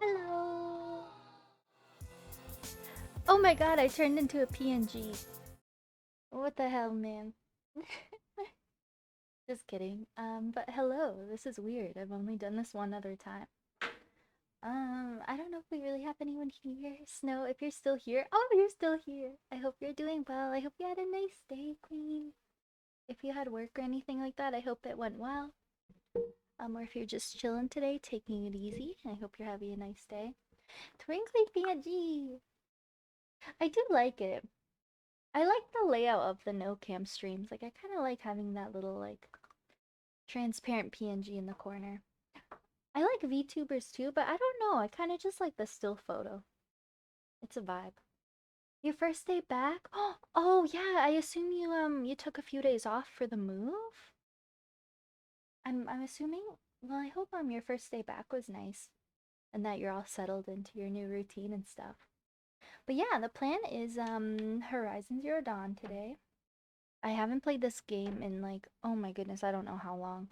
Hello. Oh my god, I turned into a PNG. What the hell, man? Just kidding. But hello, this is weird. I've only done this one other time. I don't know if we really have anyone here. Snow, if you're still here. Oh, you're still here. I hope you're doing well. I hope you had a nice day, Queen. If you had work or anything like that, I hope it went well. Or if you're just chilling today, taking it easy, I hope you're having a nice day. Twinkly PNG! I do like it. I like the layout of the no cam streams. Like, I kind of like having that little, like, transparent PNG in the corner. I like VTubers too, but I don't know. I kind of just like the still photo. It's a vibe. Your first day back? Oh yeah. I assume you took a few days off for the move. I'm assuming. Well, I hope your first day back was nice and that you're all settled into your new routine and stuff. But yeah, the plan is Horizon Zero Dawn today. I haven't played this game in like, oh my goodness, I don't know how long.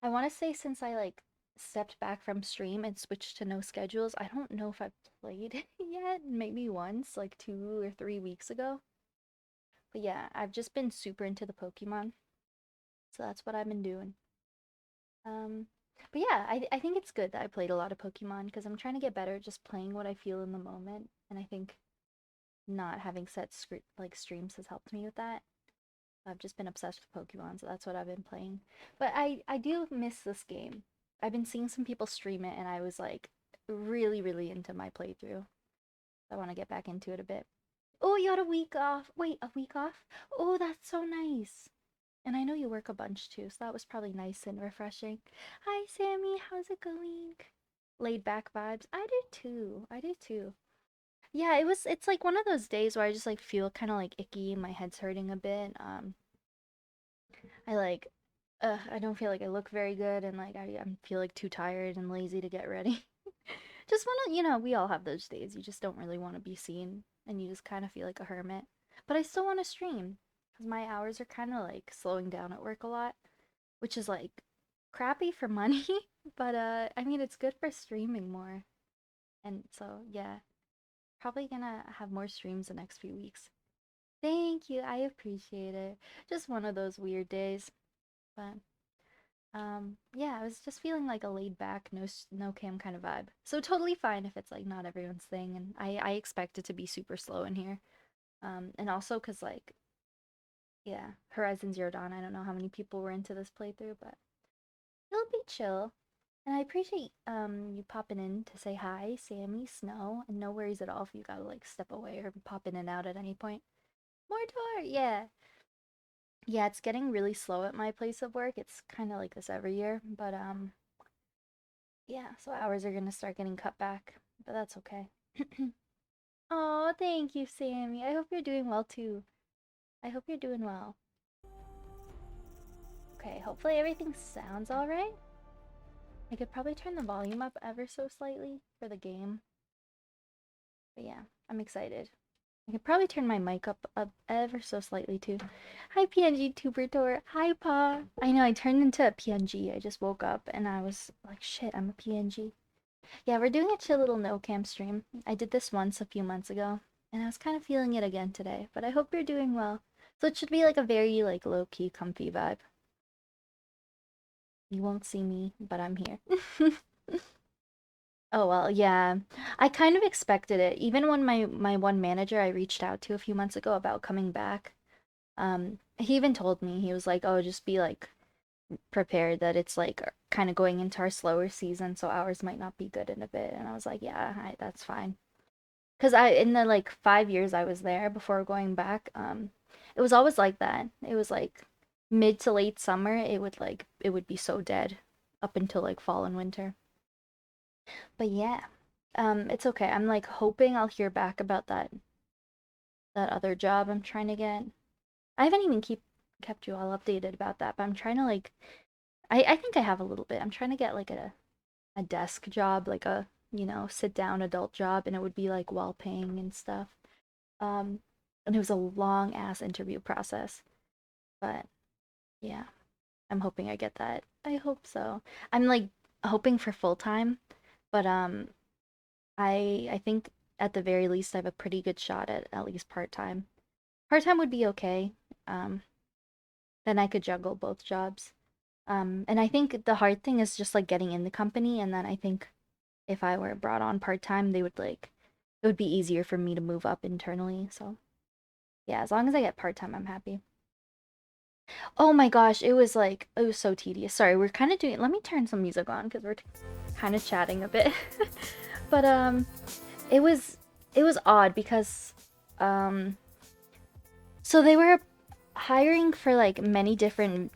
I want to say since I like stepped back from stream and switched to no schedules, I don't know if I've played it yet. Maybe once, like 2 or 3 weeks ago. But yeah, I've just been super into the Pokemon, so that's what I've been doing. Um, but yeah, I think it's good that I played a lot of Pokemon because I'm trying to get better at just playing what I feel in the moment, and I think not having set like streams has helped me with that. I've just been obsessed with Pokemon, so that's what I've been playing. But I do miss this game. I've been seeing some people stream it, and I was like really into my playthrough. I want to get back into it a bit. Oh, you had a week off. Wait, a week off? Oh, that's so nice. And I know you work a bunch too, so that was probably nice and refreshing. Hi, Sammy. How's it going? Laid back vibes. I do too. I do too. Yeah, it's like one of those days where I just like feel kind of like icky, my head's hurting a bit. I like, I don't feel like I look very good, and like I feel like too tired and lazy to get ready. Just wanna, we all have those days. You just don't really want to be seen, and you just kind of feel like a hermit. But I still want to stream because my hours are kind of like slowing down at work a lot, which is like crappy for money. But I mean, it's good for streaming more, and so yeah, probably gonna have more streams the next few weeks. Thank you, I appreciate it. Just one of those weird days, but yeah, I was just feeling like a laid back, no cam kind of vibe. So totally fine if it's like not everyone's thing, and I expect it to be super slow in here. And also cause like yeah, Horizon Zero Dawn. I don't know how many people were into this playthrough, but it'll be chill. And I appreciate you popping in to say hi, Sammy, Snow, and no worries at all if you gotta like step away or pop in and out at any point. More door, yeah. Yeah, it's getting really slow at my place of work. It's kind of like this every year, but yeah, so hours are gonna start getting cut back, but that's okay. Oh, thank you, Sammy. I hope you're doing well too. I hope you're doing well. Okay, hopefully everything sounds alright. I could probably turn the volume up ever so slightly for the game. But yeah, I'm excited. I could probably turn my mic up ever so slightly too. Hi, PNG Tubertor. Hi, Pa. I know I turned into a PNG. I just woke up and I was like, shit, I'm a PNG. Yeah, we're doing a chill little no cam stream. I did this once a few months ago, and I was kind of feeling it again today, but I hope you're doing well. So it should be like a very like low-key comfy vibe. You won't see me, but I'm here. Oh well, yeah. I kind of expected it. Even when my one manager I reached out to a few months ago about coming back, he even told me, he was like, "Oh, just be like prepared that it's like kind of going into our slower season, so hours might not be good in a bit." And I was like, "Yeah, that's fine." Because I in the like 5 years I was there before going back, it was always like that. It was like mid to late summer, it would be so dead up until like fall and winter. But yeah, it's okay. I'm like hoping I'll hear back about that other job I'm trying to get. I haven't even kept you all updated about that, but I'm trying to like I think I have a little bit. I'm trying to get like a desk job, like a, sit down adult job, and it would be like well paying and stuff. Um, and it was a long ass interview process, but yeah, I'm hoping I get that. I hope so. I'm like hoping for full time, but I think at the very least I have a pretty good shot at least part time. Part time would be okay. Um, then I could juggle both jobs. And I think the hard thing is just like getting in the company, and then I think if I were brought on part-time, they would like it would be easier for me to move up internally. So yeah, as long as I get part-time, I'm happy. Oh my gosh, it was so tedious. Sorry, we're kind of doing. Let me turn some music on because we're kind of chatting a bit. But it was it was odd because um so they were hiring for like many different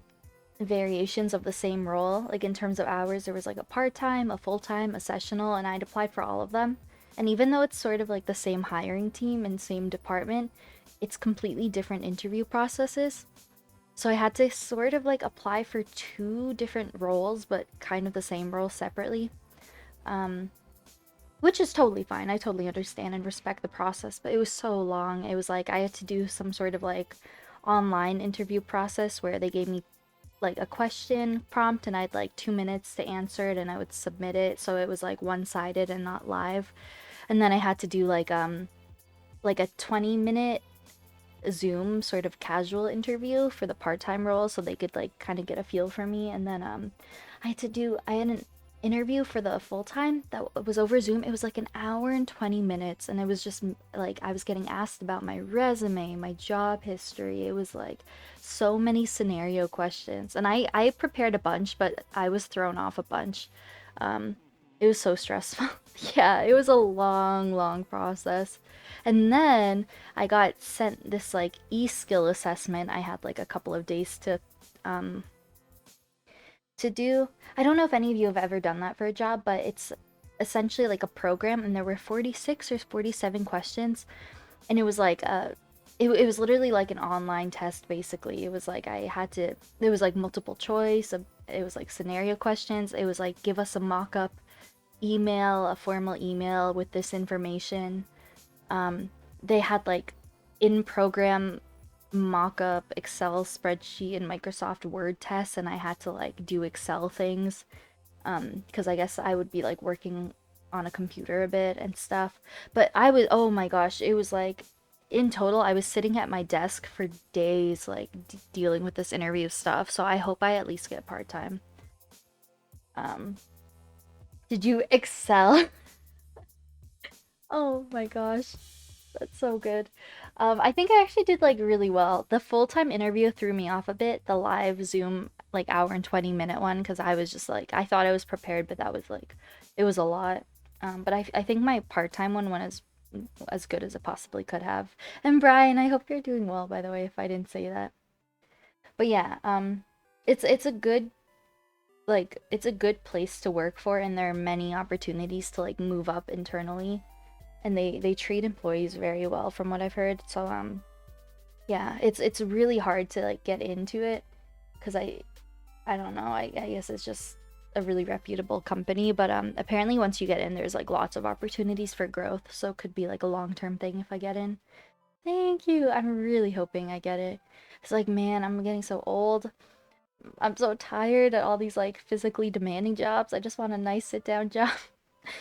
variations of the same role. Like in terms of hours, there was like a part-time, a full-time, a sessional, and I'd applied for all of them. And even though it's sort of like the same hiring team and same department, it's completely different interview processes. So I had to sort of like apply for two different roles, but kind of the same role separately. Um, which is totally fine. I totally understand and respect the process, but it was so long. It was like I had to do some sort of like online interview process where they gave me like a question prompt and I'd like 2 minutes to answer it and I would submit it. So it was like one-sided and not live. And then I had to do like a 20-minute Zoom sort of casual interview for the part-time role so they could like kind of get a feel for me. And then I had an interview for the full-time that was over Zoom. It was like an hour and 20 minutes and it was just like I was getting asked about my resume, my job history. It was like so many scenario questions. And I prepared a bunch, but I was thrown off a bunch. Um it was so stressful. Yeah, it was a long, long process. And then I got sent this like e-skill assessment. I had like a couple of days um to do. I don't know if any of you have ever done that for a job, but it's essentially like a program and there were 46 or 47 questions and it was like it was literally like an online test basically. It was like I had to it was like multiple choice, it was like scenario questions. It was like give us a mock-up email, a formal email with this information. They had like in program mock-up Excel spreadsheet and Microsoft Word tests, and I had to like do Excel things because I guess I would be like working on a computer a bit and stuff. But I was oh my gosh, it was like in total I was sitting at my desk for days like dealing with this interview stuff. So I hope I at least get part-time. Um, did you excel? Oh my gosh. That's so good. I think I actually did like really well. The full-time interview threw me off a bit, the live Zoom like hour and 20-minute one, because I was just like I thought I was prepared, but that was like it was a lot. But I think my part-time one went as good as it possibly could have. And Brian, I hope you're doing well, by the way, if I didn't say that. But yeah, it's a good it's a good place to work for, and there are many opportunities to like move up internally and they treat employees very well from what I've heard. So yeah, it's really hard to like get into it because I don't know. I guess it's just a really reputable company, but apparently once you get in there's like lots of opportunities for growth, so it could be like a long-term thing if I get in. Thank you. I'm really hoping I get it. It's like, man, I'm getting so old. I'm so tired of all these like physically demanding jobs. I just want a nice sit down job.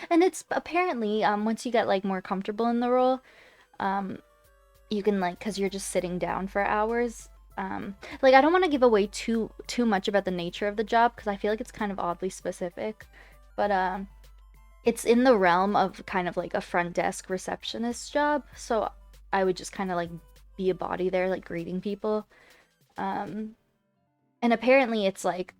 And it's apparently once you get like more comfortable in the role, um you can like cuz you're just sitting down for hours. Like I don't want to give away too much about the nature of the job cuz I feel like it's kind of oddly specific. But it's in the realm of kind of like a front desk receptionist job. So I would just kind of like be a body there like greeting people. Um and apparently it's like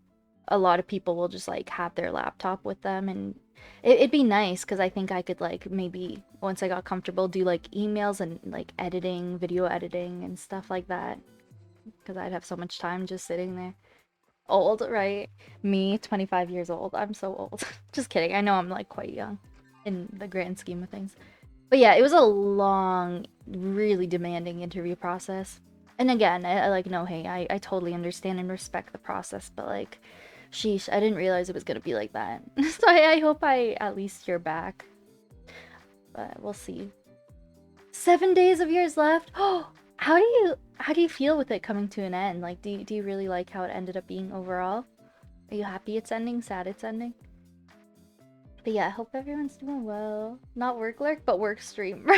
a lot of people will just like have their laptop with them and it'd be nice because I think I could like maybe once I got comfortable do like emails and like editing, video editing and stuff like that because I'd have so much time just sitting there. Old, right? Me, 25 years old. I'm so old. Just kidding. I know I'm like quite young in the grand scheme of things. But yeah, it was a long, really demanding interview process. And again, I like no, hey, I totally understand and respect the process, but like, sheesh, I didn't realize it was gonna be like that. So I hope I at least hear back, but we'll see. 7 days of yours left. Oh, how do you feel with it coming to an end? Like, do you really like how it ended up being overall? Are you happy it's ending? Sad it's ending? But yeah, I hope everyone's doing well. Not work lurk, but work stream.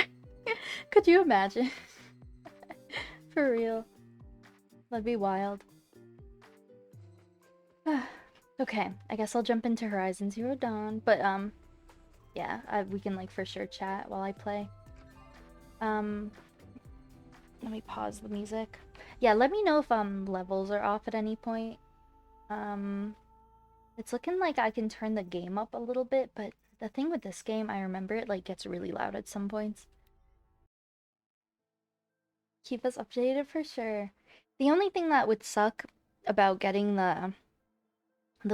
Could you imagine? For real. That'd be wild. Okay, I guess I'll jump into Horizon Zero Dawn, but yeah, we can like for sure chat while I play. Um, let me pause the music. Yeah, let me know if levels are off at any point. Um, it's looking like I can turn the game up a little bit, but the thing with this game, I remember it like gets really loud at some points. Keep us updated for sure. The only thing that would suck about getting the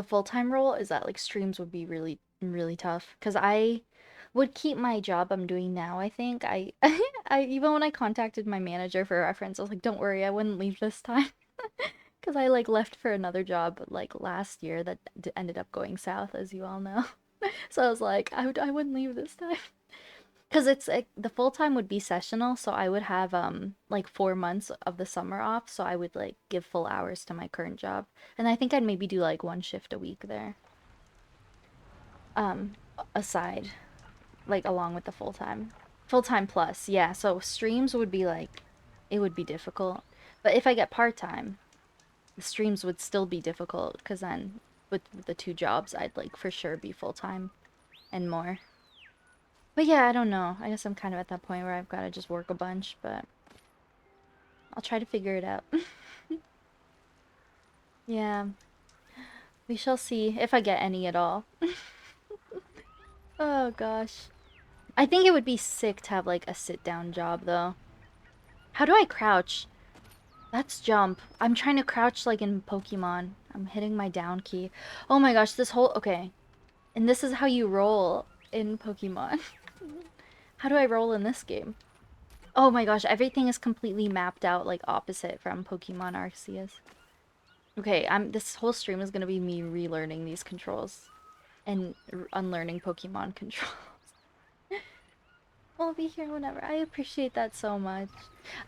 full-time role is that like streams would be really really tough because I would keep my job I'm doing now. I think I even when I contacted my manager for a reference, I was like, don't worry, I wouldn't leave this time because I like left for another job like last year that ended up going south, as you all know. So I was like, I wouldn't leave this time. Because it's like the full time would be sessional, so I would have like 4 months of the summer off, so I would like give full hours to my current job. And I think I'd maybe do like one shift a week there. Um Aside, like along with the full time. Full time plus, yeah. So streams would be like it would be difficult. But if I get part time, the streams would still be difficult because then with the two jobs, I'd like for sure be full time and more. But yeah, I don't know. I guess I'm kind of at that point where I've got to just work a bunch, but I'll try to figure it out. Yeah, we shall see if I get any at all. Oh gosh. I think it would be sick to have like a sit down job though. How do I crouch? That's jump. I'm trying to crouch like in Pokemon. I'm hitting my down key. Oh my gosh, this whole okay. And this is how you roll in Pokemon. How do I roll in this game? Oh my gosh, everything is completely mapped out like opposite from Pokemon Arceus. Okay, this whole stream is gonna be me relearning these controls and unlearning Pokemon controls. I'll be here whenever. I appreciate that so much.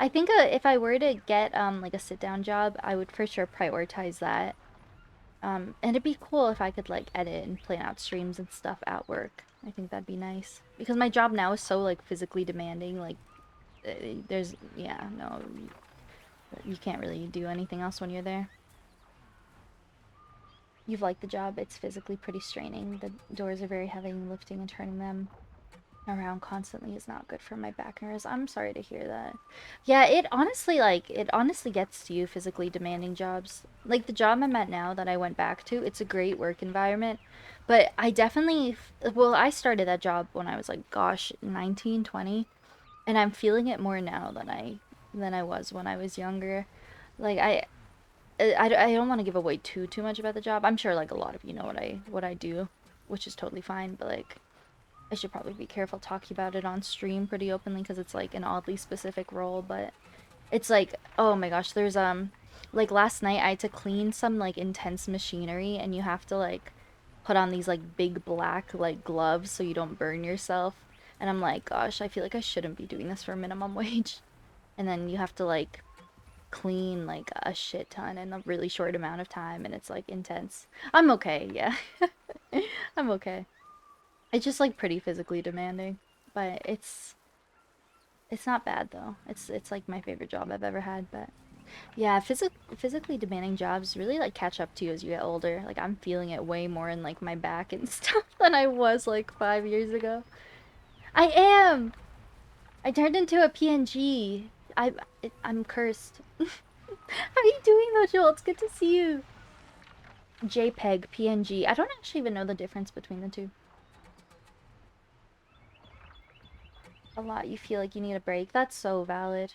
I think if I were to get like a sit down job, I would for sure prioritize that. And it'd be cool if I could like edit and plan out streams and stuff at work. I think that'd be nice because my job now is so like physically demanding. Like, there's yeah, no, you can't really do anything else when you're there. You've liked the job. It's physically pretty straining. The doors are very heavy, and lifting and turning them around constantly is not good for my back and wrist. I'm sorry to hear that. Yeah, it honestly gets to you physically demanding jobs. Like the job I'm at now that I went back to, it's a great work environment, but I definitely well, I started that job when I was like gosh, 19, 20, and I'm feeling it more now than I was when I was younger. Like I don't want to give away too much about the job. I'm sure like a lot of you know what I do, which is totally fine, but like I should probably be careful talking about it on stream pretty openly because it's like an oddly specific role, but it's like, oh my gosh, there's like last night I had to clean some like intense machinery and you have to like put on these like big black like gloves so you don't burn yourself. And I'm like, gosh, I feel like I shouldn't be doing this for minimum wage. And then you have to like clean like a shit ton in a really short amount of time and it's like intense. I'm okay, yeah. I'm okay. It's just like pretty physically demanding, but it's not bad though. It's like my favorite job I've ever had, but yeah, physically demanding jobs really like catch up to you as you get older. Like I'm feeling it way more in like my back and stuff than I was like 5 years ago. I am. I turned into a PNG. I'm cursed. How are you doing though, Joel? It's good to see you. JPEG, PNG. I don't actually even know the difference between the two. A lot you feel like you need a break. That's so valid.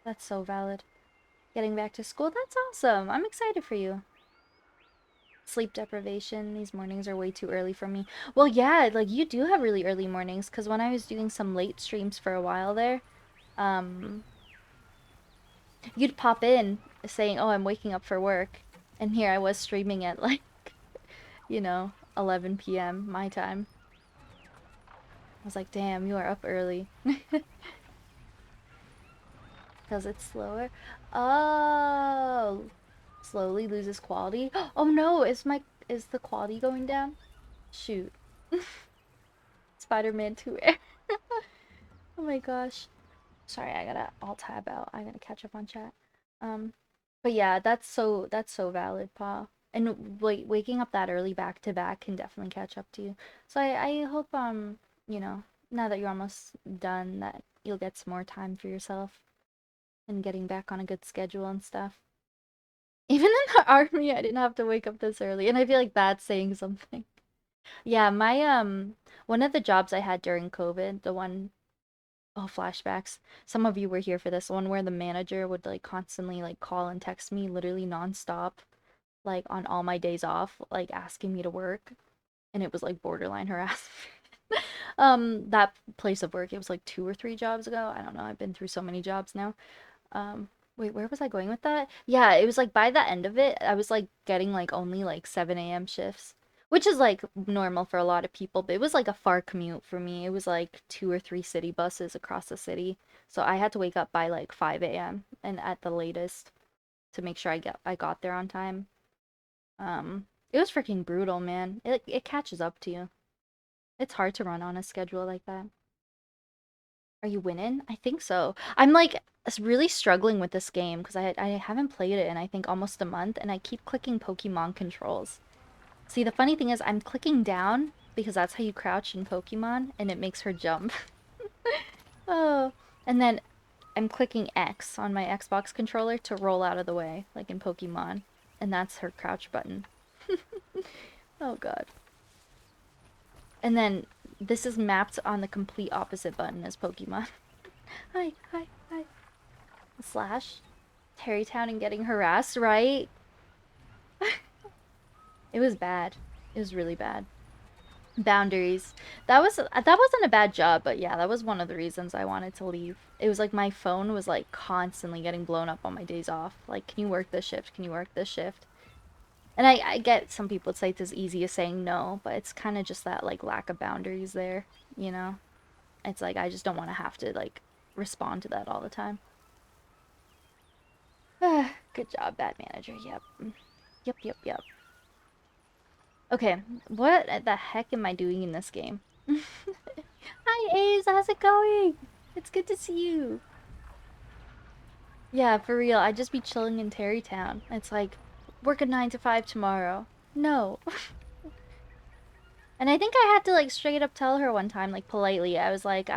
That's so valid. Getting back to school, that's awesome. I'm excited for you. Sleep deprivation. These mornings are way too early for me. Well, yeah, like you do have really early mornings because when I was doing some late streams for a while there, um, you'd pop in saying, "Oh, I'm waking up for work." And here I was streaming at like, 11 p.m. my time. I was like, "Damn, you are up early." Because it's slower. Oh, slowly loses quality. Oh no, is the quality going down? Shoot. Spider-Man 2 Air. Oh my gosh. Sorry, I gotta alt tab out. I gotta catch up on chat. Um, but yeah, that's so valid, Pa. And waking up that early back to back can definitely catch up to you. So I hope you know, now that you're almost done that you'll get some more time for yourself and getting back on a good schedule and stuff. Even in the army, I didn't have to wake up this early, and I feel like that's saying something. Yeah, my one of the jobs I had during COVID, the one oh flashbacks. Some of you were here for this one where the manager would like constantly like call and text me literally nonstop, like on all my days off, like asking me to work, and it was like borderline harassment. That place of work, it was like 2 or 3 jobs ago. I don't know. I've been through so many jobs now. Um, wait, where was I going with that? Yeah, it was like by the end of it, I was like getting like only like 7 a.m. shifts, which is like normal for a lot of people, but it was like a far commute for me. It was like 2 or 3 city buses across the city. So I had to wake up by like 5 a.m. and at the latest to make sure I got there on time. It was freaking brutal, man. It catches up to you. It's hard to run on a schedule like that. Are you winning? I think so. I'm like really struggling with this game because I haven't played it in I think almost a month and I keep clicking Pokemon controls. See, the funny thing is I'm clicking down because that's how you crouch in Pokemon and it makes her jump. Oh, and then I'm clicking X on my Xbox controller to roll out of the way like in Pokemon, and that's her crouch button. Oh God. And then this is mapped on the complete opposite button as Pokemon. Hi, hi, hi. Slash. Terrytown and getting harassed, right? It was bad. It was really bad. Boundaries. That wasn't a bad job, but yeah, that was one of the reasons I wanted to leave. It was like my phone was like constantly getting blown up on my days off. Like, can you work this shift? Can you work this shift? And I get some people would say it's as easy as saying no, but it's kind of just that like lack of boundaries there, you know? It's like I just don't want to have to like respond to that all the time. Good job, bad manager. Yep. Yep, yep, yep. Okay, what the heck am I doing in this game? Hi, Ace, how's it going? It's good to see you. Yeah, for real, I'd just be chilling in Terrytown. It's like, work a 9 to 5 tomorrow. No. And I think I had to like straight up tell her one time, like politely. I was like,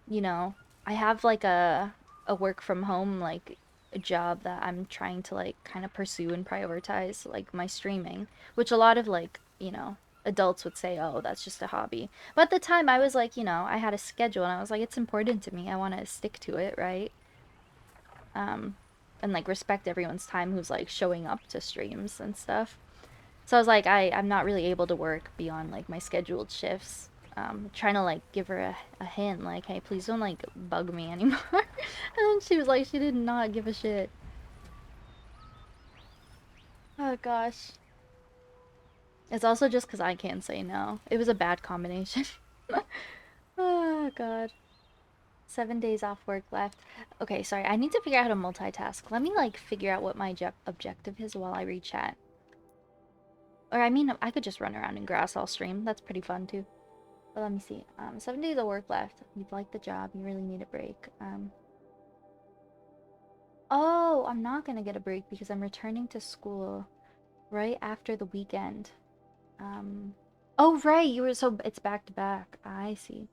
you know, I have like a work from home like a job that I'm trying to like kind of pursue and prioritize like my streaming, which a lot of like, adults would say, "Oh, that's just a hobby." But at the time I was like, I had a schedule and I was like, it's important to me. I want to stick to it, right? Um and like respect everyone's time who's like showing up to streams and stuff. So I was like, I'm not really able to work beyond like my scheduled shifts. Trying to like give her a hint, like, hey, please don't like bug me anymore. And then she was like, she did not give a shit. Oh gosh. It's also just because I can't say no. It was a bad combination. Oh god. 7 days off work left. Okay, sorry. I need to figure out how to multitask. Let me like figure out what my objective is while I read chat. Or I mean, I could just run around in grass all stream. That's pretty fun too. But let me see. 7 days of work left. You'd like the job. You really need a break. Oh, I'm not gonna get a break because I'm returning to school right after the weekend. Um, oh right, you were so it's back to back. I see.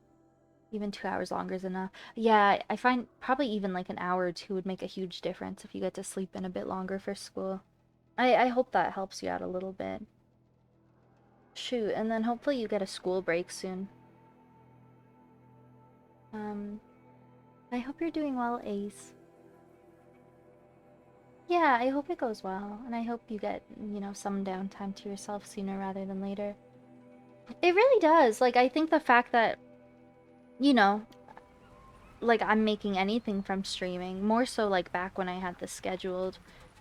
Even 2 hours longer is enough. Yeah, I find probably even like an hour or two would make a huge difference if you get to sleep in a bit longer for school. I hope that helps you out a little bit. Shoot, and then hopefully you get a school break soon. Um, I hope you're doing well, Ace. Yeah, I hope it goes well, and I hope you get, some downtime to yourself sooner rather than later. It really does. Like, I think the fact that, you know, like, I'm making anything from streaming, more so like back when I had the scheduled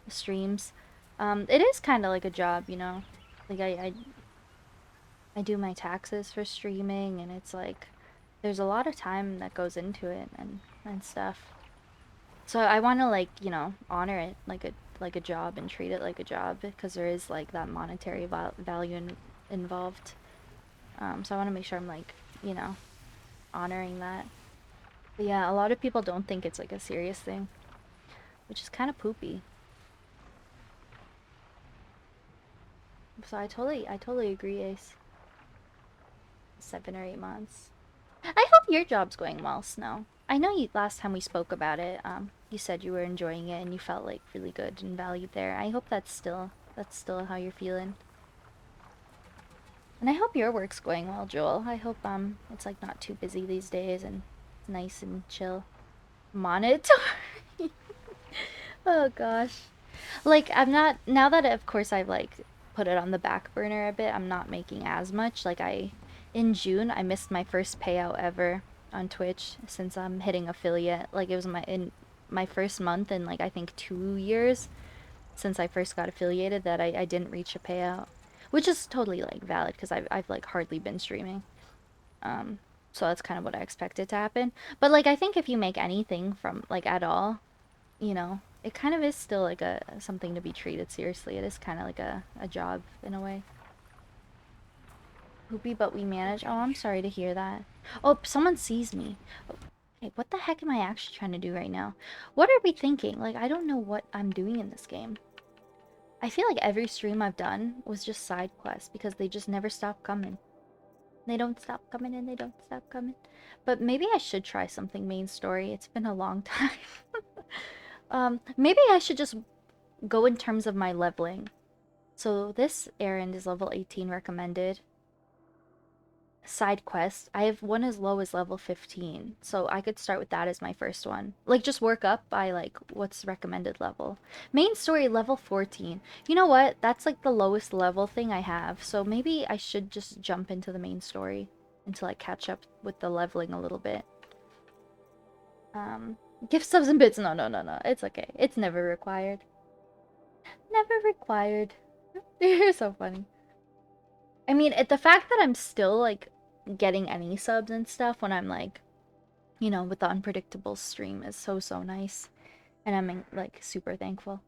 streams, it is kind of like a job, you know? Like, I do my taxes for streaming, and it's like, there's a lot of time that goes into it and stuff. So I want to like, honor it like a job and treat it like a job because there is like that monetary value involved. So I want to make sure I'm like, honoring that. But yeah, a lot of people don't think it's like a serious thing, which is kind of poopy. So I totally agree, Ace. 7 or 8 months. I hope your job's going well, Snow. I know you last time we spoke about it, you said you were enjoying it and you felt like really good and valued there. I hope that's still how you're feeling. And I hope your work's going well, Joel. I hope it's like not too busy these days and it's nice and chill. Monitor. Oh gosh. Like I'm not now that of course I've like put it on the back burner a bit, I'm not making as much. Like I in June I missed my first payout ever on Twitch since I'm hitting affiliate. Like it was my first month in like I think 2 years since I first got affiliated that I didn't reach a payout. Which is totally like valid because I've like hardly been streaming. Um so that's kind of what I expected to happen. But like I think if you make anything from like at all, it kind of is still like a something to be treated seriously. It is kind of like a job in a way. Poopy, but we manage. Oh, I'm sorry to hear that. Oh, someone sees me. Okay, what the heck am I actually trying to do right now? What are we thinking? Like, I don't know what I'm doing in this game. I feel like every stream I've done was just side quests because they just never stop coming. They don't stop coming and they don't stop coming. But maybe I should try something main story. It's been a long time. Maybe I should just go in terms of my leveling. So this errand is level 18 recommended. Side quest, I have one as low as level 15. So I could start with that as my first one. Like just work up by like what's recommended level. Main story level 14. You know what? That's like the lowest level thing I have. So maybe I should just jump into the main story until I catch up with the leveling a little bit. Gift subs and bits. No, no, no, no. It's okay. It's never required. Never required. You're so funny. I mean, the fact that I'm still like getting any subs and stuff when I'm like, with the unpredictable stream is so so nice, and I'm like super thankful.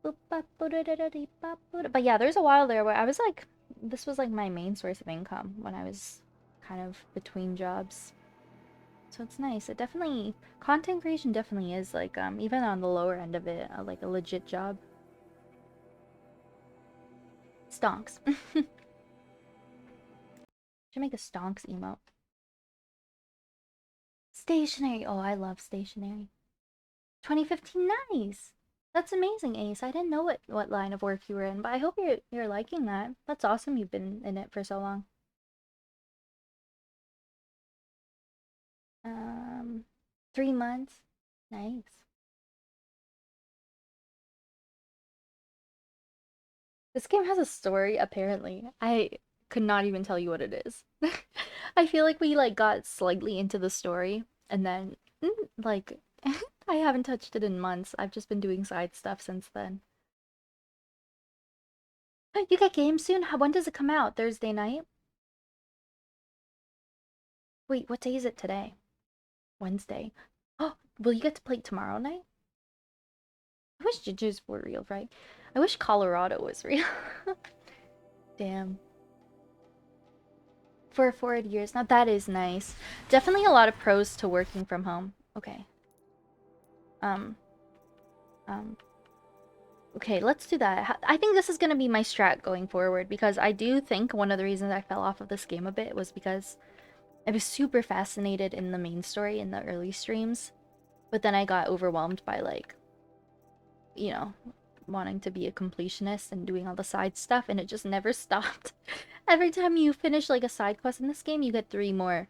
But yeah, there's a while there where I was like, this was like my main source of income when I was kind of between jobs. So it's nice. It definitely content creation definitely is like even on the lower end of it, like a legit job. Stonks. Should make a stonks emote. Stationary. Oh, I love stationary. 2015, nice. That's amazing, Ace. I didn't know what line of work you were in, but I hope you're liking that. That's awesome. You've been in it for so long. Um, 3 months. Nice. This game has a story, apparently. I could not even tell you what it is. I feel like we like got slightly into the story and then like I haven't touched it in months. I've just been doing side stuff since then. You get games soon? When does it come out? Thursday night? Wait, what day is it today? Wednesday. Oh, will you get to play tomorrow night? I wish Jujus were real, right? I wish Colorado was real. Damn. For 4 years. Now that is nice. Definitely a lot of pros to working from home. Okay. Um. Um. Okay, let's do that. I think this is gonna be my strat going forward because I do think one of the reasons I fell off of this game a bit was because I was super fascinated in the main story in the early streams, but then I got overwhelmed by like, you know, wanting to be a completionist and doing all the side stuff, and it just never stopped. Every time you finish like a side quest in this game, you get 3 more.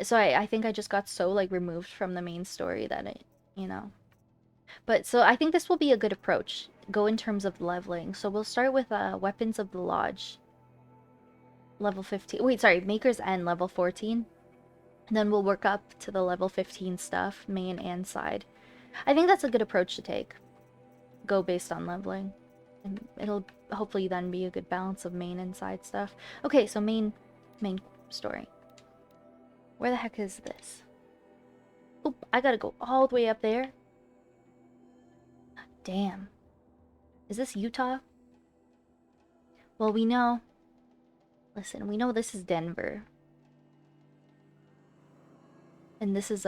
So I think I just got so like removed from the main story that you know. But so I think this will be a good approach. Go in terms of leveling. So we'll start with Weapons of the Lodge, level 15. Wait, sorry, Maker's End, level 14. And then we'll work up to the level 15 stuff, main and side. I think that's a good approach to take. Go based on leveling. And it'll hopefully then be a good balance of main and side stuff. Okay, so main story. Where the heck is this? Oop, I gotta go all the way up there. Damn. Is this Utah? Well, we know. Listen, we know this is Denver. And this is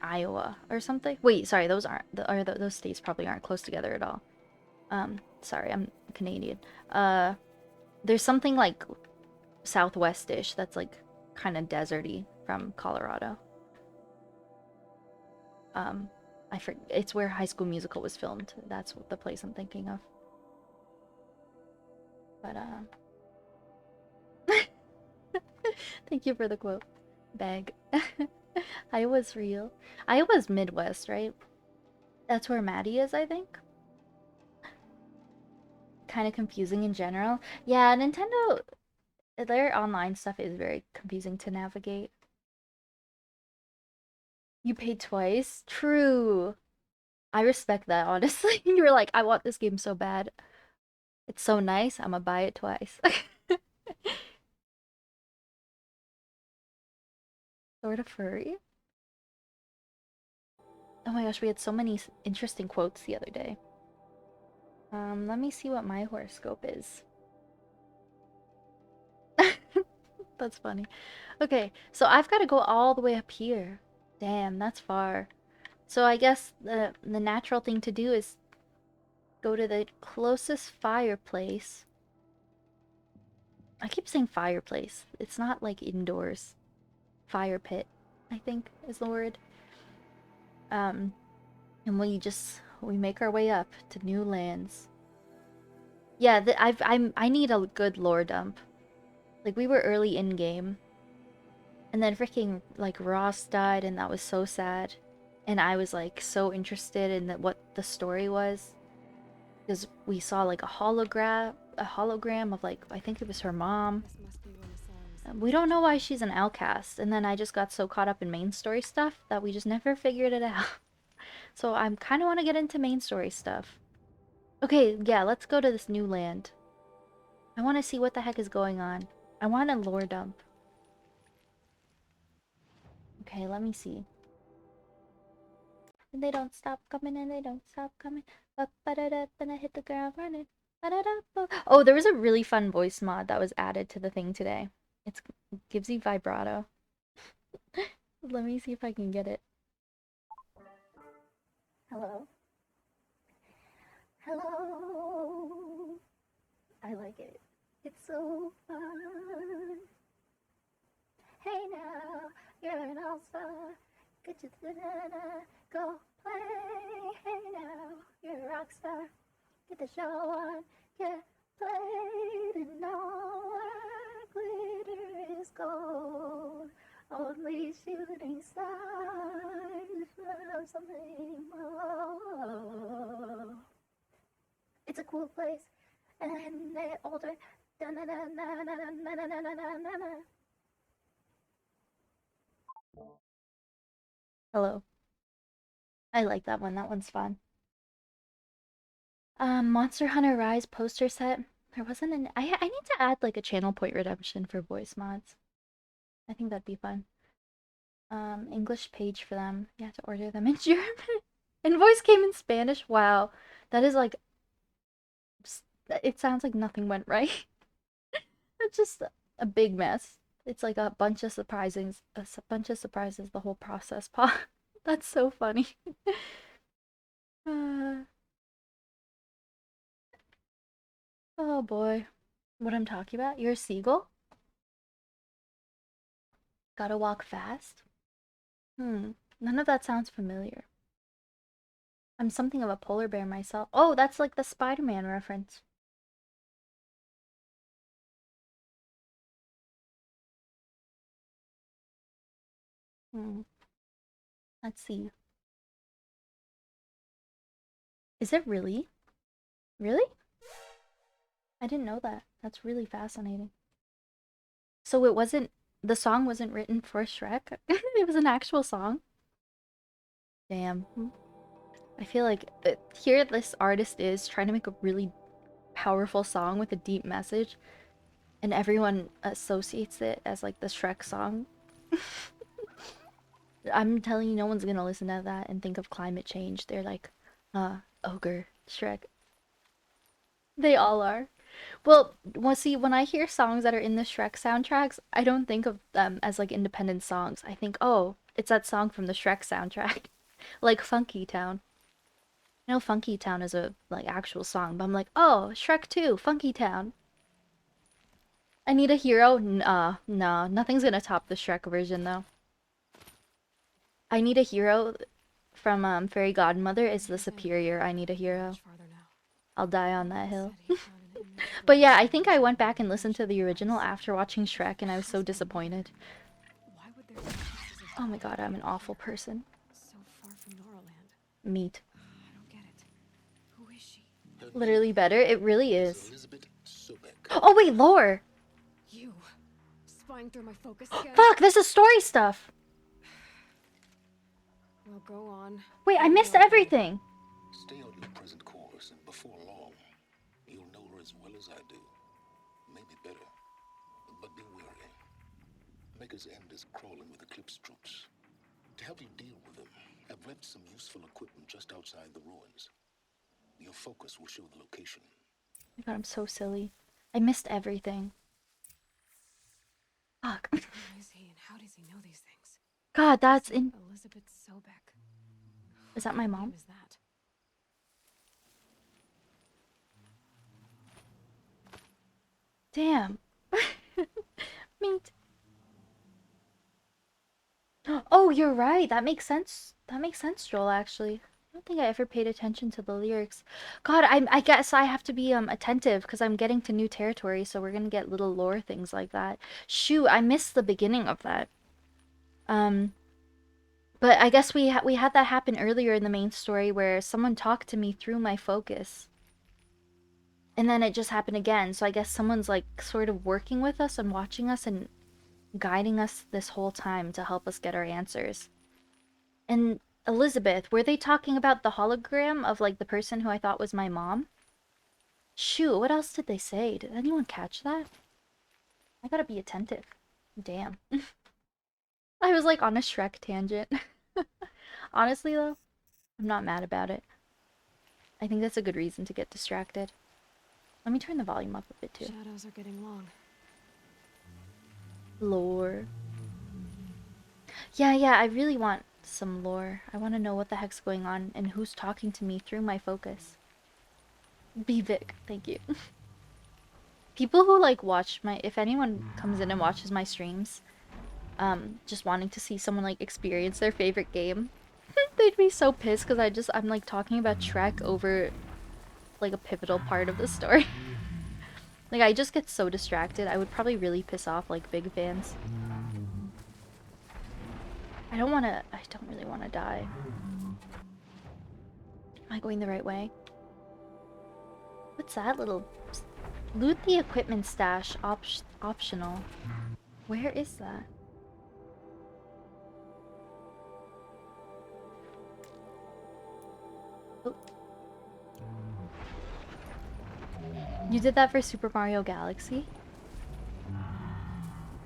Iowa or something. Wait, sorry, those aren't those states probably aren't close together at all. Sorry, I'm Canadian. Uh, there's something like southwestish that's like kind of deserty from Colorado. Um, it's where High School Musical was filmed. That's the place I'm thinking of. But thank you for the quote. Bag. Iowa's real. Iowa's Midwest, right? That's where Maddie is, I think. Kind of confusing in general. Yeah, Nintendo, their online stuff is very confusing to navigate. You paid twice? True. I respect that, honestly. You were like, I want this game so bad. It's so nice, I'm gonna buy it twice. Sort of furry. Oh my gosh, we had so many interesting quotes the other day. Let me see what my horoscope is. That's funny. Okay, so I've got to go all the way up here. Damn, that's far. So I guess the natural thing to do is go to the closest fireplace. I keep saying fireplace. It's not like indoors. Fire pit, I think is the word. Um, and we make our way up to new lands. Yeah, I need a good lore dump. Like we were early in game, and then freaking like Ross died, and that was so sad. And I was like so interested in what the story was, because we saw like a hologram of like I think it was her mom. We don't know why she's an outcast, and then I just got so caught up in main story stuff that we just never figured it out. So I'm kind of want to get into main story stuff. Okay, yeah, let's go to this new land. I want to see what the heck is going on. I want a lore dump. Okay, let me see. And they don't stop coming and they don't stop coming. Then I hit the ground running. Oh, there was a really fun voice mod that was added to the thing today. It gives you vibrato. Let me see if I can get it. Hello. Hello. I like it. It's so fun. Hey now, you're an all-star. Get you go play. Hey now, you're a rock star. Get the show on. Get played and all our glitter is gold. Only shooting stars from something more. It's a cool place, and they're older. Hello. I like that one. That one's fun. Monster Hunter Rise poster set. There wasn't an. I need to add like a channel point redemption for voice mods. I think that'd be fun. English page for them. You have to order them in German. Invoice came in Spanish. Wow, that is like. It sounds like nothing went right. It's just a big mess. It's like a bunch of surprises the whole process. That's so funny. Uh, oh boy. What I'm talking about? You're a seagull? Gotta walk fast? None of that sounds familiar. I'm something of a polar bear myself. Oh, that's like the Spider-Man reference. Hmm. Let's see. Is it really? Really? I didn't know that. That's really fascinating. So the song wasn't written for Shrek? It was an actual song? Damn. I feel like here this artist is trying to make a really powerful song with a deep message, and everyone associates it as like the Shrek song. I'm telling you, no one's gonna listen to that and think of climate change. They're like, ogre, Shrek. They all are. Well, see, when I hear songs that are in the Shrek soundtracks, I don't think of them as like independent songs. I think, oh, it's that song from the Shrek soundtrack, like Funky Town. I know Funky Town is a like actual song, but I'm like, oh, Shrek 2, Funky Town. I need a hero? No, nothing's gonna top the Shrek version though. I need a hero from Fairy Godmother is the superior I need a hero. I'll die on that hill. But yeah, I think I went back and listened to the original after watching Shrek and I was so disappointed. Oh my god, I'm an awful person. Meat. Literally better? It really is. Oh wait, lore! You spying through my focus again? Fuck, this is story stuff! Well, go on. Wait, I missed everything! Stay on your present course, and before long, you'll know her as well as I do. Maybe better. But be wary. Maker's End is crawling with Eclipse troops. To help you deal with them, I've left some useful equipment just outside the ruins. Your focus will show the location. Oh my god, I'm so silly. I missed everything. Fuck. Who is he and how does he know these things? God, that's in... Elizabeth Sobek. Is that my mom? Who is that? Damn. Meat. Oh, you're right. That makes sense. That makes sense, Joel, actually. I don't think I ever paid attention to the lyrics. God, I guess I have to be attentive because I'm getting to new territory, so we're gonna get little lore things like that. Shoot, I missed the beginning of that. But I guess we had that happen earlier in the main story where someone talked to me through my focus. And then it just happened again. So I guess someone's like sort of working with us and watching us and guiding us this whole time to help us get our answers. And Elizabeth, were they talking about the hologram of like the person who I thought was my mom? Shoot, what else did they say? Did anyone catch that? I gotta be attentive. Damn. I was like on a Shrek tangent. Honestly though, I'm not mad about it. I think that's a good reason to get distracted. Let me turn the volume up a bit too. Shadows are getting long. Lore. Yeah, I really want some lore. I want to know what the heck's going on and who's talking to me through my focus. Be Vic, thank you. People who like watch my, if anyone comes in and watches my streams, just wanting to see someone like experience their favorite game, they'd be so pissed because I'm like talking about Shrek over like a pivotal part of the story. Like I just get so distracted. I would probably really piss off like big fans. I don't really want to die. Am I going the right way? What's that little... Loot the equipment stash, optional. Where is that? Oh. You did that for Super Mario Galaxy?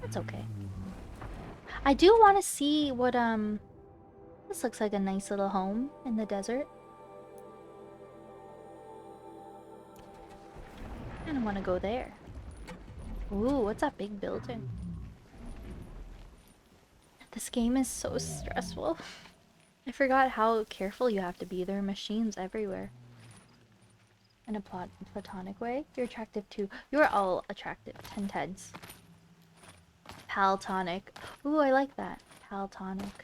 That's okay. I do want to see what, this looks like a nice little home in the desert. I kind of want to go there. Ooh, what's that big building? This game is so stressful. I forgot how careful you have to be. There are machines everywhere. In a platonic way. You're attractive too. You're all attractive. 10 tens. Paltonic. Ooh, I like that. Paltonic.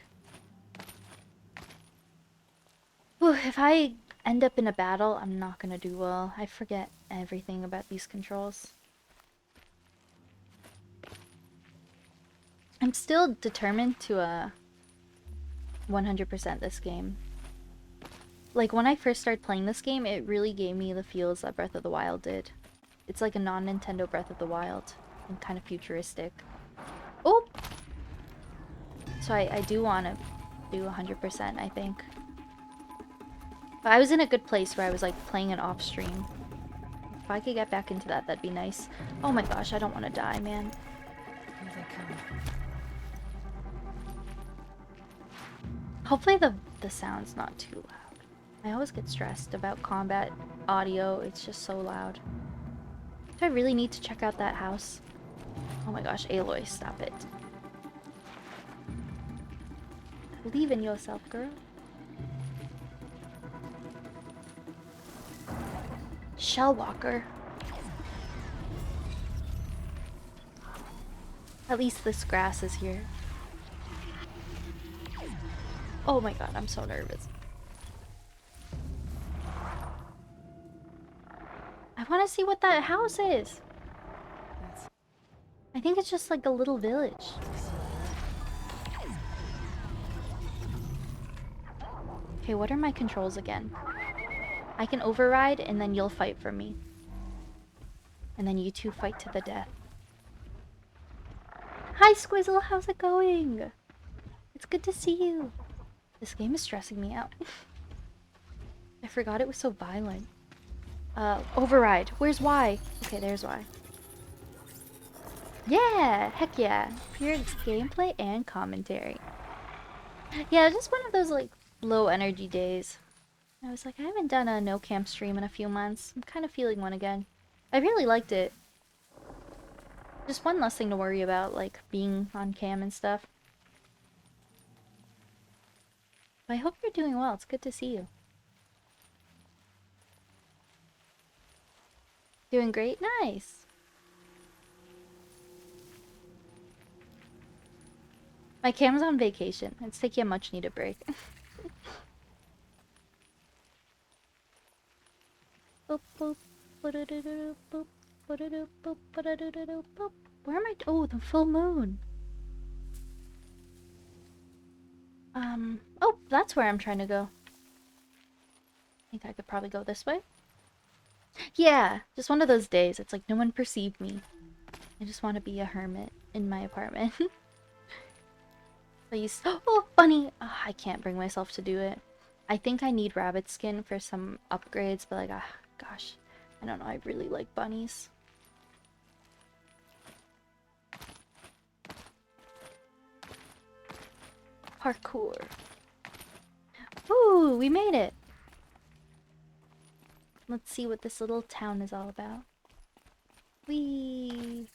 Ooh, if I end up in a battle, I'm not gonna do well. I forget everything about these controls. I'm still determined to 100% this game. Like when I first started playing this game, it really gave me the feels that Breath of the Wild did. It's like a non-Nintendo Breath of the Wild and kind of futuristic. Oh! So I do want to do 100%, I think. But I was in a good place where I was like playing it off stream. If I could get back into that, that'd be nice. Oh my gosh, I don't want to die, man. Here they come. Hopefully the sound's not too loud. I always get stressed about combat audio. It's just so loud. Do I really need to check out that house? Oh my gosh, Aloy, stop it. Believe in yourself, girl. Shell walker. At least this grass is here. Oh my god, I'm so nervous. I want to see what that house is. That's I think it's just like a little village. Okay, what are my controls again? I can override and then you'll fight for me. And then you two fight to the death. Hi Squizzle, how's it going? It's good to see you. This game is stressing me out. I forgot it was so violent. Override. Where's Y? Okay, there's Y. Yeah! Heck yeah! Pure gameplay and commentary. Yeah, just one of those, like, low energy days. I was like, I haven't done a no-cam stream in a few months. I'm kind of feeling one again. I really liked it. Just one less thing to worry about, like, being on cam and stuff. But I hope you're doing well. It's good to see you. Doing great? Nice! My cam's on vacation. It's taking a much-needed break. Boop, boop, ba-da-da-da-da, boop, ba-da-da, boop, ba-da-da-da-da, boop. Where am I? Oh, the full moon. Oh, that's where I'm trying to go. I think I could probably go this way. Yeah, just one of those days. It's like no one perceived me. I just want to be a hermit in my apartment. Please. Oh, bunny! Oh, I can't bring myself to do it. I think I need rabbit skin for some upgrades, but like, gosh. I don't know, I really like bunnies. Parkour. Ooh, we made it! Let's see what this little town is all about. Whee!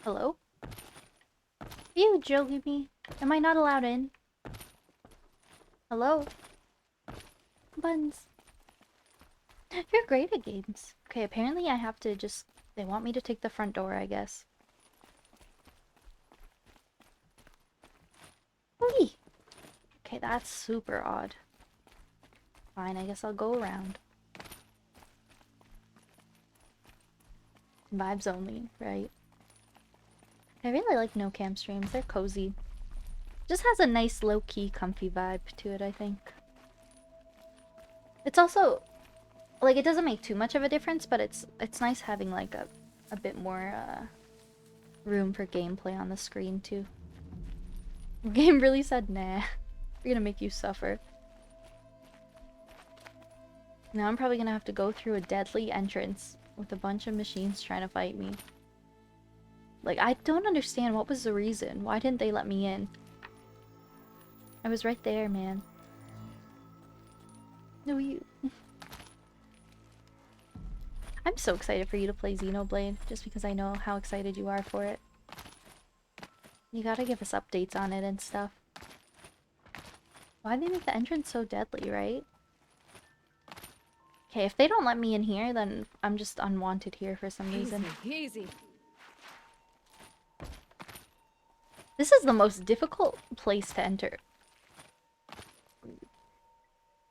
Hello? Are you joking me? Am I not allowed in? Hello? Buns. You're great at games. Okay, apparently I have to just... They want me to take the front door, I guess. Whee! Okay, that's super odd. Fine, I guess I'll go around. Vibes only, right? I really like no-cam streams. They're cozy. Just has a nice low-key, comfy vibe to it, I think. It's also... Like, it doesn't make too much of a difference, but it's nice having, like, a bit more, room for gameplay on the screen, too. The game really said, nah. We're gonna make you suffer. Now I'm probably gonna have to go through a deadly entrance with a bunch of machines trying to fight me. Like, I don't understand what was the reason. Why didn't they let me in? I was right there, man. No, you. I'm so excited for you to play Xenoblade, just because I know how excited you are for it. You gotta give us updates on it and stuff. Why'd they make the entrance so deadly, right? Okay, if they don't let me in here, then I'm just unwanted here for some reason. Easy. This is the most difficult place to enter.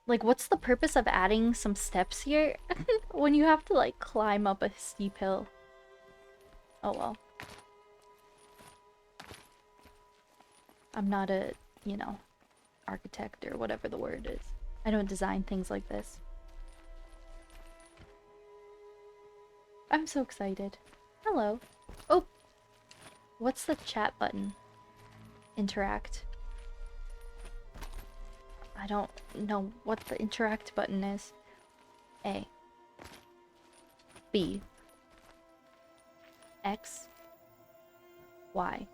Like, what's the purpose of adding some steps here when you have to, like, climb up a steep hill? Oh well. I'm not a, you know, architect or whatever the word is. I don't design things like this. I'm so excited. Hello. Oh! What's the chat button? Interact. I don't know what the interact button is. A. B. X. Y.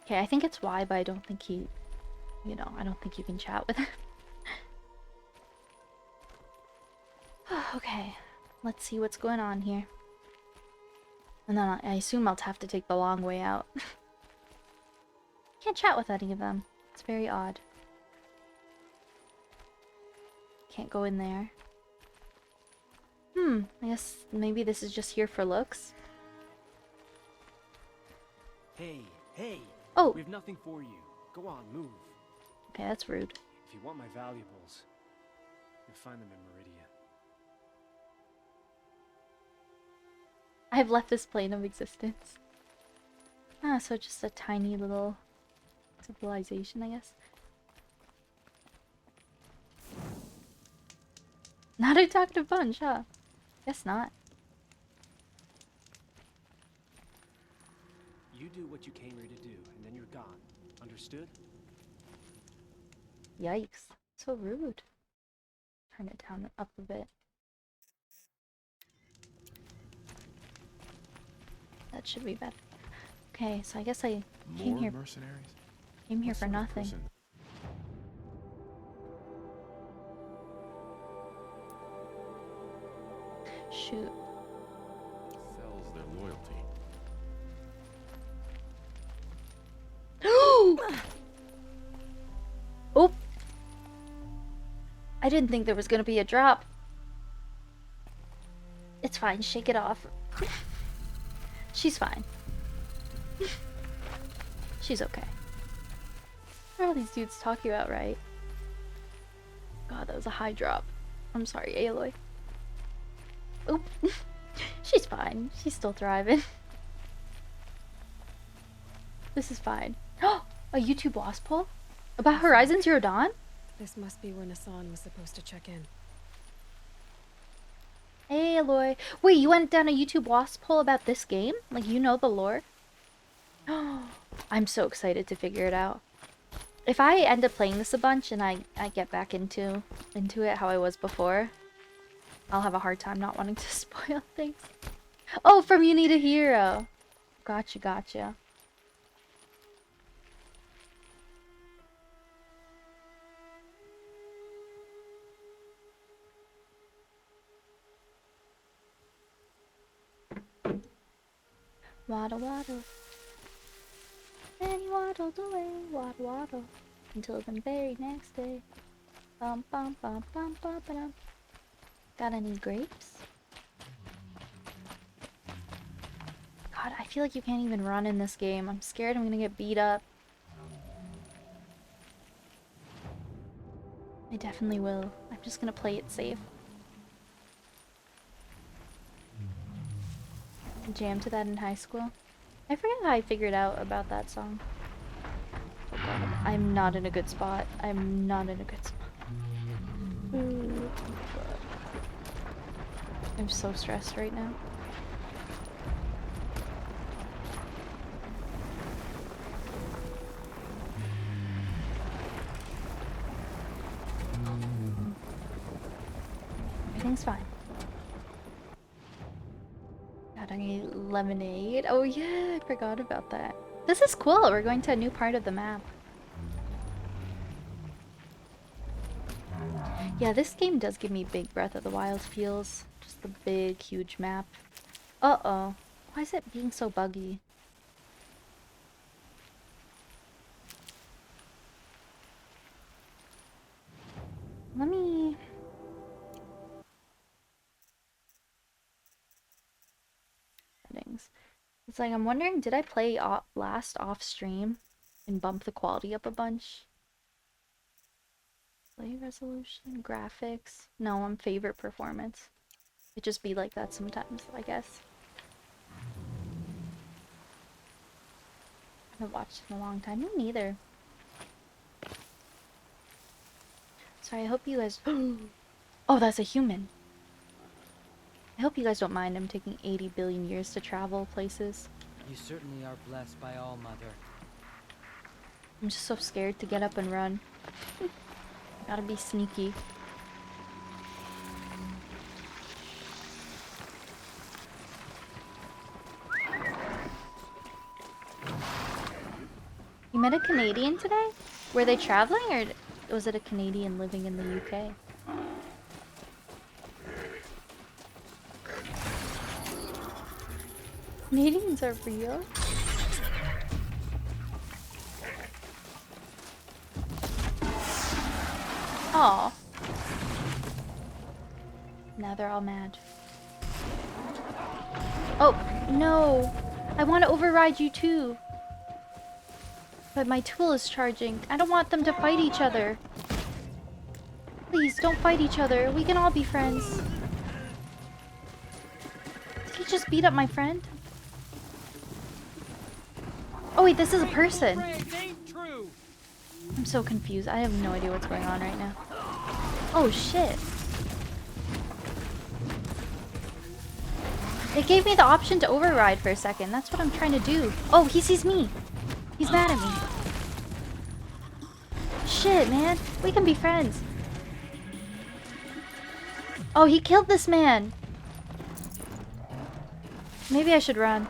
Okay, I think it's Y, but I don't think he... You know, I don't think you can chat with him. Okay, let's see what's going on here. And then I assume I'll have to take the long way out. Can't chat with any of them. It's very odd. can't go in there. I guess maybe this is just here for looks. Hey, hey! Oh! We have nothing for you. Go on, move. Okay, that's rude. If you want my valuables, you'll find them in Meridia. I've left this plane of existence. Ah, so just a tiny little civilization, I guess. Not a talkative bunch, huh? Guess not. You do what you came here to do, and then you're gone. Understood? Yikes. So rude. Turn it down up a bit. That should be better. Okay, so I guess I came here. Mercenaries? Came here for nothing. Shoot. Sells their loyalty. Oh! I didn't think there was gonna be a drop. It's fine, shake it off. She's fine. She's okay. What are all these dudes talking about, right? God, that was a high drop. I'm sorry, Aloy. Oop. She's fine. She's still thriving. This is fine. A YouTube wasp poll? About Horizon Zero Dawn? This must be where Nassan was supposed to check in. Hey, Aloy. Wait, you went down a YouTube wasp hole about this game? Like, you know the lore? I'm so excited to figure it out. If I end up playing this a bunch and I get back into it how I was before, I'll have a hard time not wanting to spoil things. Oh, from You Need a Hero. Gotcha, gotcha. Waddle, waddle. And he waddled away, waddle, waddle, until the very next day. Bum, bum, bum, bum, bum, bum. Got any grapes? God, I feel like you can't even run in this game. I'm scared I'm gonna get beat up. I definitely will. I'm just gonna play it safe. I jammed to that in high school. I forget how I figured out about that song. Oh God, I'm not in a good spot. I'm not in a good spot. Ooh, God. I'm so stressed right now. Everything's fine. Got any lemonade? Oh yeah, I forgot about that. This is cool. We're going to a new part of the map. Yeah, this game does give me big Breath of the Wild feels. Just the big, huge map. Uh-oh. Why is it being so buggy? Let me... Settings. It's like, I'm wondering, did I play last off stream and bump the quality up a bunch? Play resolution, graphics. No, I'm favorite performance. It just be like that sometimes, I guess. I haven't watched in a long time. Me neither. Sorry, I hope you guys... Oh, that's a human. I hope you guys don't mind. I'm taking 80 billion years to travel places. You certainly are blessed by all, Mother. I'm just so scared to get up and run. Gotta be sneaky. You met a Canadian today? Were they traveling, or was it a Canadian living in the UK? Canadians are real? Aw. they're all mad. Oh, no. I want to override you too. But my tool is charging. I don't want them to fight each other. Please, don't fight each other. We can all be friends. Did he just beat up my friend? Oh wait, this is a person. I'm so confused. I have no idea what's going on right now. Oh shit. It gave me the option to override for a second. That's what I'm trying to do. Oh, he sees me. He's mad at me. Shit, man. We can be friends. Oh, he killed this man. Maybe I should run.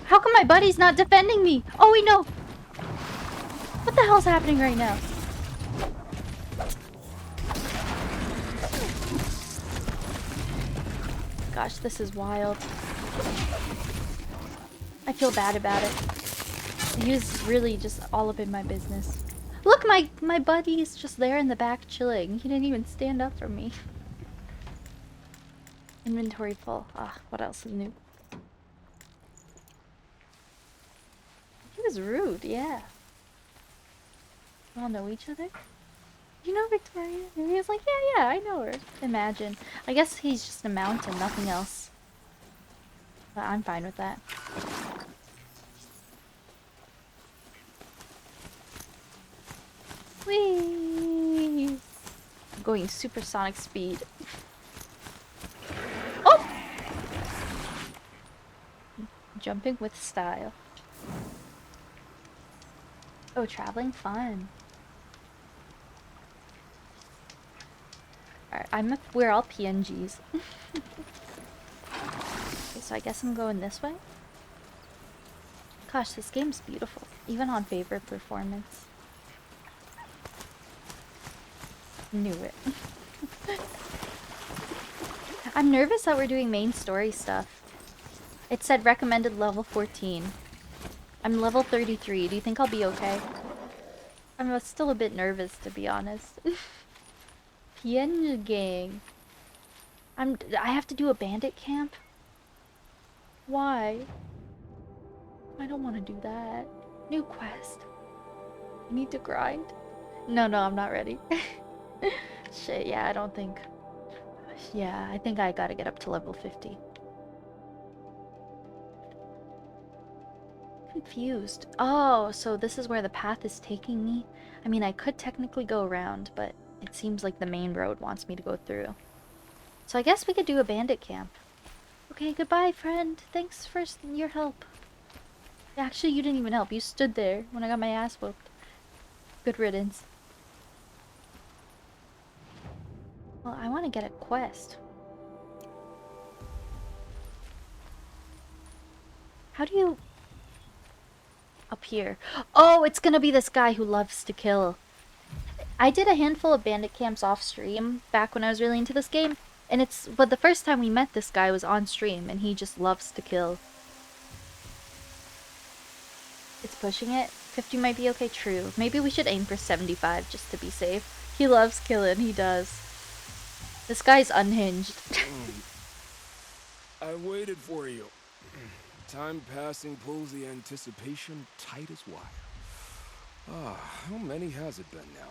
How come my buddy's not defending me? Oh, wait, no. What the hell's happening right now? Gosh, this is wild. I feel bad about it. He was really just all up in my business. Look, my buddy is just there in the back chilling. He didn't even stand up for me. Inventory full. Ah, what else is new? He was rude, yeah. We all know each other? You know Victoria? And he was like, yeah, I know her. Imagine. I guess he's just a mountain, nothing else. But I'm fine with that. Whee! I'm going supersonic speed. Oh! Jumping with style. Oh, traveling fun. Alright, we're all PNGs. Okay, so I guess I'm going this way. Gosh, this game's beautiful. Even on favorite performance. Knew it. I'm nervous that we're doing main story stuff. It said recommended level 14. I'm level 33. Do you think I'll be okay? I'm still a bit nervous, to be honest. PNG gang. I have to do a bandit camp? Why? I don't want to do that. New quest. I need to grind. No, I'm not ready. Shit, yeah, I don't think... Yeah, I think I gotta get up to level 50. Confused. Oh, so this is where the path is taking me? I mean, I could technically go around, but it seems like the main road wants me to go through. So I guess we could do a bandit camp. Okay, goodbye, friend. Thanks for your help. Actually, you didn't even help. You stood there when I got my ass whooped. Good riddance. Well, I want to get a quest. How do you... Up here. Oh, it's gonna be this guy who loves to kill. I did a handful of bandit camps off stream back when I was really into this game. And but the first time we met this guy was on stream and he just loves to kill. It's pushing it. 50 might be okay, true. Maybe we should aim for 75 just to be safe. He loves killing, he does. This guy's unhinged. I waited for you. Time passing pulls the anticipation tight as wire. How many has it been now?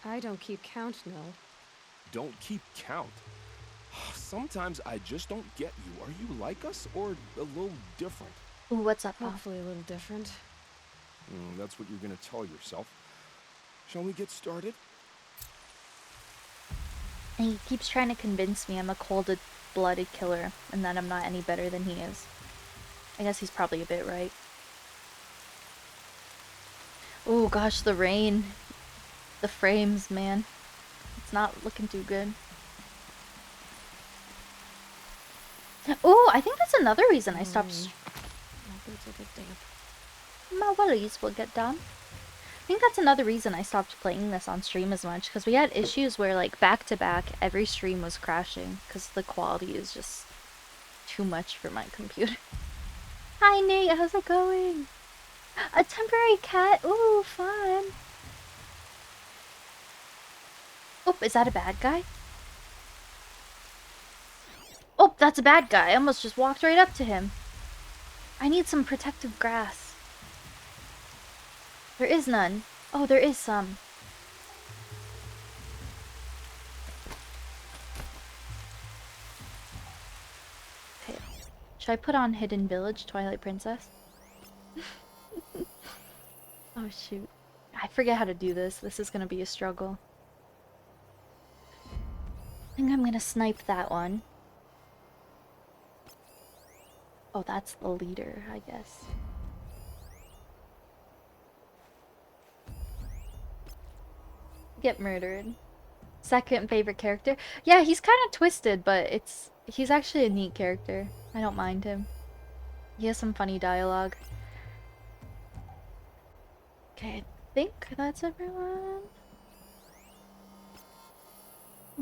I don't keep count, no. Don't keep count. Sometimes I just don't get you. Are you like us or a little different? Ooh, what's up, Bob? Hopefully a little different. That's what you're gonna tell yourself. Shall we get started? And he keeps trying to convince me I'm a cold-blooded killer and that I'm not any better than he is. I guess he's probably a bit right. Oh gosh, the rain. The frames, man. It's not looking too good. Oh, I think that's another reason I stopped... My worries will get done. I think that's another reason I stopped playing this on stream as much, because we had issues where, like, back-to-back, every stream was crashing, because the quality is just too much for my computer. Hi, Nate, how's it going? A temporary cat? Ooh, fun. Oh, is that a bad guy? Oh, that's a bad guy. I almost just walked right up to him. I need some protective grass. There is none. Oh, there is some. Okay. Should I put on Hidden Village, Twilight Princess? Oh, shoot. I forget how to do this. This is gonna be a struggle. I think I'm gonna snipe that one. Oh, that's the leader, I guess. Get murdered. Second favorite character? Yeah, he's kind of twisted, but he's actually a neat character. I don't mind him. He has some funny dialogue. Okay, I think that's everyone.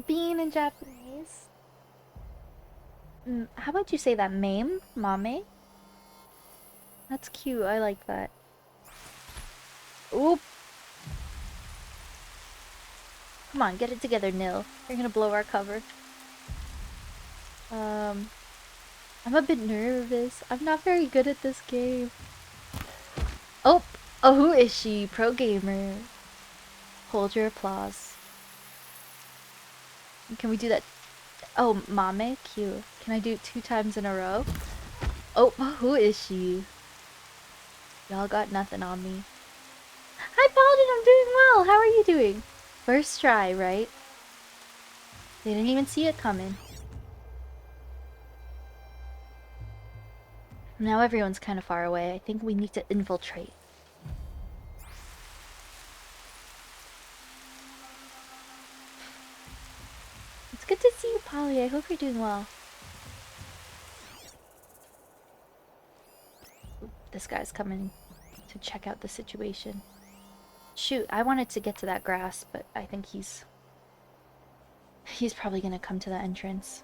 Bean in Japanese. How about you say that? Mame? Mame? That's cute. I like that. Oop. Come on, get it together, Nil. You're gonna blow our cover. I'm a bit nervous. I'm not very good at this game. Oh! Oh, who is she? Pro gamer. Hold your applause. Can we do that? Oh, Mame? Cute. Can I do it 2 times in a row? Oh, who is she? Y'all got nothing on me. Hi, Paladin! I'm doing well! How are you doing? First try, right? They didn't even see it coming. Now everyone's kind of far away. I think we need to infiltrate. It's good to see you, Polly. I hope you're doing well. This guy's coming to check out the situation. Shoot, I wanted to get to that grass, but I think he's probably gonna come to the entrance.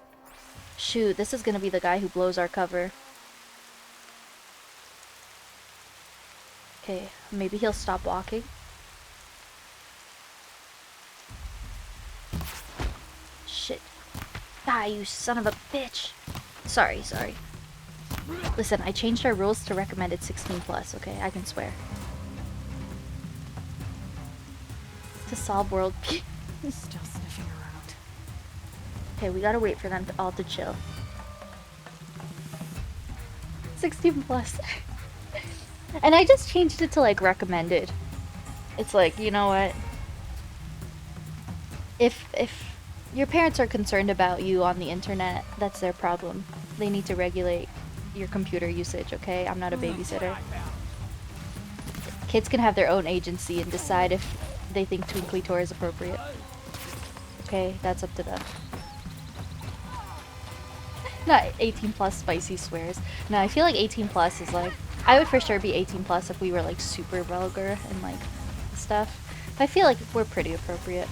Shoot, this is gonna be the guy who blows our cover. Okay, maybe he'll stop walking. Shit. Die, you son of a bitch! Sorry. Listen, I changed our rules to recommended 16+, okay? I can swear. To solve world peace. Still sniffing around. Okay, we gotta wait for them all to chill. 16+. And I just changed it to, like, recommended. It's like, you know what? If your parents are concerned about you on the internet, that's their problem. They need to regulate your computer usage, okay? I'm not a babysitter. Kids can have their own agency and decide if they think TwinklyTor is appropriate. Okay, that's up to them. Not 18+ spicy swears. No, I feel like 18+ is like... I would for sure be 18+ if we were like super vulgar and like stuff. But I feel like we're pretty appropriate.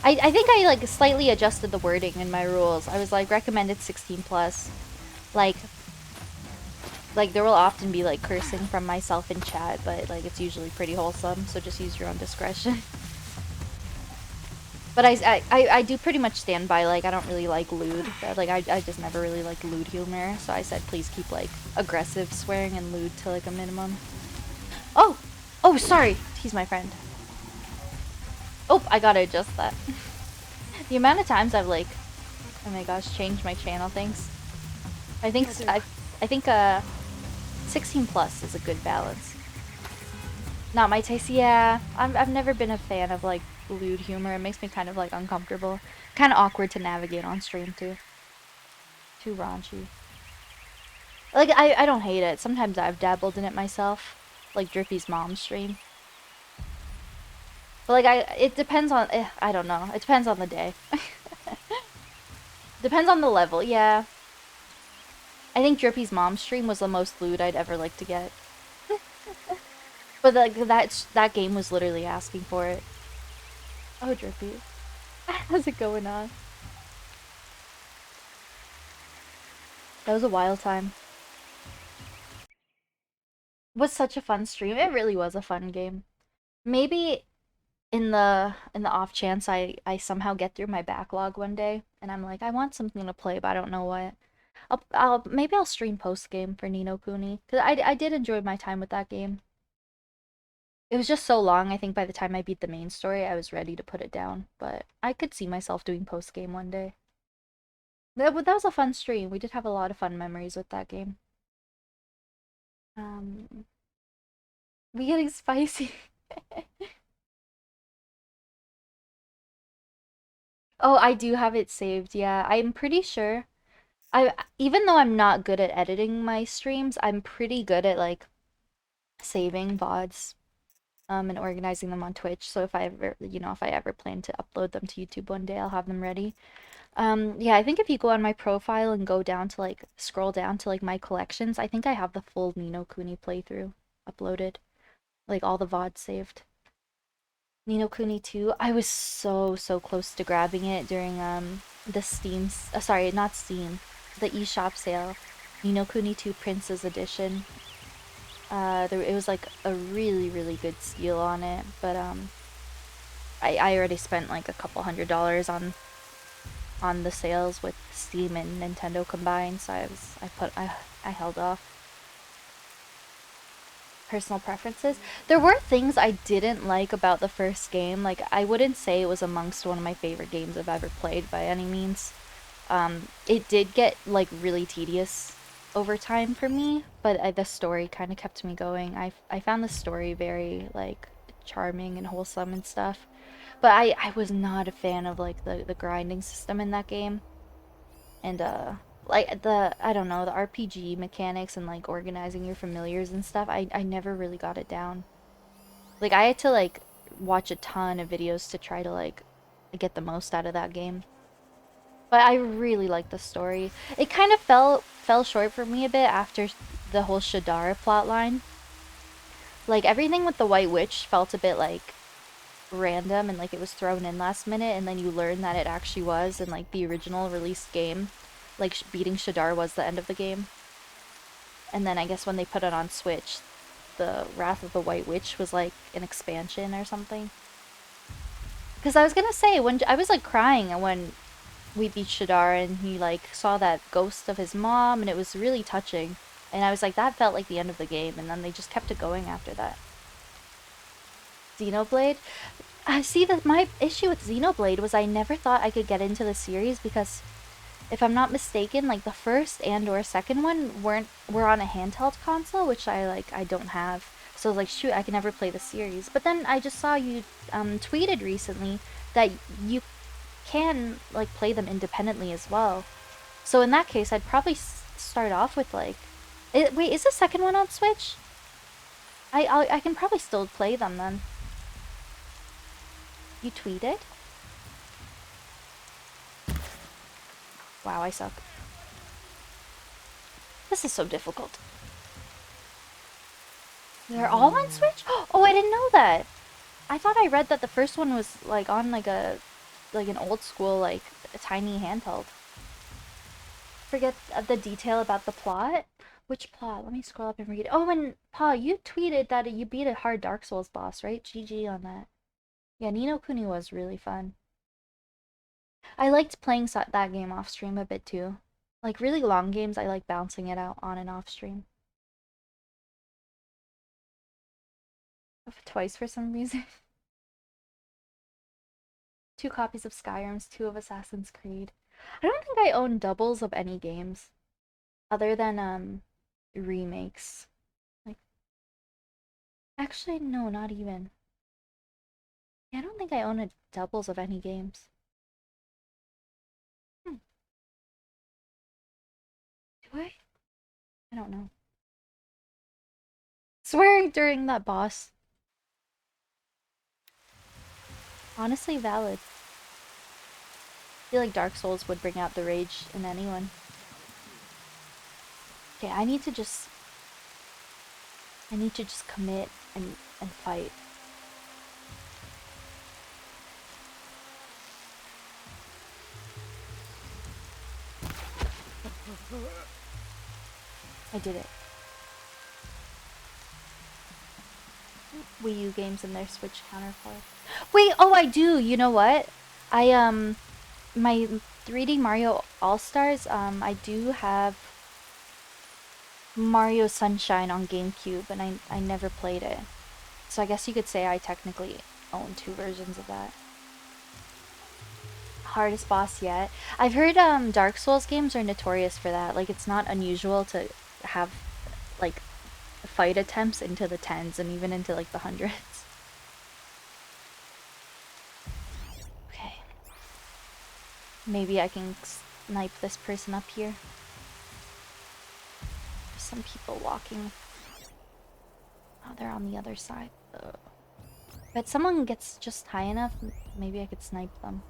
I think I like slightly adjusted the wording in my rules. I was like recommended 16+. Like there will often be like cursing from myself in chat, but like it's usually pretty wholesome, so just use your own discretion. But I do pretty much stand by, like, I don't really like lewd. Like, I just never really liked lewd humor, so I said please keep, like, aggressive swearing and lewd to, like, a minimum. Oh! Oh, sorry! He's my friend. Oh, I gotta adjust that. The amount of times I've, like, oh my gosh, changed my channel things. I think 16+ is a good balance. Not my taste. Yeah, I've never been a fan of, like, lewd humor. It makes me kind of like uncomfortable. Kind of awkward to navigate on stream too. Too raunchy. Like I don't hate it. Sometimes I've dabbled in it myself, like Drippy's mom's stream. But like it depends on I don't know. It depends on the day. Depends on the level. Yeah. I think Drippy's mom's stream was the most lewd I'd ever like to get. But like that game was literally asking for it. Oh, Drippy. How's it going on? That was a wild time. It was such a fun stream. It really was a fun game. Maybe in the off chance I somehow get through my backlog one day and I'm like I want something to play but I don't know what. I'll maybe I'll stream post game for Ni no Kuni because I did enjoy my time with that game. It was just so long. I think by the time I beat the main story, I was ready to put it down. But I could see myself doing post game one day. That was a fun stream. We did have a lot of fun memories with that game. We getting spicy. Oh, I do have it saved. Yeah, I'm pretty sure. I even though I'm not good at editing my streams, I'm pretty good at like saving VODs and organizing them on Twitch. So if I ever, if I ever plan to upload them to YouTube one day, I'll have them ready. Yeah, I think if you go on my profile and go down to like scroll down to like my collections, I think I have the full Ni no Kuni playthrough uploaded, like all the VODs saved. Ni no Kuni 2, I was so close to grabbing it during the Steam, sorry, not Steam, the eShop sale. Ni no Kuni 2 Princess Edition. It was like a really good steal on it, but I already spent like a couple $100 on the sales with Steam and Nintendo combined, so I held off. Personal preferences. There were things I didn't like about the first game. Like I wouldn't say it was amongst one of my favorite games I've ever played by any means. It did get like really tedious over time for me, but the story kind of kept me going. I found the story very like charming and wholesome and stuff. But I was not a fan of like the grinding system in that game. And like I don't know, the RPG mechanics and like organizing your familiars and stuff, I never really got it down. Like I had to like watch a ton of videos to try to like get the most out of that game. But I really liked the story. It kind of fell short for me a bit after the whole Shadara plotline. Like everything with the White Witch felt a bit like random and like it was thrown in last minute and then you learn that it actually was in like the original released game. Like beating Shadar was the end of the game. And then I guess when they put it on Switch, the Wrath of the White Witch was like an expansion or something. Because I was gonna say, when I was like crying when we beat Shadar and he like saw that ghost of his mom and it was really touching. And I was like, that felt like the end of the game, and then they just kept it going after that. Xenoblade? I see that my issue with Xenoblade was I never thought I could get into the series because if I'm not mistaken, like the first and or second one were on a handheld console, which I don't have. So like shoot, I can never play the series. But then I just saw you tweeted recently that you can like play them independently as well. So in that case, I'd probably start off with like wait, is the second one on Switch? I can probably still play them then. You tweeted? Wow, I suck. This is so difficult. They're all on Switch? Oh, I didn't know that. I thought I read that the first one was like on like an old school like a tiny handheld. Forget the detail about the plot. Which plot? Let me scroll up and read. Oh, and Pa, you tweeted that you beat a hard Dark Souls boss, right? GG on that. Yeah, Ni no Kuni was really fun. I liked playing that game off stream a bit too. Like really long games, I like bouncing it out on and off stream. Twice for some reason. 2 copies of Skyrims, 2 of Assassin's Creed. I don't think I own doubles of any games other than remakes. Like actually no, not even. Yeah, I don't think I own a doubles of any games. Do I? I don't know. Swearing during that boss. Honestly valid. I feel like Dark Souls would bring out the rage in anyone. Okay, I need to just commit and fight. I did it. Wii U games and their Switch counterpart. Wait, oh I do. You know what? I my 3D Mario All-Stars, I do have Mario Sunshine on GameCube, and I never played it. So I guess you could say I technically own 2 versions of that. Hardest boss yet. I've heard Dark Souls games are notorious for that. Like, it's not unusual to have like fight attempts into the 10s and even into like the 100s. Okay. Maybe I can snipe this person up here. There's some people walking. Oh, they're on the other side. Ugh. But someone gets just high enough, maybe I could snipe them.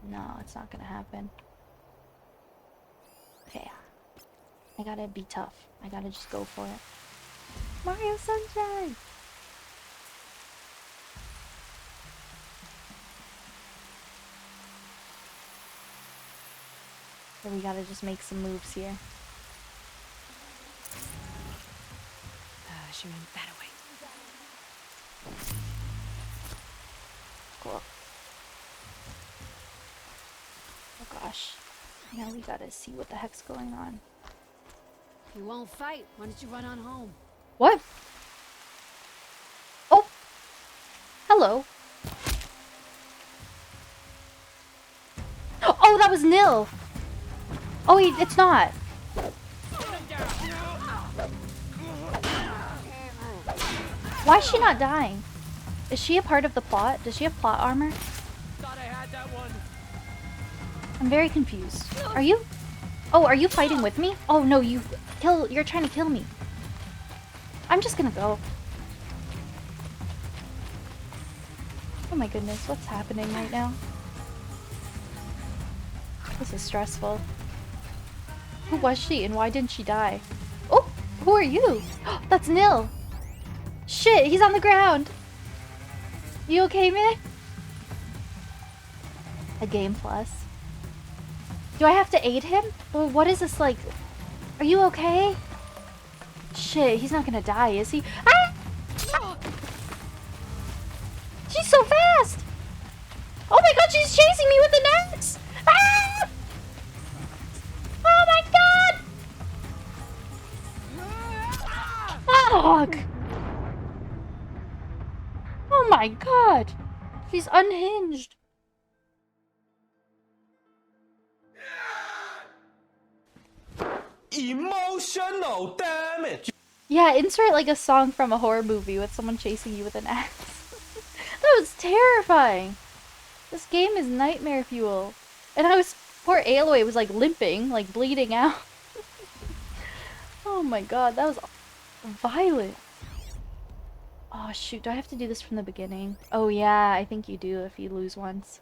No, it's not gonna happen. Okay. I gotta be tough. I gotta just go for it. Mario Sunshine! So we gotta just make some moves here. She went that way. Cool. Oh gosh. Now we gotta see what the heck's going on. You won't fight. Why don't you run on home? What? Oh! Hello. Oh, that was Nil! Oh wait, it's not. Why is she not dying? Is she a part of the plot? Does she have plot armor? Thought I had that one. I'm very confused. Are you? Oh, are you fighting with me? Oh no, you're trying to kill me. I'm just gonna go. Oh my goodness, what's happening right now? This is stressful. Who was she and why didn't she die? Oh, who are you? That's Nil. Shit, he's on the ground. You okay, man? A game plus. Do I have to aid him? Or what is this like? Are you okay? Shit, he's not gonna die, is he? Ah! Ah! She's so fast! Oh my god, she's chasing me with an axe! Ah! Oh my god! Fuck! Oh my god! She's unhinged. Emotional damage. Yeah, insert like a song from a horror movie with someone chasing you with an axe. That was terrifying. This game is nightmare fuel. And poor Aloy was like limping, like bleeding out. Oh my god, that was violent. Oh shoot, do I have to do this from the beginning? Oh yeah, I think you do if you lose once.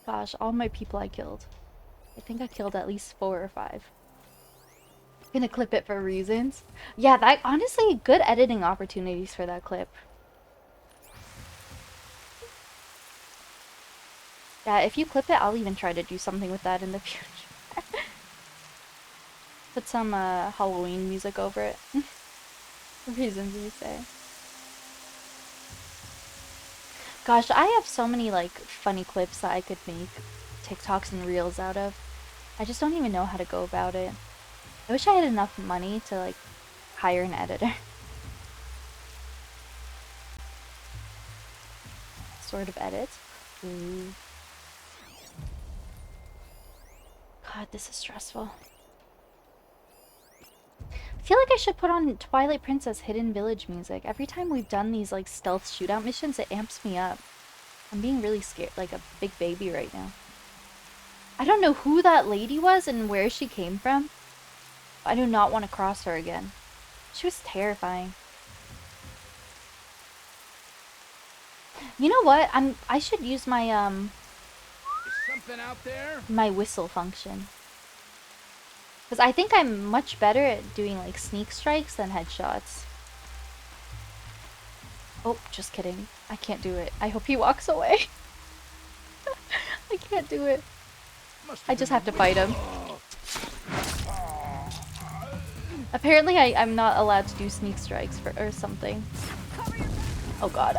Gosh, all my people I killed. I think I killed at least 4 or 5. Gonna clip it for reasons. Yeah, that honestly, good editing opportunities for that clip. Yeah, if you clip it, I'll even try to do something with that in the future. Put some Halloween music over it. Reasons you say. Gosh, I have so many like funny clips that I could make TikToks and Reels out of. I just don't even know how to go about it. I wish I had enough money to like hire an editor. Sort of edit. Ooh. God, this is stressful. I feel like I should put on Twilight Princess Hidden Village music. Every time we've done these like stealth shootout missions, it amps me up. I'm being really scared, like a big baby right now. I don't know who that lady was and where she came from. I do not want to cross her again. She was terrifying. You know what? I should use my Something out there? my whistle function. Because I think I'm much better at doing like sneak strikes than headshots. Oh, just kidding. I can't do it. I hope he walks away. I can't do it. I just have to fight him. Apparently I'm not allowed to do sneak strikes or something. Cover Oh god,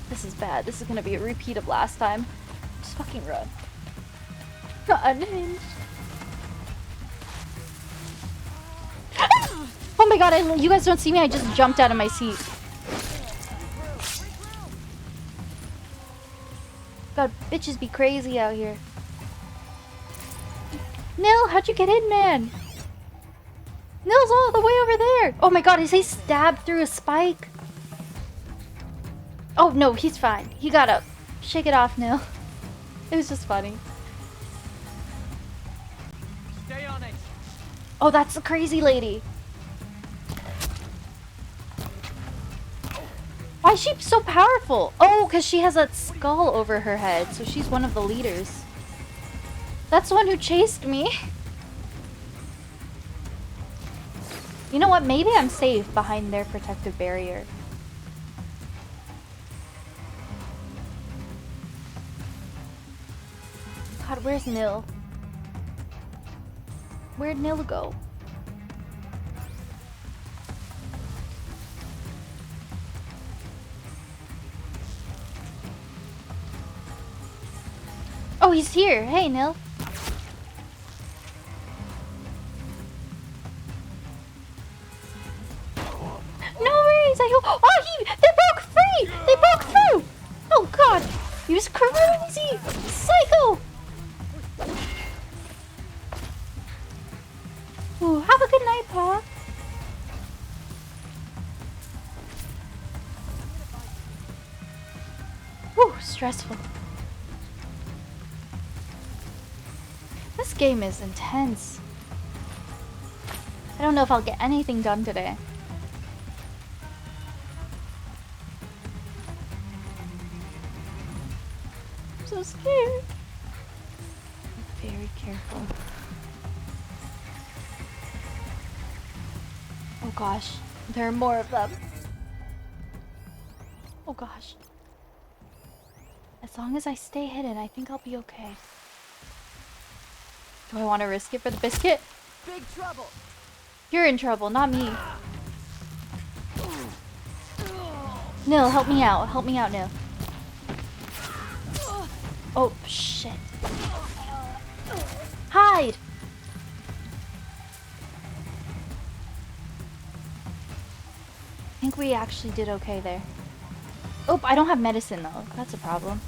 this is bad. This is gonna be a repeat of last time. Just fucking run. Unhinged. Oh my god, you guys don't see me, I just jumped out of my seat. God, bitches be crazy out here. Nil, how'd you get in, man? Nil's all the way over there. Oh my god, is he stabbed through a spike? Oh no, he's fine. He got up. Shake it off, Nil. It was just funny. Stay on it. Oh, that's the crazy lady. Why is she so powerful? Oh, because she has that skull over her head, so she's one of the leaders. That's the one who chased me. You know what? Maybe I'm safe behind their protective barrier. God, where's Nil? Where'd Nil go? Oh, he's here. Hey, Nil. No worries. They broke free. They broke through. Oh God, he was crazy, psycho. Ooh, have a good night, Pa. Ooh, stressful. This game is intense. I don't know if I'll get anything done today. I'm so scared. Be very careful. Oh gosh, there are more of them. Oh gosh. As long as I stay hidden, I think I'll be okay. Do I want to risk it for the biscuit? Big trouble. You're in trouble, not me. Nil, help me out. Help me out, Nil. Oh, shit. Hide! I think we actually did okay there. Oh, I don't have medicine, though. That's a problem.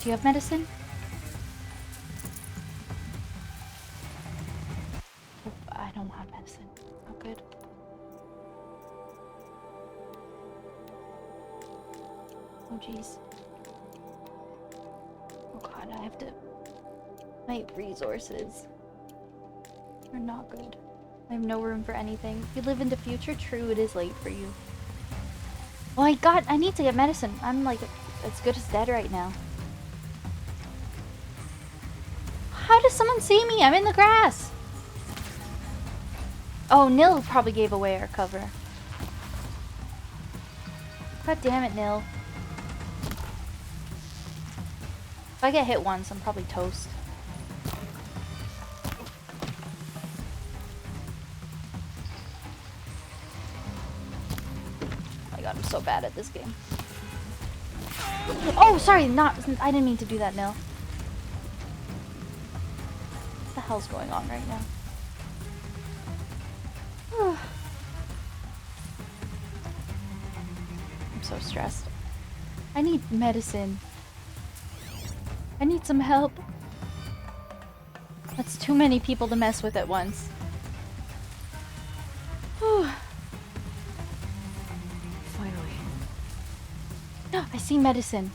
Do you have medicine? I don't have medicine. Oh, good. Oh, jeez. Oh, God, I have to... My resources are not good. I have no room for anything. If you live in the future, true, it is late for you. Oh my God, I need to get medicine. I'm, like, as good as dead right now. How does someone see me? I'm in the grass. Oh, Nil probably gave away our cover. God damn it, Nil. If I get hit once, I'm probably toast. Oh my God, I'm so bad at this game. Oh, sorry, I didn't mean to do that, Nil. What the hell's going on right now? I'm so stressed. I need medicine. I need some help. That's too many people to mess with at once. Finally. No, I see medicine.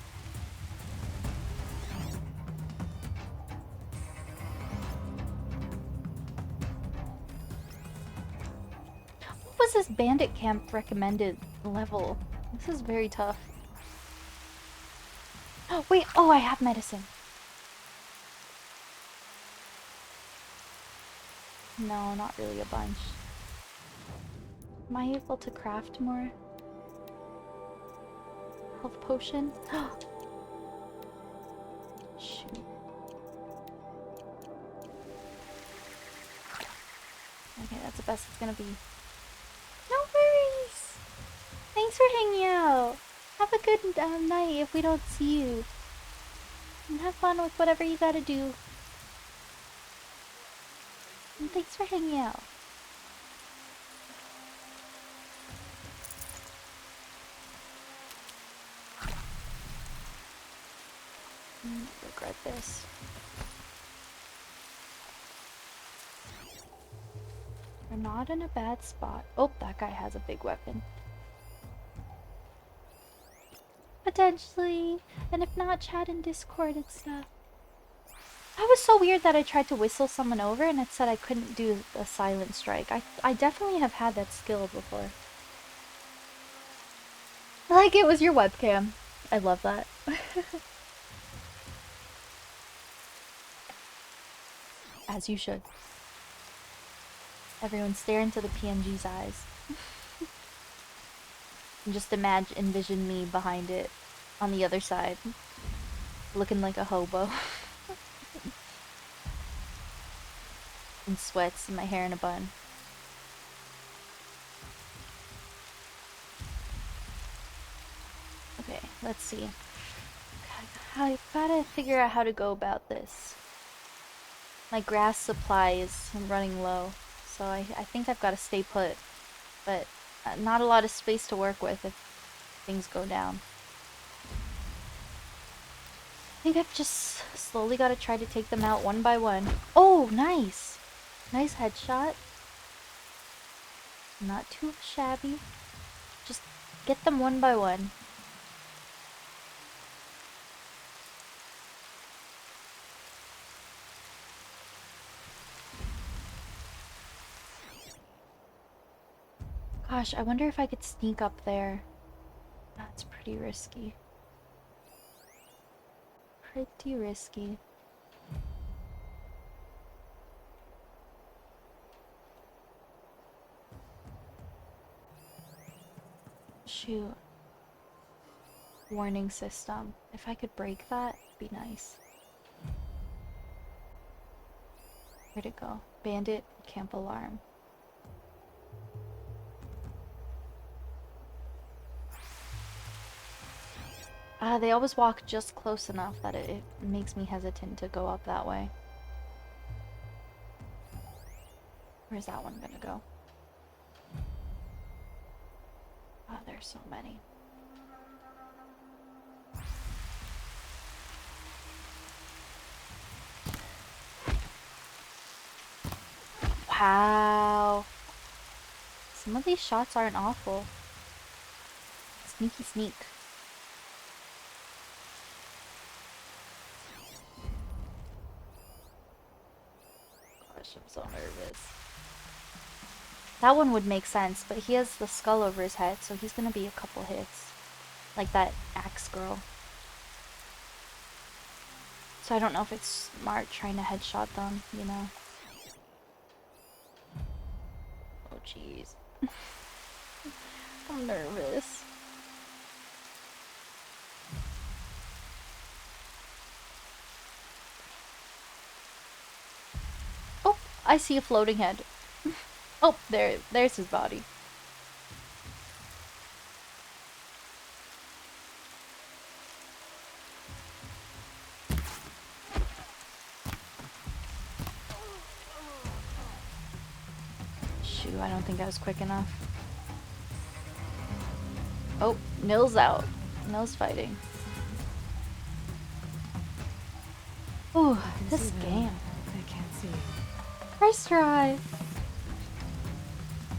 What was this bandit camp recommended level? This is very tough. Oh, wait. Oh, I have medicine. No, not really a bunch. Am I able to craft more? Health potion? Shoot. Okay, that's the best it's gonna be. No worries! Thanks thanks for hanging out. Have a good night if we don't see you. And have fun with whatever you gotta do. And thanks for hanging out. Regret this. We're not in a bad spot. Oh, that guy has a big weapon. Potentially. And if not, chat in Discord and stuff. That was so weird that I tried to whistle someone over and it said I couldn't do a silent strike. I definitely have had that skill before. Like it was your webcam. I love that. As you should. Everyone stare into the PNG's eyes. And just envision me behind it on the other side. Looking like a hobo. In sweats and my hair in a bun. Okay, let's see. I gotta figure out how to go about this. My grass supply is running low, so I think I've got to stay put. But not a lot of space to work with if things go down. I think I've just slowly got to try to take them out one by one. Oh, nice! Nice headshot. Not too shabby. Just get them one by one. Gosh, I wonder if I could sneak up there. That's pretty risky. Pretty risky. Shoot. Warning system. If I could break that, it'd be nice. Where'd it go? Bandit, camp alarm. They always walk just close enough that it makes me hesitant to go up that way. Where's that one gonna go? Oh, there's so many. Wow. Some of these shots aren't awful. Sneaky sneak. Gosh, I'm so nervous. That one would make sense, but he has the skull over his head, so he's gonna be a couple hits. Like that axe girl. So I don't know if it's smart trying to headshot them, you know? Oh, jeez. I'm nervous. Oh, I see a floating head. Oh, there's his body. Shoot, I don't think I was quick enough. Oh, Nil's out. Nil's fighting. Ooh, this game. I can't see. First try.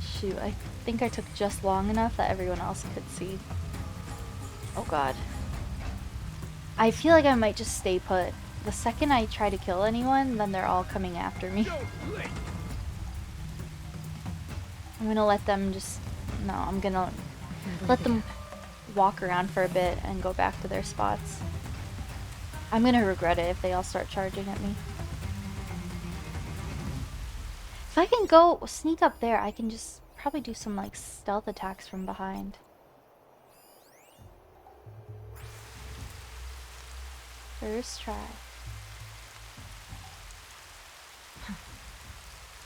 Shoot, I think I took just long enough that everyone else could see. Oh god. I feel like I might just stay put. The second I try to kill anyone, then they're all coming after me. I'm gonna let them just... No, I'm gonna let them walk around for a bit and go back to their spots. I'm gonna regret it if they all start charging at me. If I can go sneak up there, I can just probably do some like stealth attacks from behind. First try.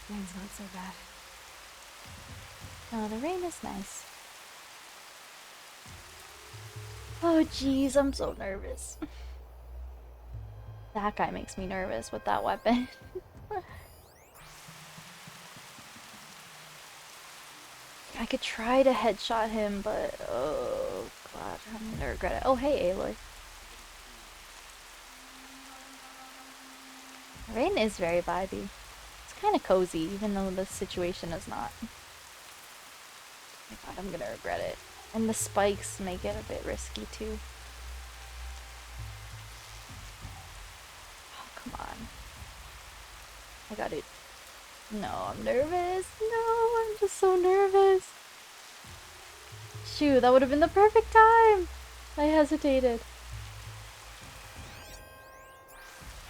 Rain's not so bad. Oh, the rain is nice. Oh jeez, I'm so nervous. That guy makes me nervous with that weapon. I could try to headshot him, but oh god, I'm gonna regret it. Oh hey, Aloy. Rain is very vibey. It's kind of cozy, even though the situation is not. Oh my god, I'm gonna regret it. And the spikes make it a bit risky too. Oh, come on. I got it. No, I'm nervous. No, I'm just so nervous. Shoot, that would have been the perfect time. I hesitated.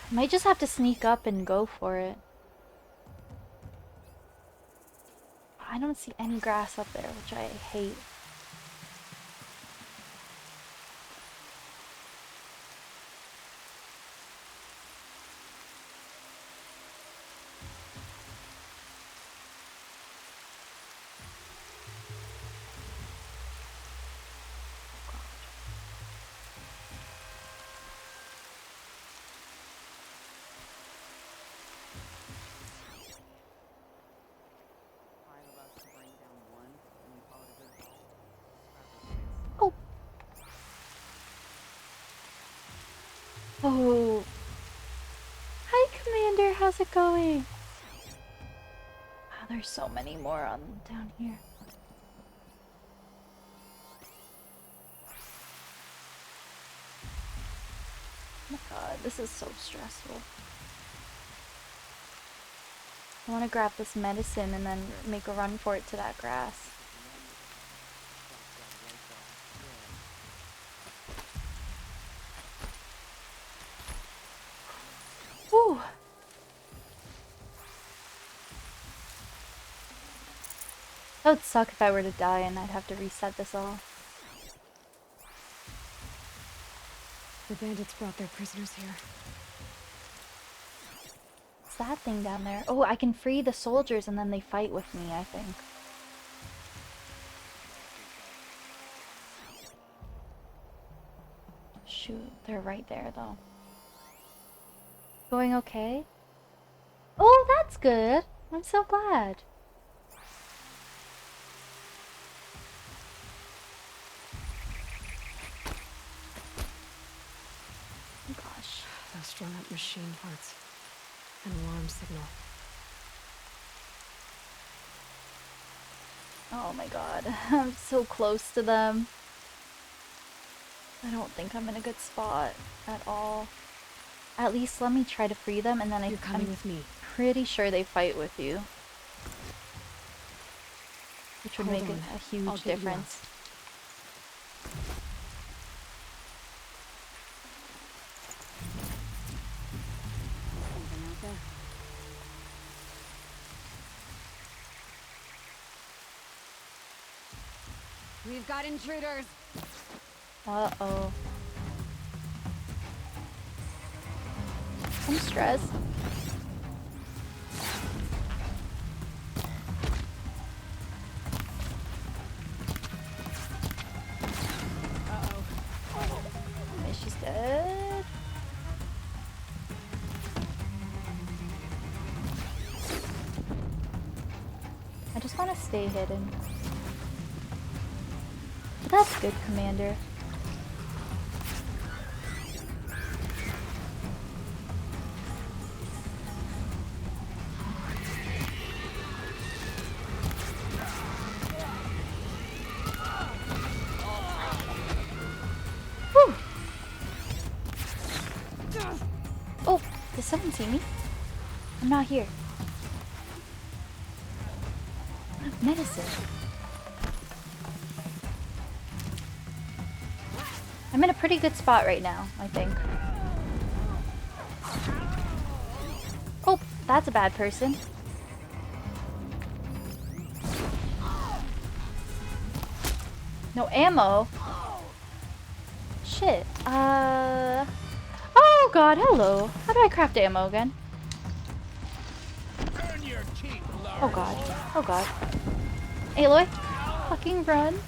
I might just have to sneak up and go for it. I don't see any grass up there, which I hate. Oh. Oh. Hi, Commander. How's it going? Wow, there's so many more on down here. Oh my god, this is so stressful. I want to grab this medicine and then make a run for it to that grass. Whew. That would suck if I were to die and I'd have to reset this all. The bandits brought their prisoners here. What's that thing down there? Oh, I can free the soldiers and then they fight with me, I think. Shoot, they're right there though. Going okay? Oh, that's good. I'm so glad. Oh gosh. Those strung up machine parts. An alarm signal. Oh my god. I'm so close to them. I don't think I'm in a good spot at all. At least let me try to free them and then You're coming with me. Pretty sure they fight with you. Which would Hold make on. a I'll huge get you difference. Something out there. We've got intruders. Uh-oh. I'm stressed. Uh-oh. Okay, she's dead. I just want to stay hidden. But that's good, Commander. Whew. Oh, does someone see me? I'm not here. Medicine. I'm in a pretty good spot right now, I think. Oh, that's a bad person. No ammo. Shit. Oh god, hello. How do I craft ammo again? Oh god. Oh god. Aloy, fucking run.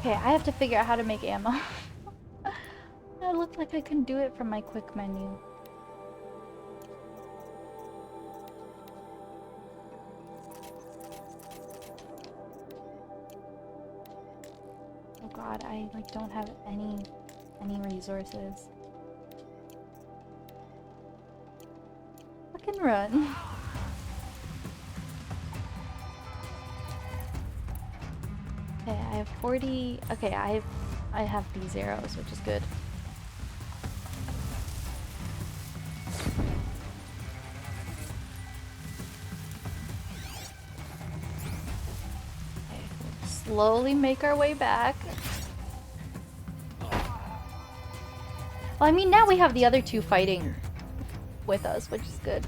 Okay, I have to figure out how to make ammo. It looked like I couldn't do it from my quick menu. Oh god, I like don't have any resources. Fucking run. Okay, I have 40. Okay, I have these arrows, which is good. Okay, we'll slowly make our way back. Well, I mean, now we have the other two fighting with us, which is good.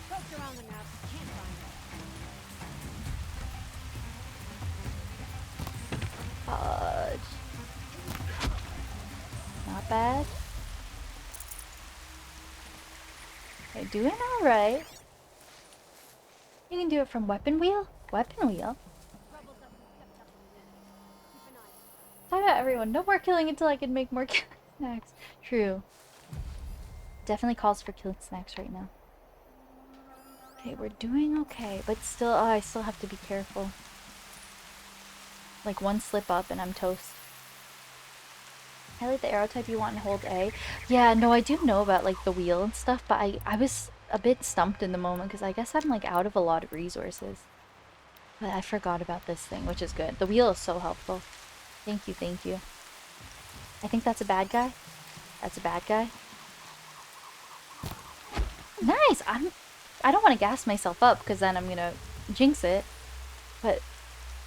Poked around the map, can't find it. Fudge. Not bad. Okay, doing alright. You can do it from weapon wheel? Weapon wheel? Rebels up kept up in the wind. Keep an eye. Talk about everyone. No more killing until I can make more killing snacks. True. Definitely calls for killing snacks right now. Okay, we're doing okay, but still, oh, I still have to be careful. Like one slip up and I'm toast. Highlight the arrow type you want and hold A. Yeah, no, I do know about like the wheel and stuff, but I was a bit stumped in the moment because I guess I'm like out of a lot of resources. But I forgot about this thing, which is good. The wheel is so helpful. Thank you, thank you. I think that's a bad guy. That's a bad guy. Nice! I don't want to gas myself up because then I'm gonna jinx it. But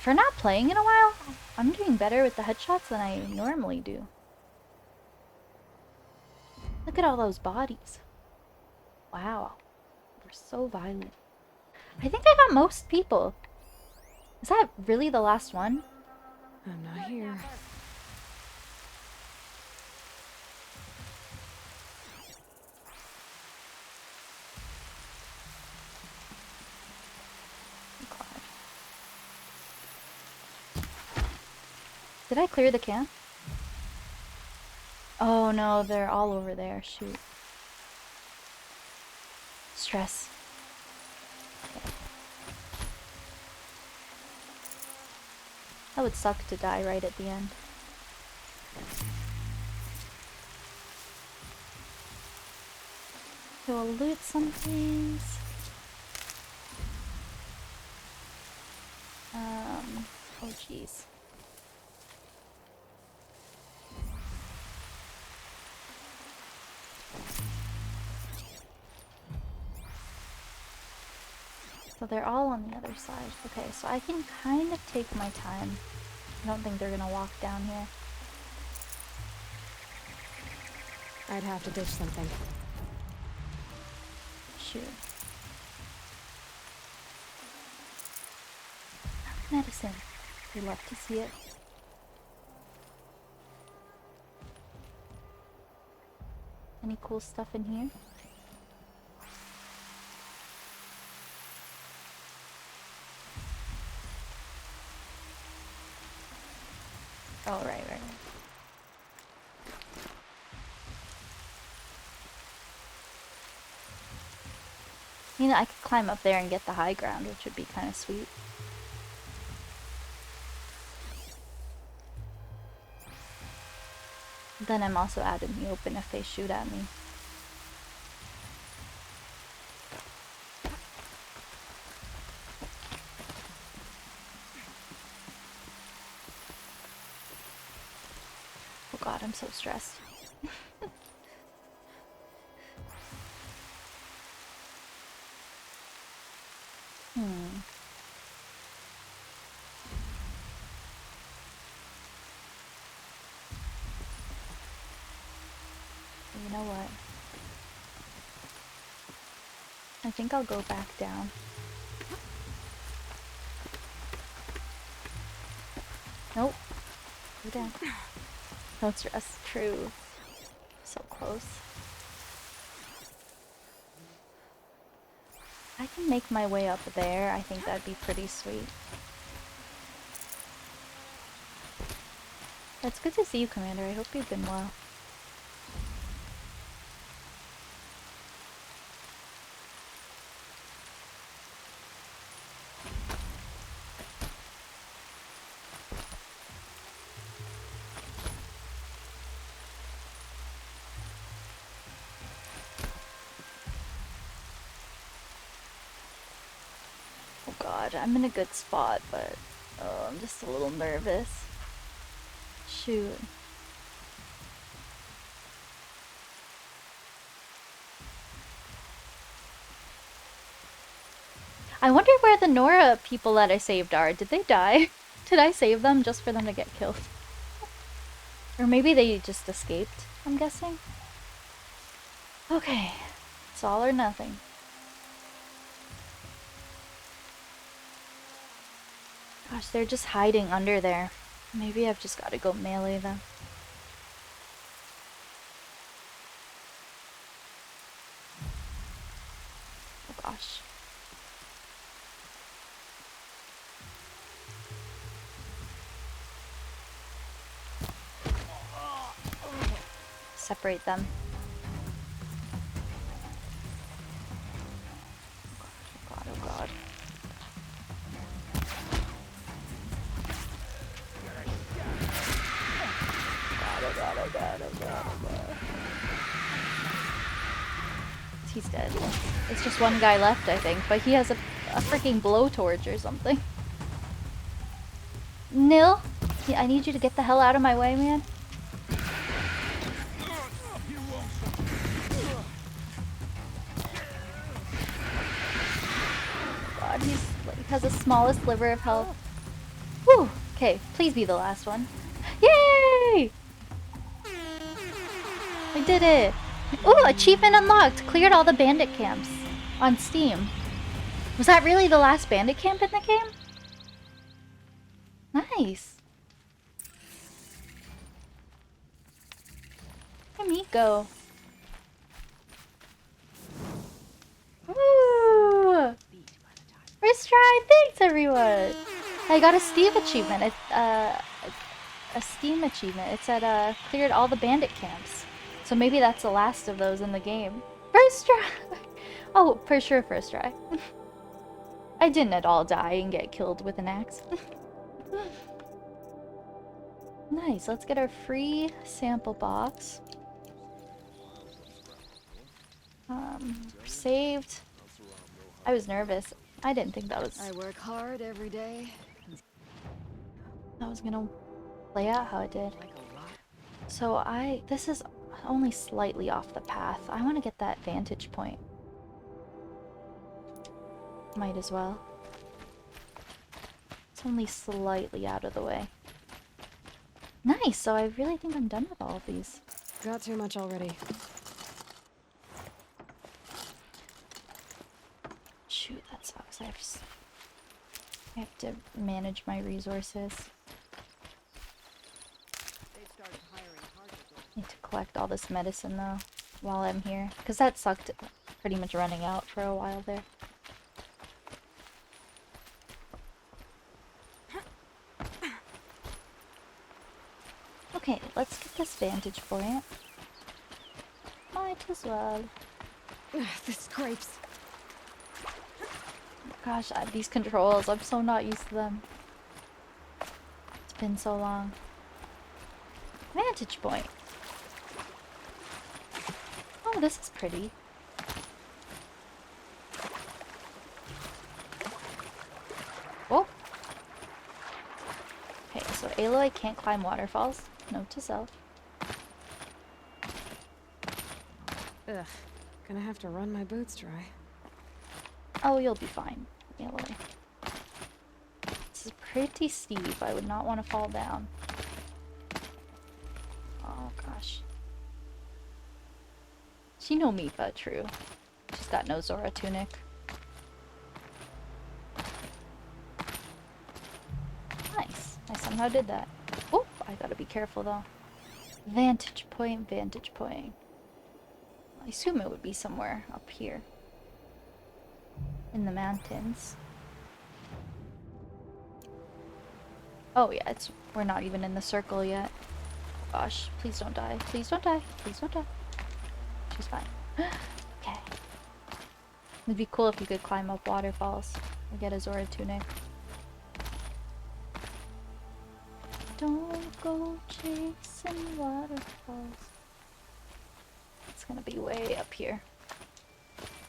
for not playing in a while, I'm doing better with the headshots than I normally do. Look at all those bodies. Wow. They're so violent. I think I got most people. Is that really the last one? I'm not here. God. Did I clear the camp? Oh no, they're all over there. Shoot. Stress. Okay. That would suck to die right at the end. So we'll loot some things. Oh jeez. So they're all on the other side. Okay, so I can kind of take my time. I don't think they're gonna walk down here. I'd have to ditch something. Sure. Medicine. We love to see it. Any cool stuff in here? Oh, right. You know, I could climb up there and get the high ground, which would be kind of sweet. Then I'm also out in the open if they shoot at me. Oh god, I'm so stressed. You know what? I think I'll go back down. Nope. Go down. No stress. True. So close. I can make my way up there. I think that'd be pretty sweet. It's good to see you, Commander. I hope you've been well. Oh god, I'm in a good spot, but I'm just a little nervous. Shoot. I wonder where the Nora people that I saved are. Did they die? Did I save them just for them to get killed? Or maybe they just escaped, I'm guessing. Okay, it's all or nothing. Gosh, they're just hiding under there. Maybe I've just got to go melee them. Oh gosh. Separate them. Oh god, oh god. He's dead. It's just one guy left, I think, but he has a freaking blowtorch or something. Nil, I need you to get the hell out of my way, man. God, he has the smallest sliver of health. Whew. Okay, please be the last one. Yay! I did it! Ooh, achievement unlocked! Cleared all the bandit camps on Steam. Was that really the last bandit camp in the game? Nice! Let me go. Woo! First try! Thanks, everyone! I got a Steam achievement. A Steam achievement. It said, cleared all the bandit camps. So maybe that's the last of those in the game. First try! Oh, for sure first try. I didn't at all die and get killed with an axe. Nice, let's get our free sample box. Saved. I was nervous. I didn't think that was... I work hard every day. That was gonna play out how it did. So this is only slightly off the path. I want to get that vantage point. Might as well. It's only slightly out of the way. Nice, so I really think I'm done with all of these. Got too much already. Shoot, that sucks. I have to manage my resources. Need to collect all this medicine though while I'm here, because that sucked pretty much running out for a while there. Okay, let's get this vantage point. Might as well. The scrapes. Gosh, these controls, I'm so not used to them. It's been so long. Vantage point. Oh, this is pretty. Oh! Okay, so Aloy can't climb waterfalls. Note to self. Ugh. Gonna have to run my boots dry. Oh, you'll be fine, Aloy. This is pretty steep. I would not want to fall down. Oh, gosh. She no Mifa, true. She's got no Zora tunic. Nice. I somehow did that. Oh, I gotta be careful though. Vantage point, vantage point. I assume it would be somewhere up here. in the mountains. Oh yeah, we're not even in the circle yet. Gosh, please don't die. Please don't die. Please don't die. She's fine. Okay. It'd be cool if you could climb up waterfalls or get a Zora tunic. Don't go chasing waterfalls. It's gonna be way up here.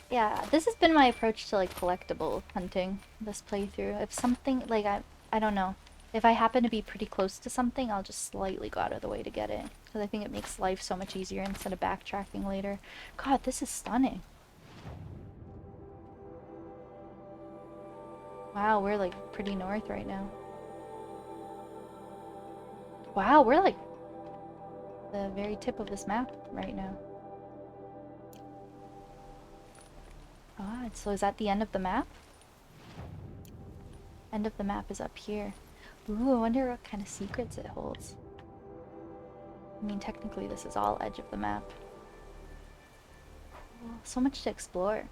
Yeah, this has been my approach to like collectible hunting this playthrough. If something like I don't know. If I happen to be pretty close to something, I'll just slightly go out of the way to get it. Because I think it makes life so much easier instead of backtracking later. God, this is stunning. Wow, we're like pretty north right now. Wow, we're like the very tip of this map right now. God, so is that the end of the map? End of the map is up here. Ooh, I wonder what kind of secrets it holds. I mean, technically this is all edge of the map. Cool. So much to explore.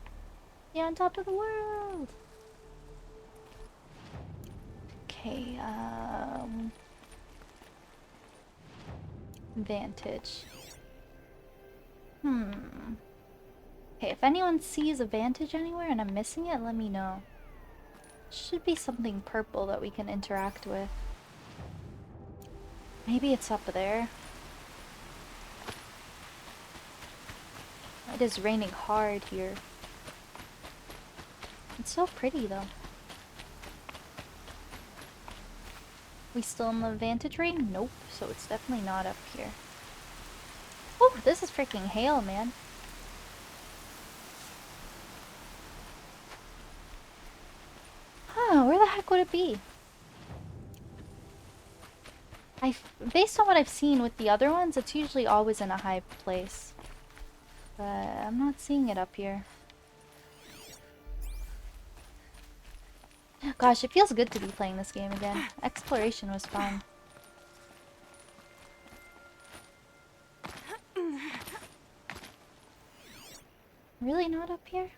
Yeah, on top of the world! Okay, Vantage. Okay, if anyone sees a vantage anywhere and I'm missing it, let me know. Should be something purple that we can interact with. Maybe it's up there. It is raining hard here. It's so pretty though. We still in the vantage ring? Nope, so it's definitely not up here. Oh, this is freaking hail, man. Huh, where the heck would it be? Based on what I've seen with the other ones, it's usually always in a high place. But I'm not seeing it up here. Gosh, it feels good to be playing this game again. Exploration was fun. Really not up here?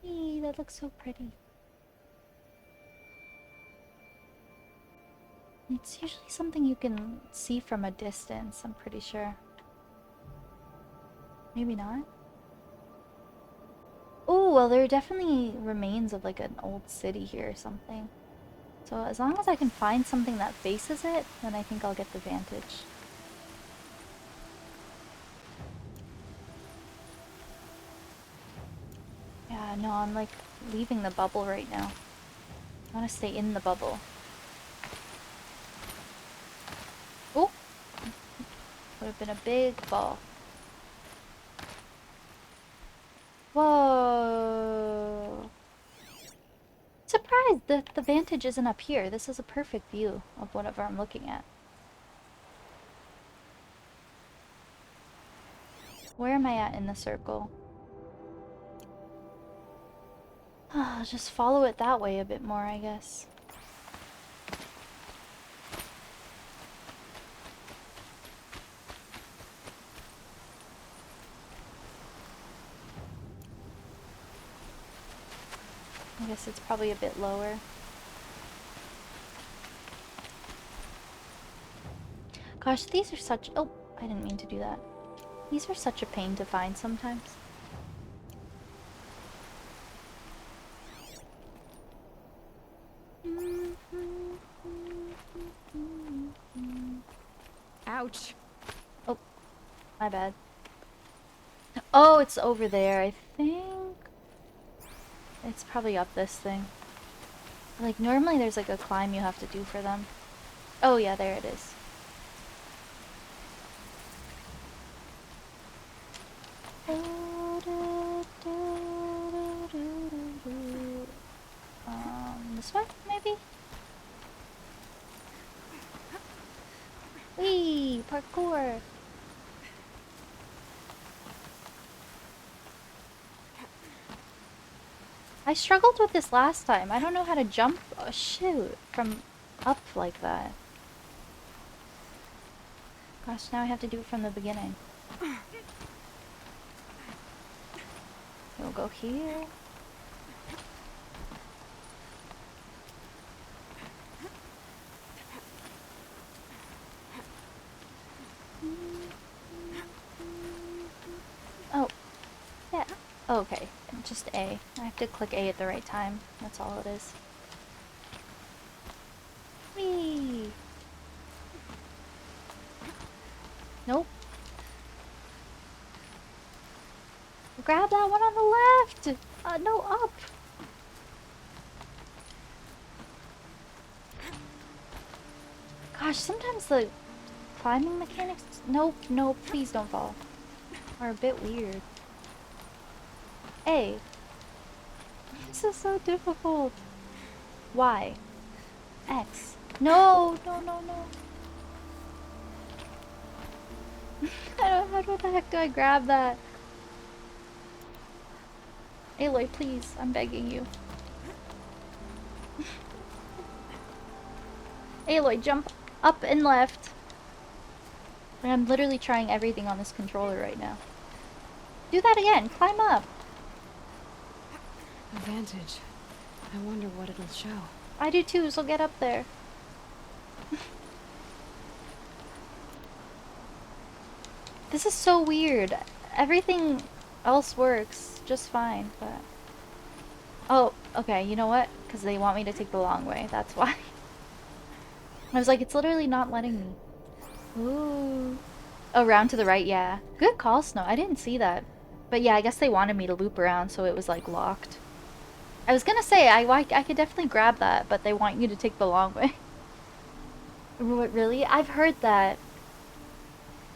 Eee, that looks so pretty. It's usually something you can see from a distance, I'm pretty sure. Maybe not? Oh, well, there are definitely remains of like an old city here or something. So as long as I can find something that faces it, then I think I'll get the vantage. Yeah, no, I'm like leaving the bubble right now. I want to stay in the bubble. Oh! Would have been a big fall. Whoa! Surprised that the vantage isn't up here. This is a perfect view of whatever I'm looking at. Where am I at in the circle? I'll just follow it that way a bit more, I guess. I guess it's probably a bit lower. Gosh, these are such... Oh, I didn't mean to do that. These are such a pain to find sometimes. Ouch. Oh, my bad. Oh, it's over there, I think. It's probably up this thing. Like, normally there's like a climb you have to do for them. Oh yeah, there it is. This way, maybe? Whee! Parkour! I struggled with this last time. I don't know how to jump, oh, shoot, from up like that. Gosh, now I have to do it from the beginning. We'll go here. Oh, yeah. Oh, okay, just A. I have to click A at the right time. That's all it is. Whee! Nope. Grab that one on the left! No, up! Gosh, sometimes the climbing mechanics... Nope, nope, please don't fall. Are a bit weird. A. This is so difficult. Y. X. No, no, no, no. How the heck do I grab that? Aloy, please, I'm begging you. Aloy, jump up and left. I'm literally trying everything on this controller right now. Do that again, climb up. Advantage. I wonder what it'll show. I do too, so get up there. This is so weird. Everything else works just fine, but... Oh, okay, you know what? Because they want me to take the long way, that's why. I was like, it's literally not letting me. Ooh. Oh, round to the right, yeah. Good call, Snow. I didn't see that. But yeah, I guess they wanted me to loop around, so it was like locked. I was gonna say, I could definitely grab that, but they want you to take the long way. Really? I've heard that.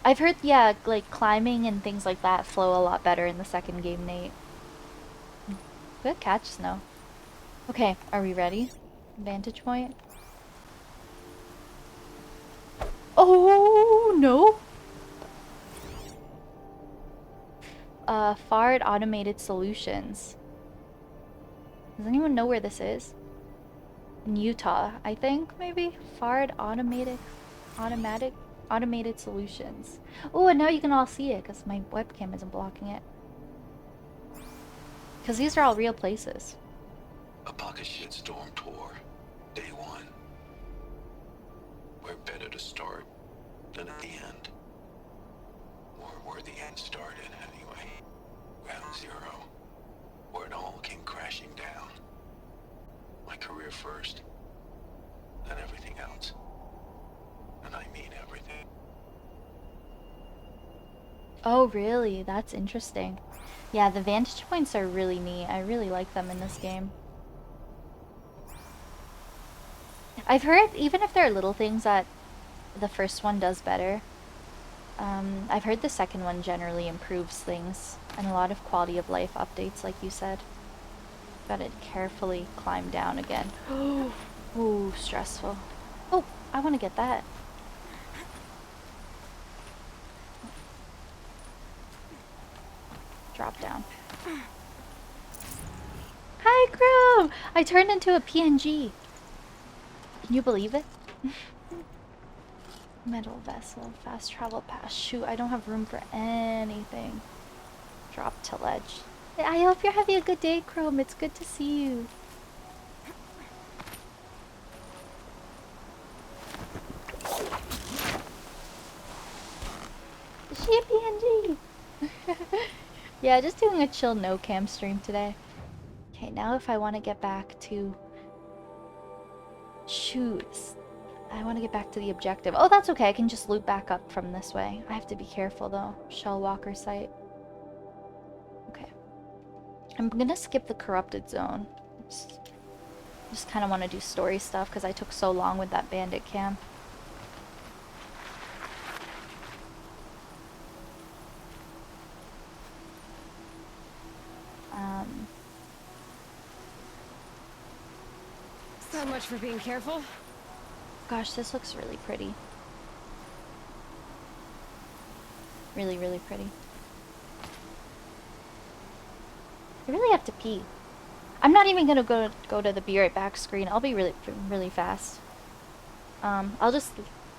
I've heard, yeah, like climbing and things like that flow a lot better in the second game, Nate. Good catch, Snow. Okay, are we ready? Vantage point. Oh, no! FARD Automated Solutions. Does anyone know where this is? In Utah, I think, maybe? FARD Automated Solutions. Oh, and now you can all see it, because my webcam isn't blocking it. Because these are all real places. A pocket shitstorm tour. Day one. We're better to start than at the end. Or where the end started, anyway. Ground zero. Where it all came crashing down. My career first. Then everything else. And I mean everything. Oh, really? That's interesting. Yeah, the vantage points are really neat. I really like them in this game. I've heard, even if there are little things that the first one does better, I've heard the second one generally improves things, and a lot of quality of life updates, like you said. Gotta carefully climb down again. Ooh, stressful. Oh, I want to get that. Drop down. Hi, Chrome! I turned into a PNG. Can you believe it? Metal vessel, fast travel pass. Shoot, I don't have room for anything. Drop to ledge. I hope you're having a good day, Chrome. It's good to see you. Is she a PNG? Yeah, just doing a chill no-cam stream today. Okay, now if I want to get back to... Shoot. I want to get back to the objective. Oh, that's okay. I can just loop back up from this way. I have to be careful, though. Shellwalker site. Okay. I'm gonna skip the corrupted zone. Just kind of want to do story stuff because I took so long with that bandit camp. So much for being careful. Gosh, this looks really pretty. Really, really pretty. I really have to pee. I'm not even gonna go to the be right back screen. I'll be really fast. I'll just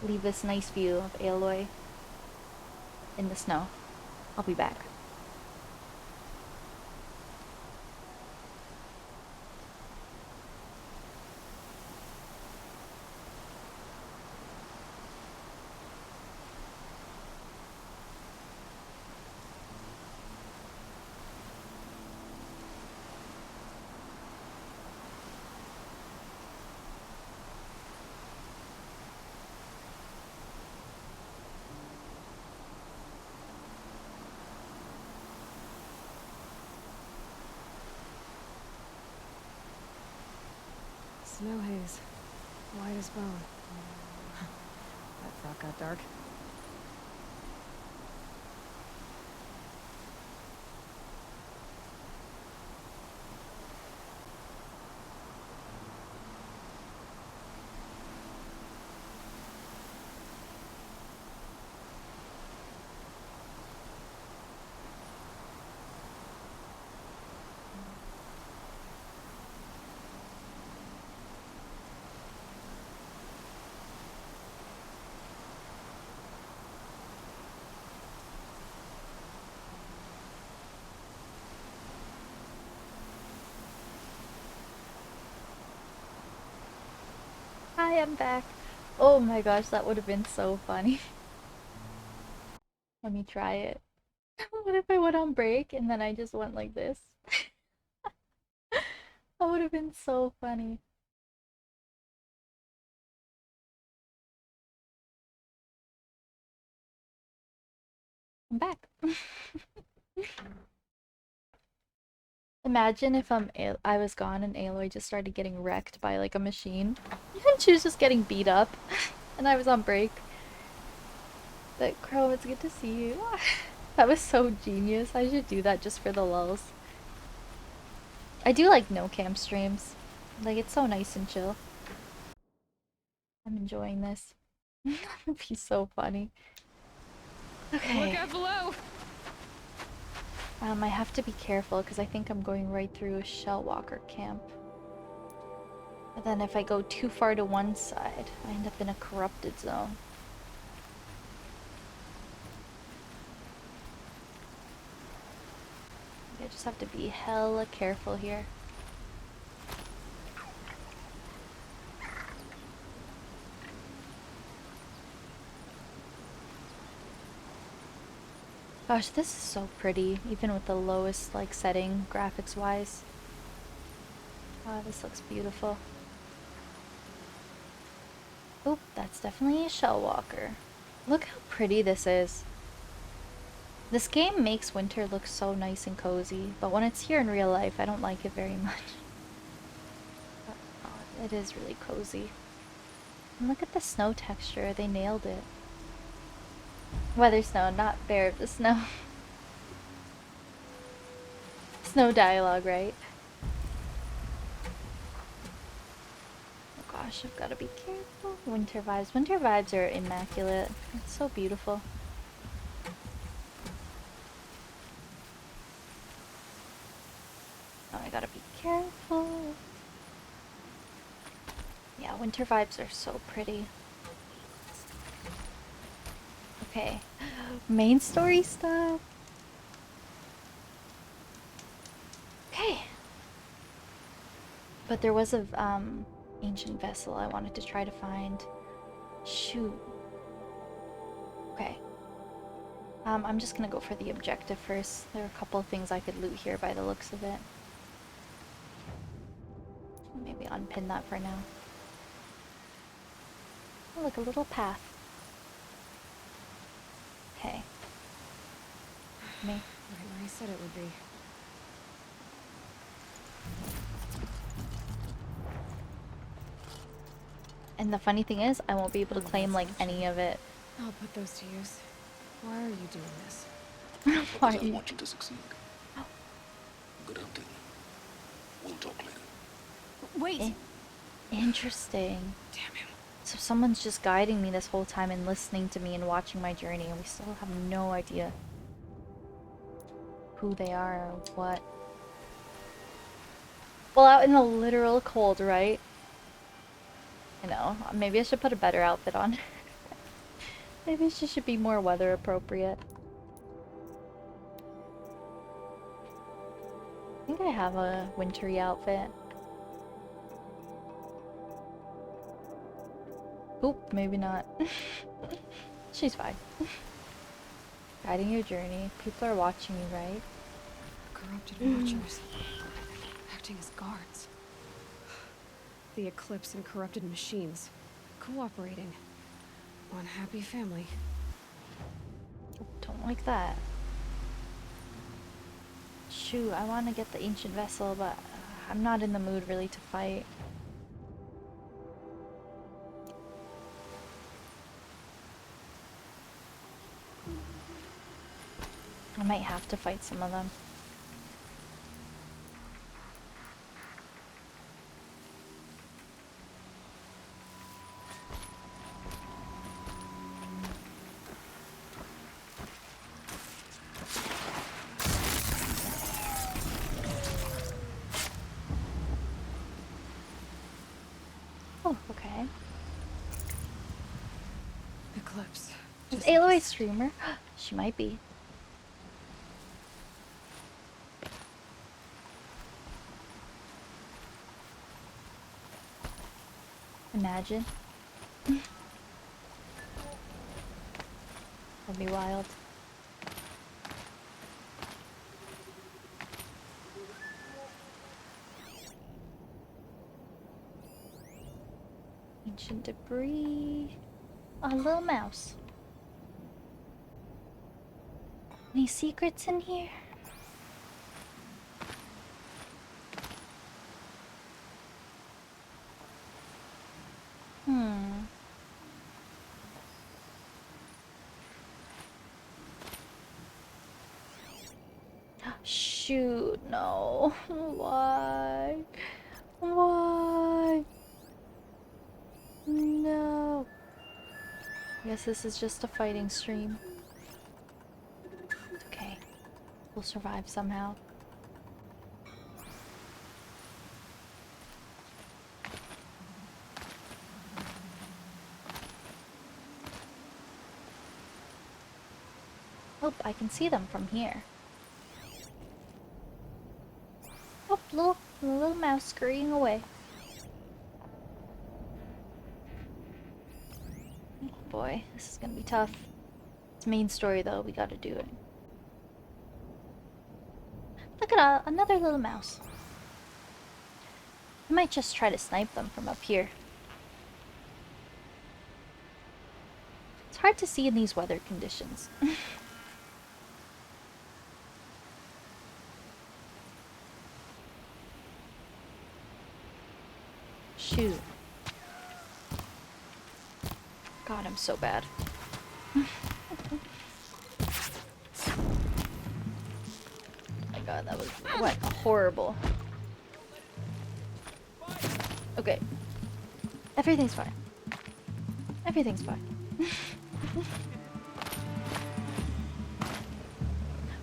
leave this nice view of Aloy in the snow. I'll be back. Snow haze. White as bone. That thought got dark. Hi, I'm back. Oh my gosh, that would have been so funny. Let me try it. What if I went on break and then I just went like this? That would have been so funny. I'm back. Imagine if I was gone and Aloy just started getting wrecked by like a machine. And she was just getting beat up. And I was on break. But Crow, it's good to see you. That was so genius. I should do that just for the lulz. I do like no cam streams. Like, it's so nice and chill. I'm enjoying this. It'd be so funny. Okay. Look out below! I have to be careful because I think I'm going right through a shell walker camp. But then if I go too far to one side, I end up in a corrupted zone. I just have to be hella careful here. Gosh, this is so pretty, even with the lowest like setting graphics wise. Wow, this looks beautiful. Oop, that's definitely a shell walker. Look how pretty this is. This game makes winter look so nice and cozy, but when it's here in real life, I don't like it very much. But, oh, it is really cozy. And look at the snow texture, they nailed it. Weather snow, not bear of the snow. Snow dialogue, right? Oh gosh, I've got to be careful. Winter vibes. Winter vibes are immaculate. It's so beautiful. Oh, I gotta be careful. Yeah, winter vibes are so pretty. Okay, main story stuff. Okay. But there was a ancient vessel I wanted to try to find. Shoot. Okay. I'm just gonna go for the objective first. There are a couple of things I could loot here by the looks of it. Maybe unpin that for now. Oh, look, a little path. Okay. Me. Right where I said it would be. And the funny thing is, I won't be able to claim like any of it. I'll put those to use. Why are you doing this? Why? Because I want you to succeed. Good hunting. We'll talk later. Wait! Interesting. Damn him. So someone's just guiding me this whole time and listening to me and watching my journey, and we still have no idea who they are or what. Well, out in the literal cold, right? You know, maybe I should put a better outfit on. Maybe she should be more weather appropriate. I think I have a wintry outfit. Oop, maybe not. She's fine. Guiding your journey. People are watching you, right? Corrupted watchers. Acting as guards. The Eclipse and corrupted machines. Cooperating. One happy family. Don't like that. Shoot, I want to get the ancient vessel, but I'm not in the mood really to fight. I might have to fight some of them. Oh, okay. Eclipse. Is Just like Aloy you a said. streamer? She might be. Imagine. That'd be wild. Ancient debris. A little mouse. Any secrets in here? Hmm. Shoot, no. Why? Why? No. I guess this is just a fighting stream. It's okay. We'll survive somehow. Oh, I can see them from here. Oh, little mouse scurrying away. Oh boy, this is gonna be tough. It's main story though, we gotta do it. Look at another little mouse. I might just try to snipe them from up here. It's hard to see in these weather conditions. Shoot. God, I'm so bad. Oh my god, that was horrible. Okay. Everything's fine. Everything's fine.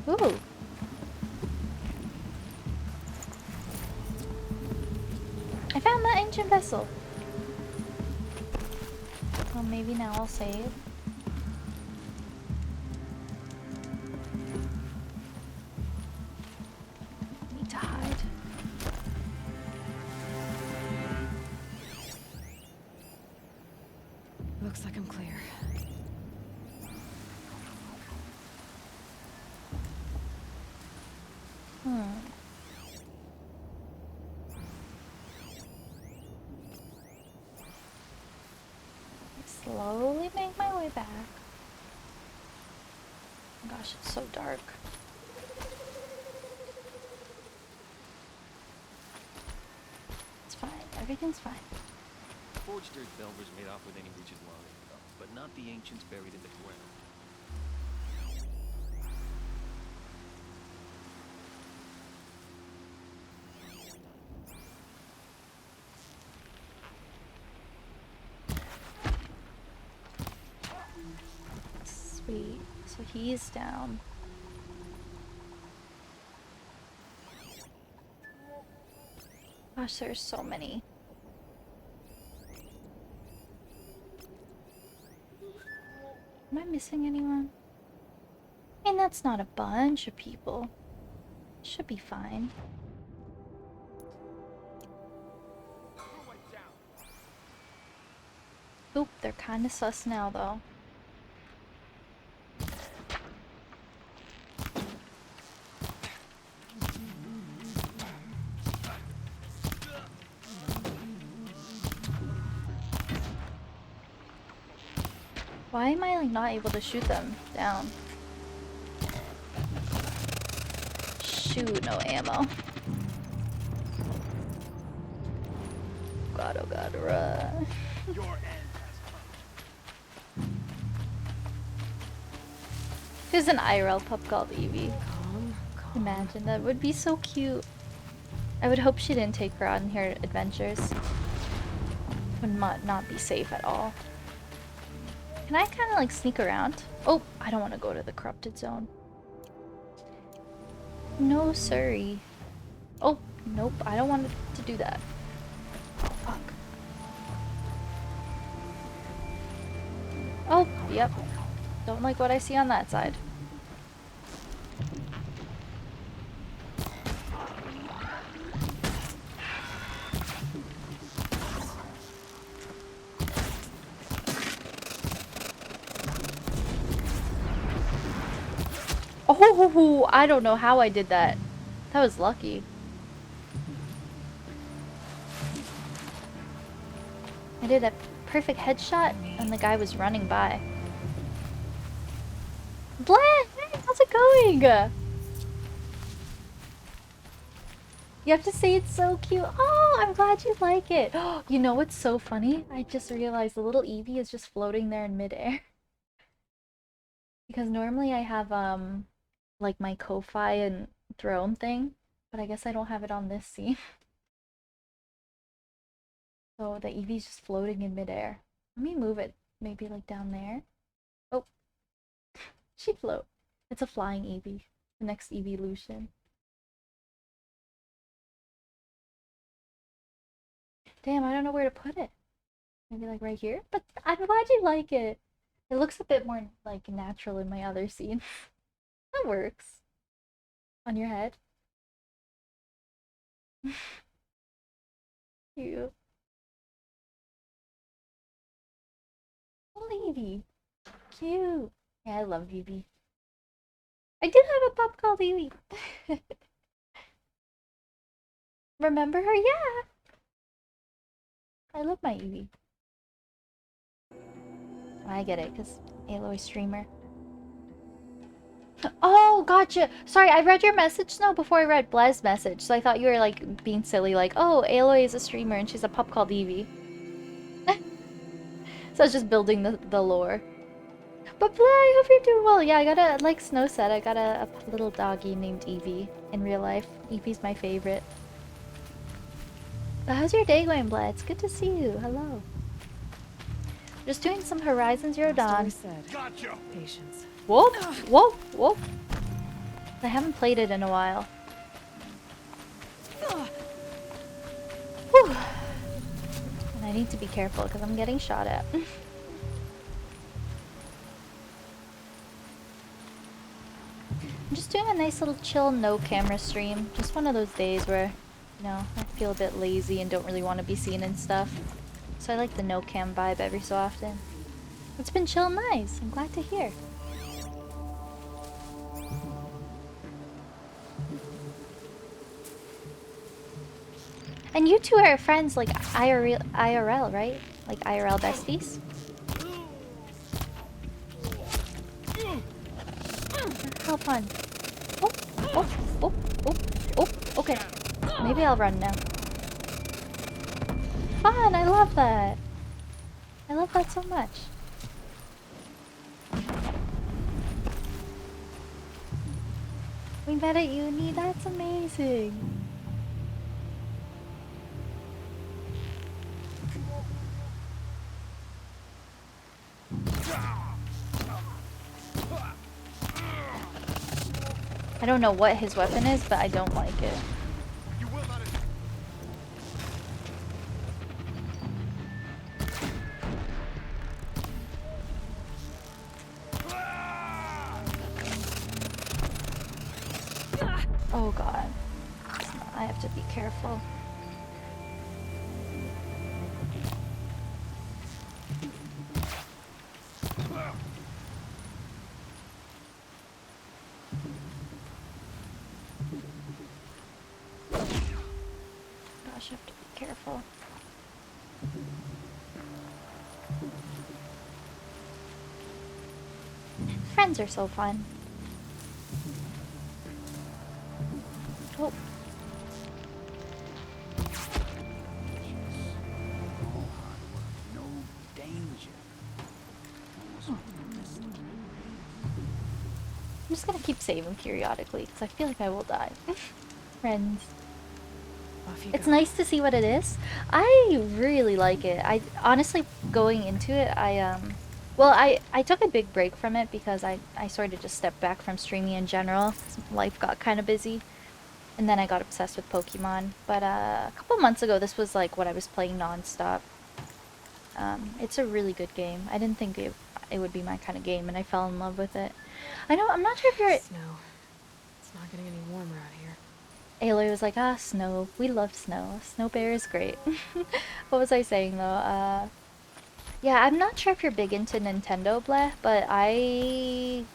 Ooh. I found that ancient vessel. Well, maybe now I'll save. Need to hide. Looks like I'm clear. Slowly make my way back. Oh gosh, it's so dark. It's fine. Everything's fine. Forged earth delvers made off with any breaches long enough, but not the ancients buried in the ground. Sweet. So he's down. Gosh, there's so many. Am I missing anyone? I mean, that's not a bunch of people. Should be fine. Oop, they're kinda sus now, though. Why am I, like, not able to shoot them down? Shoot, no ammo. God, oh god, run. There's an IRL pup called Evie. Calm. Imagine, that would be so cute. I would hope she didn't take her on her adventures. Would not be safe at all. Can I kind of like sneak around? Oh, I don't want to go to the corrupted zone. No, sorry. Oh, nope, I don't want to do that. Fuck. Oh, yep. Don't like what I see on that side. Oh, I don't know how I did that. That was lucky. I did a perfect headshot and the guy was running by. Blair, hey, how's it going? You have to say it's so cute. Oh, I'm glad you like it. Oh, you know what's so funny? I just realized the little Eevee is just floating there in midair. Because normally I have like my Ko-Fi and throne thing, but I guess I don't have it on this scene. So the Eevee's just floating in midair. Let me move it maybe like down there. Oh, she float. It's a flying Eevee. The next evolution. Damn, I don't know where to put it. Maybe like right here? But I'm glad you like it. It looks a bit more like natural in my other scenes. That works. On your head. Cute. Oh, Evie. Cute. Yeah, I love Evie. I did have a pup called Evie. Remember her? Yeah. I love my Evie. I get it, because Aloy streamer. Oh, gotcha. Sorry, I read your message now before I read Bla's message, so I thought you were like being silly, like, oh, Aloy is a streamer and she's a pup called Evie. So I was just building the lore. But Bla, I hope you're doing well. Yeah, I got a, like Snow said, I got a little doggy named Evie in real life. Evie's my favorite. But how's your day going, Bla? It's good to see you. Hello. Just doing some Horizon Zero Dawn. Gotcha. Patience. Whoop, whoop, whoop. I haven't played it in a while. Whew. And I need to be careful because I'm getting shot at. I'm just doing a nice little chill no camera stream. Just one of those days where, you know, I feel a bit lazy and don't really want to be seen and stuff. So I like the no cam vibe every so often. It's been chill and nice. I'm glad to hear. And you two are friends like IRL, right? Like IRL besties? How fun. Oh, oh, oh, oh, oh, okay. Maybe I'll run now. Fun, I love that. I love that so much. We met at uni, that's amazing. I don't know what his weapon is, but I don't like it. Oh god. I have to be careful. Gosh, I have to be careful. Friends are so fun. Oh. No danger. Oh. just gonna keep saving periodically because I feel like I will die. Friends. Off you It's go. nice to see what it is. I really like it. I honestly, going into it, well, I took a big break from it because I sort of just stepped back from streaming in general. 'Cause life got kind of busy. And then I got obsessed with Pokemon. But a couple months ago, this was like what I was playing nonstop. It's a really good game. I didn't think it would be my kind of game, and I fell in love with it. I know, I'm not sure if you're... Snow. It's not getting any warmer out here. Aloy was like, ah, snow. We love snow. Snow Bear is great. What was I saying, though? Yeah, I'm not sure if you're big into Nintendo, Bleh, but I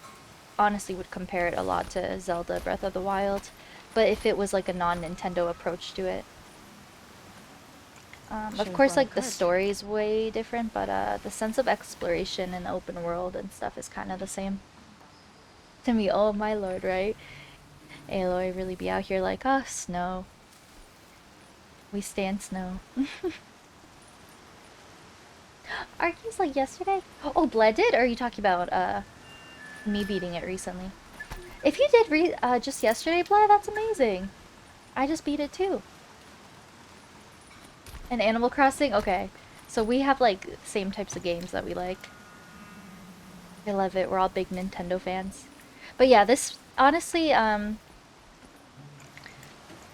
honestly would compare it a lot to Zelda Breath of the Wild. But if it was like a non-Nintendo approach to it. Of Should've course, brought a like, the card. story is way different, but the sense of exploration and open world and stuff is kind of the same. To me, oh my lord, right? Aloy really be out here like, oh, snow. We stand snow. Arceus like yesterday? Oh, Bled did? Or are you talking about me beating it recently? If you did just yesterday, Bled, that's amazing. I just beat it too. And Animal Crossing? Okay. So we have like same types of games that we like. I love it. We're all big Nintendo fans. But yeah, this honestly,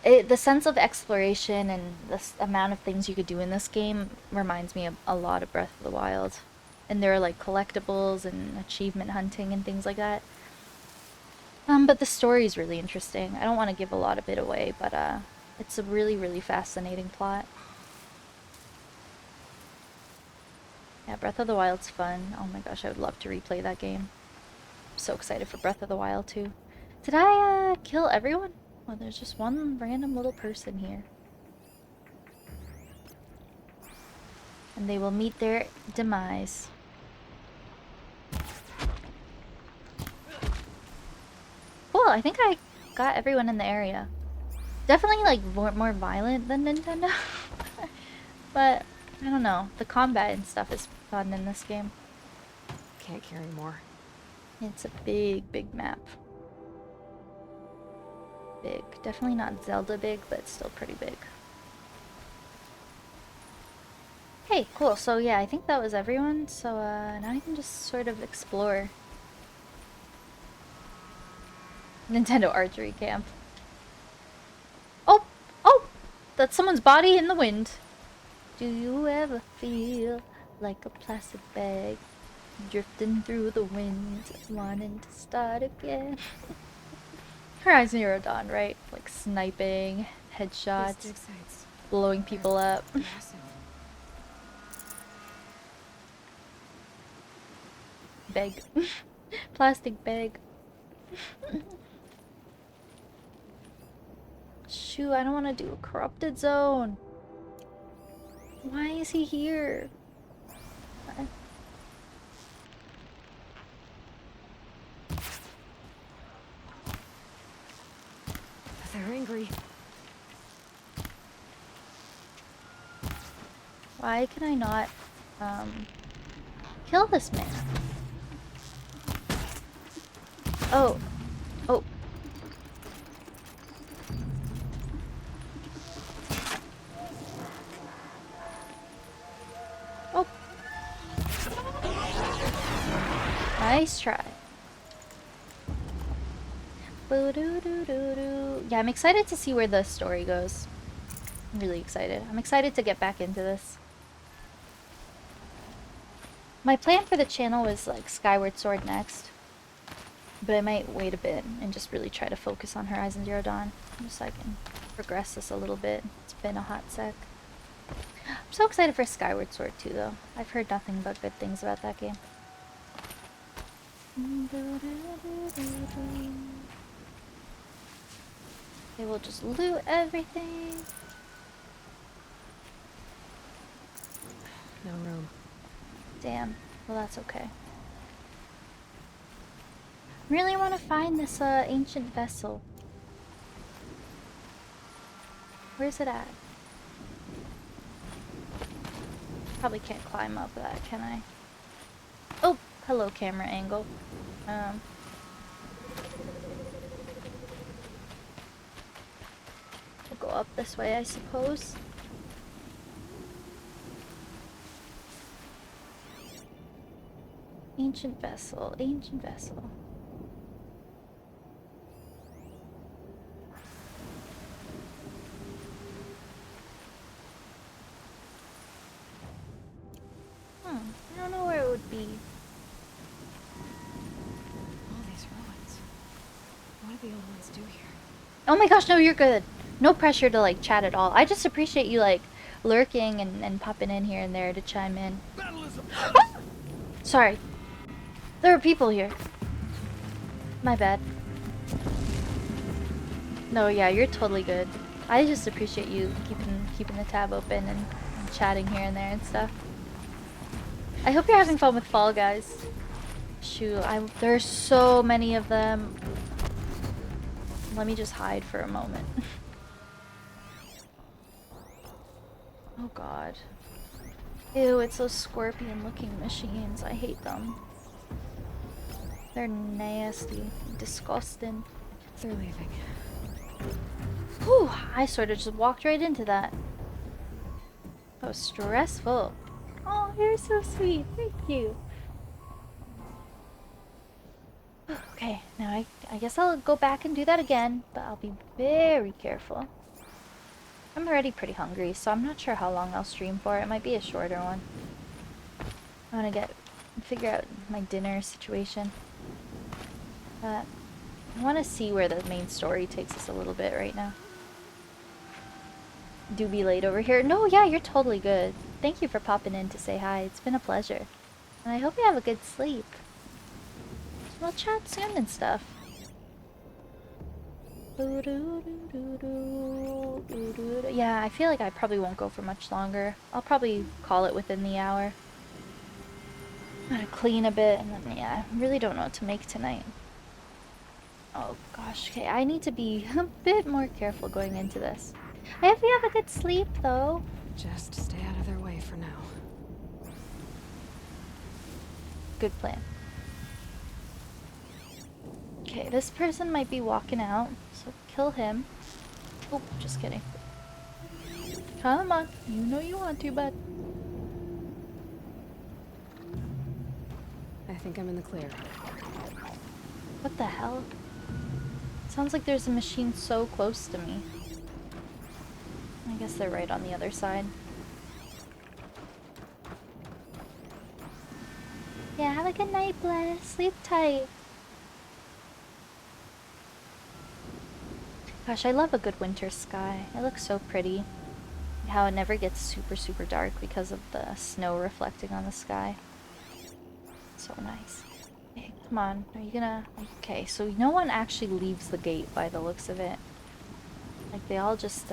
the sense of exploration and the amount of things you could do in this game reminds me a lot of Breath of the Wild. And there are like collectibles and achievement hunting and things like that. But the story is really interesting. I don't want to give a lot of it away, but it's a really, really fascinating plot. Yeah, Breath of the Wild's fun. Oh my gosh, I would love to replay that game. I'm so excited for Breath of the Wild too. Did I kill everyone? Oh, there's just one random little person here. And they will meet their demise. Cool, I think I got everyone in the area. Definitely like more violent than Nintendo. But I don't know. The combat and stuff is fun in this game. Can't carry more. It's a big, big map. Big. Definitely not Zelda big, but still pretty big. Hey, cool. So yeah, I think that was everyone. So now I can just sort of explore. Nintendo archery camp. Oh! Oh! That's someone's body in the wind. Do you ever feel like a plastic bag drifting through the wind, wanting to start again? Horizon Zero Dawn, right? Like sniping, headshots, blowing people up. Bag. Plastic bag. Shoot, I don't want to do a corrupted zone. Why is he here? They're angry. Why can I not, kill this man? Oh. Oh. Oh. Nice try. Yeah, I'm excited to see where the story goes. I'm really excited. I'm excited to get back into this. My plan for the channel was like Skyward Sword next. But I might wait a bit and just really try to focus on Horizon Zero Dawn. Just so I can progress this a little bit. It's been a hot sec. I'm so excited for Skyward Sword too, though. I've heard nothing but good things about that game. They will just loot everything. No room. Damn. Well, that's okay. Really want to find this ancient vessel. Where's it at? Probably can't climb up that, can I? Oh, hello camera angle. go up this way, I suppose. Ancient vessel, ancient vessel. I don't know where it would be. All these ruins. What do the old ones do here? Oh my gosh, no, you're good. No pressure to like chat at all. I just appreciate you like lurking and popping in here and there to chime in. Sorry. There are people here. My bad. No, yeah, you're totally good. I just appreciate you keeping the tab open and chatting here and there and stuff. I hope you're having fun with Fall Guys. Shoot, there's so many of them. Let me just hide for a moment. Oh god. Ew, it's those scorpion looking machines. I hate them. They're nasty. Disgusting. They're leaving. Whew, I sort of just walked right into that. That was stressful. Oh, you're so sweet. Thank you. Okay, now I guess I'll go back and do that again, but I'll be very careful. I'm already pretty hungry, so I'm not sure how long I'll stream for. It might be a shorter one. I want to figure out my dinner situation. But I want to see where the main story takes us a little bit right now. Do be late over here. No, yeah, you're totally good. Thank you for popping in to say hi. It's been a pleasure. And I hope you have a good sleep. We'll chat soon and stuff. Yeah, I feel like I probably won't go for much longer. I'll probably call it within the hour. I'm gonna clean a bit and then, yeah, I really don't know what to make tonight. Oh gosh, okay, I need to be a bit more careful going into this. I hope you have a good sleep though. Just stay out of their way for now. Good plan. Okay, this person might be walking out, so kill him. Oh, just kidding. Come on, you know you want to, bud. I think I'm in the clear. What the hell? Sounds like there's a machine so close to me. I guess they're right on the other side. Yeah, have a good night, Bless. Sleep tight. Gosh, I love a good winter sky. It looks so pretty. How it never gets super dark because of the snow reflecting on the sky. So nice. Hey, come on. Are you gonna... Okay, so no one actually leaves the gate by the looks of it. Like, they all just,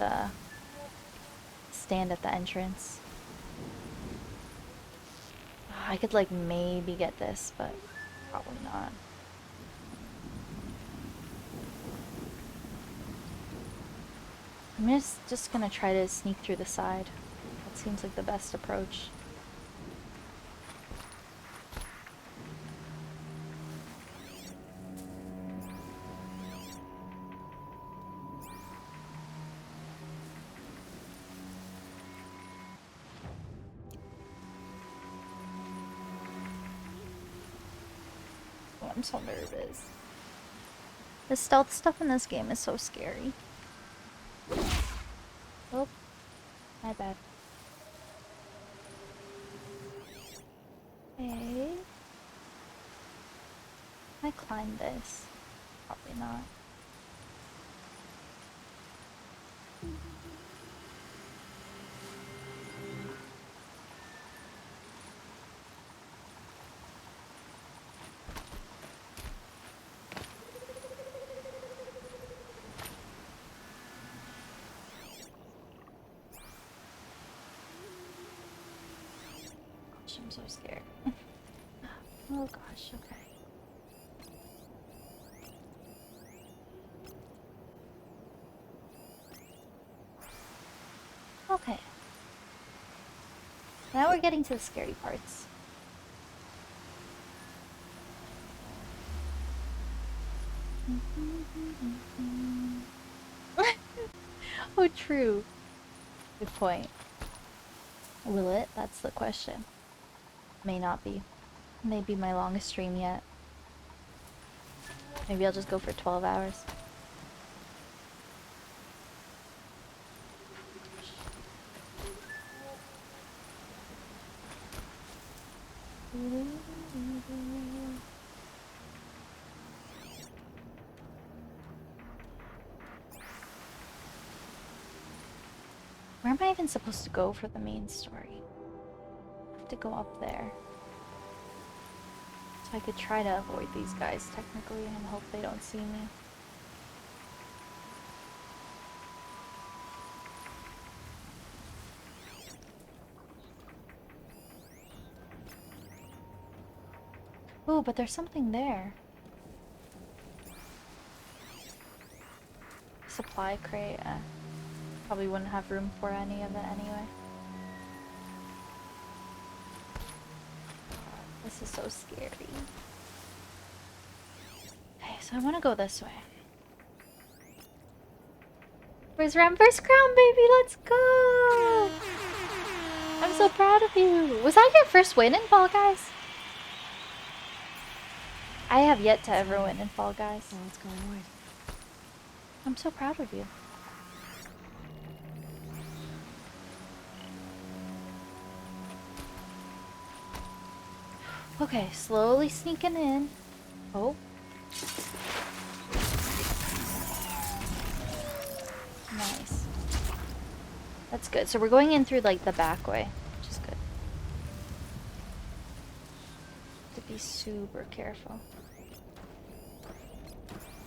stand at the entrance. I could, like, maybe get this, but probably not. I'm just gonna try to sneak through the side. That seems like the best approach. Oh, I'm so nervous. The stealth stuff in this game is so scary. Oh, my bad. Okay. Can I climb this? Probably not. I'm so scared. Oh gosh, okay. Okay. Now we're getting to the scary parts. Oh, true. Good point. Will it? That's the question. May not be. May be my longest stream yet. Maybe I'll just go for 12 hours. Where am I even supposed to go for the main story? I have to go up there. So I could try to avoid these guys technically and hope they don't see me. Ooh, but there's something there. Supply crate. Probably wouldn't have room for any of it anyway. This is so scary. Okay, so I want to go this way. Where's Ramverse Crown, baby? Let's go! I'm so proud of you. Was that your first win in Fall Guys? I have yet to ever win in Fall Guys. Oh, it's going wide. I'm so proud of you. Okay, slowly sneaking in. Oh. Nice. That's good. So we're going in through like the back way, which is good. To be super careful.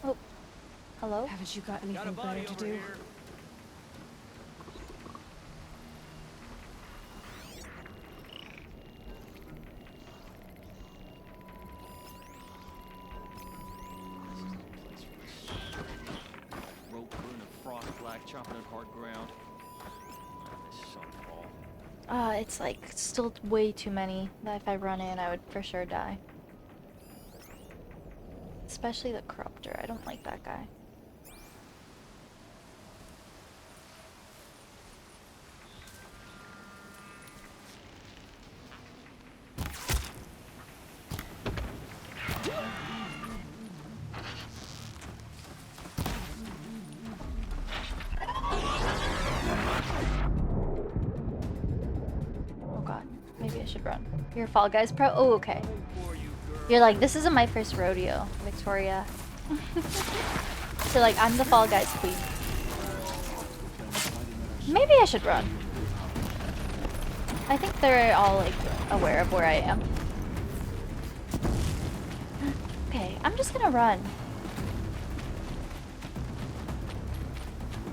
Oh. Hello? Haven't you got anything better to do? Rope burn of frost black, chopping at hard ground. This son of all. It's like still way too many that if I run in, I would for sure die. Especially the corruptor. I don't like that guy. Oh god, maybe I should run. You're a Fall Guys pro? Oh, okay. You're like, this isn't my first rodeo, Victoria. So like, I'm the Fall Guys queen. Maybe I should run. I think they're all like aware of where I am. Okay, I'm just gonna run.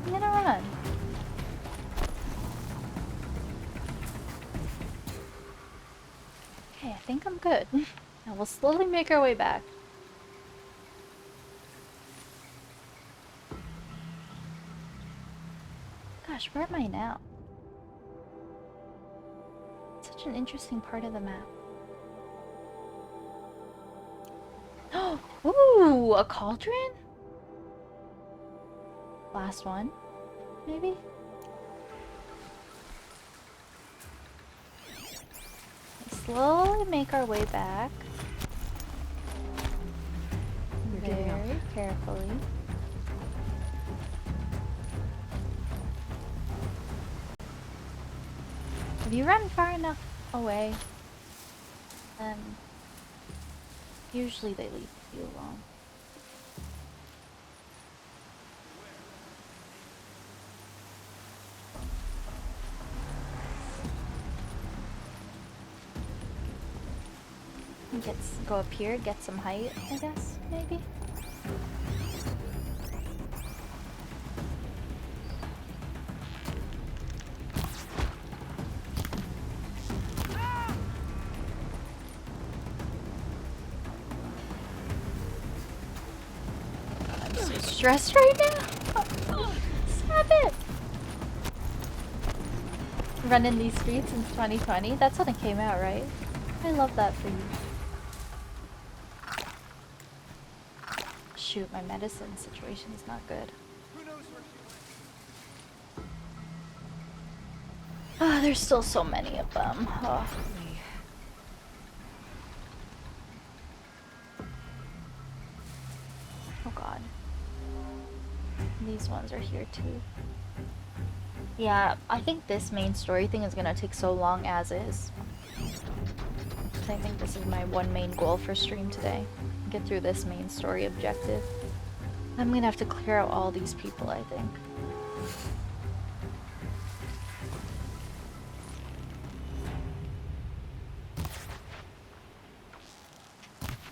I'm gonna run. Okay, I think I'm good. Now we'll slowly make our way back. Gosh, where am I now? Such an interesting part of the map. Oh, ooh, a cauldron? Last one, maybe? Slowly make our way back. You're giving up. Very carefully. If you run far enough away, then usually they leave you alone. Go up here, get some height, I guess, maybe? I'm so stressed right now! Stop it! Running these streets since 2020? That's when it came out, right? I love that for you. Shoot, my medicine situation is not good. Ah, there's still so many of them. Oh. Oh god. These ones are here too. Yeah, I think this main story thing is gonna take so long as is. I think this is my one main goal for stream today. Get through this main story objective. I'm gonna have to clear out all these people, I think.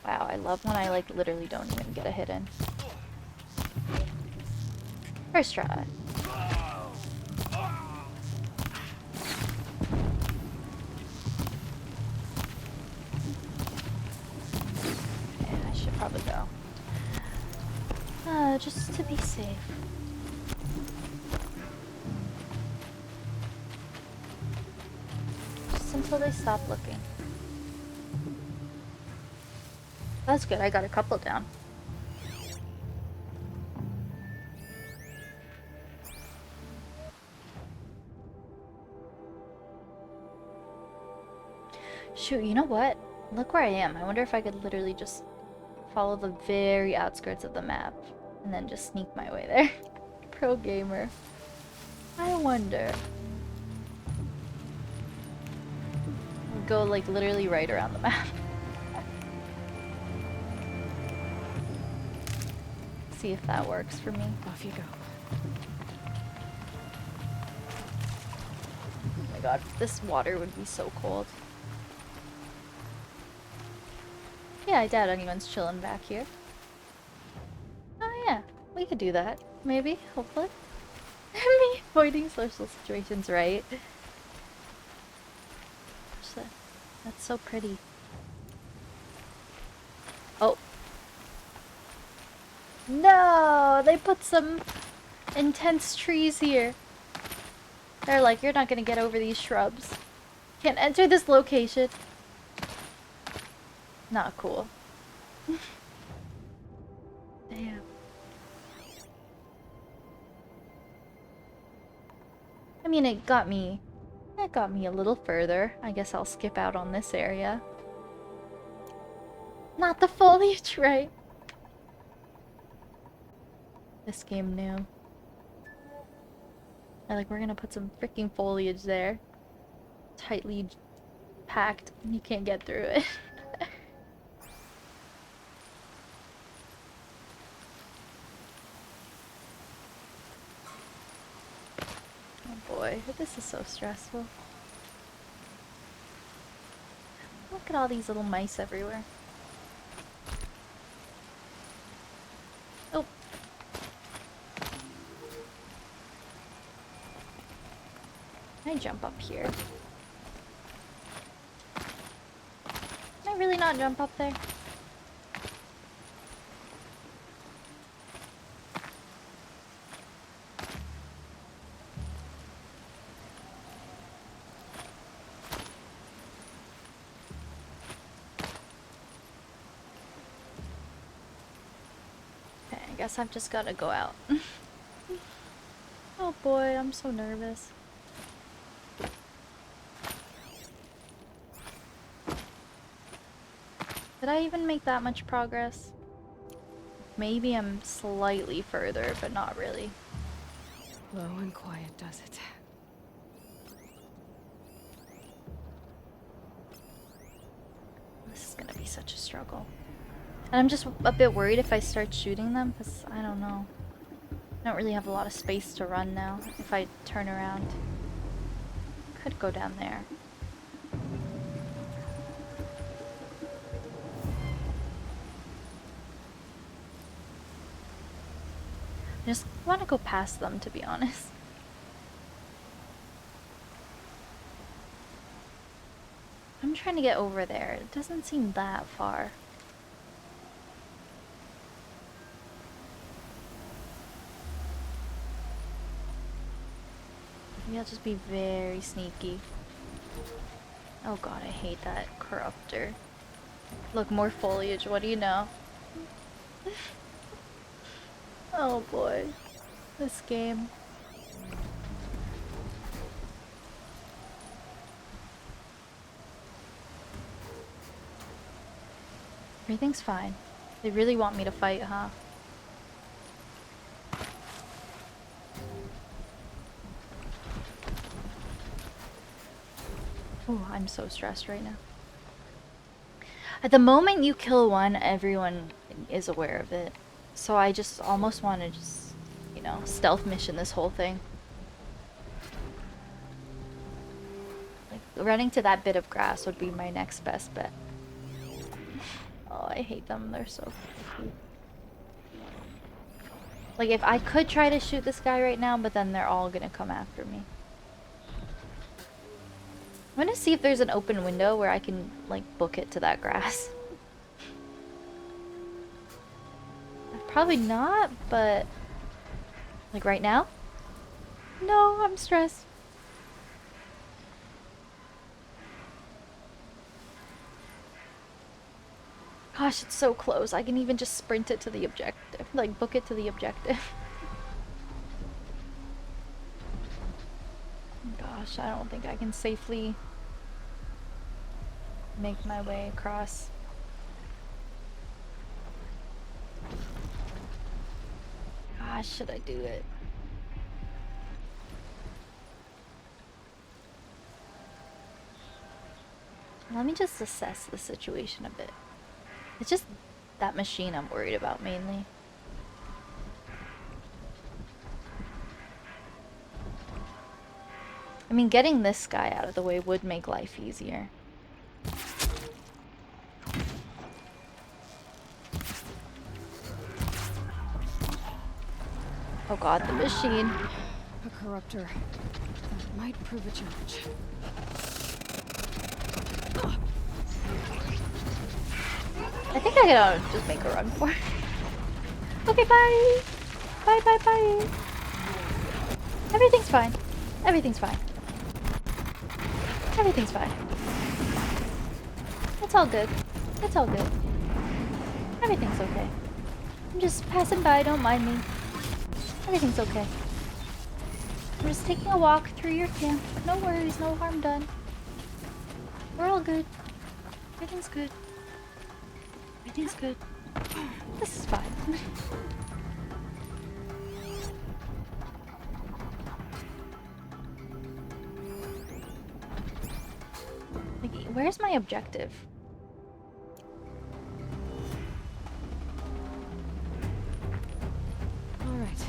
Wow, I love when I like literally don't even get a hit in. First try. Yeah, I should probably go. Just to be safe. Just until they stop looking. That's good, I got a couple down. Shoot, you know what? Look where I am. I wonder if I could literally just follow the very outskirts of the map and then just sneak my way there. Pro gamer. I wonder. Go like literally right around the map. See if that works for me. Off you go. Oh my god, this water would be so cold. Yeah, I doubt anyone's chilling back here. Oh yeah, we could do that. Maybe, hopefully. Me avoiding social situations, right? That's so pretty. Oh. No! They put some intense trees here. They're like, you're not gonna get over these shrubs. Can't enter this location. Not cool. Damn. I mean, it got me a little further. I guess I'll skip out on this area. Not the foliage, right? This game knew. They're like, we're gonna put some freaking foliage there. Tightly packed. You can't get through it. Oh boy, this is so stressful. Look at all these little mice everywhere. Oh. Can I jump up here? Can I really not jump up there? Okay, I guess I've just gotta go out. Oh boy, I'm so nervous. Did I even make that much progress? Maybe I'm slightly further, but not really. Low and quiet does it. This is gonna be such a struggle. And I'm just a bit worried if I start shooting them, because I don't know. I don't really have a lot of space to run now if I turn around. Could go down there. I just want to go past them, to be honest. I'm trying to get over there. It doesn't seem that far. Maybe I'll just be very sneaky. Oh god, I hate that corruptor. Look, more foliage, what do you know? Oh boy. This game. Everything's fine. They really want me to fight, huh? Oh, I'm so stressed right now. At the moment you kill one, everyone is aware of it. So I just almost want to just, you know, stealth mission this whole thing. Like, running to that bit of grass would be my next best bet. Oh, I hate them. They're so creepy. Like, if I could try to shoot this guy right now, but then they're all gonna come after me. I'm gonna see if there's an open window where I can, like, book it to that grass. Probably not, but... Like, right now? No, I'm stressed. Gosh, it's so close. I can even just sprint it to the objective. Like, book it to the objective. Gosh, I don't think I can safely make my way across. Gosh, should I do it? Let me just assess the situation a bit. It's just that machine I'm worried about mainly. I mean, getting this guy out of the way would make life easier. Oh god, the machine. A corruptor. That might prove a challenge. I think I gotta just make a run for it. Okay, bye! Bye, bye, bye! Everything's fine. Everything's fine. Everything's fine. It's all good. It's all good. Everything's okay. I'm just passing by, don't mind me. Everything's okay. I'm just taking a walk through your camp. No worries, no harm done. We're all good. Everything's good. Everything's good. This is fine. Like, where's my objective? Alright.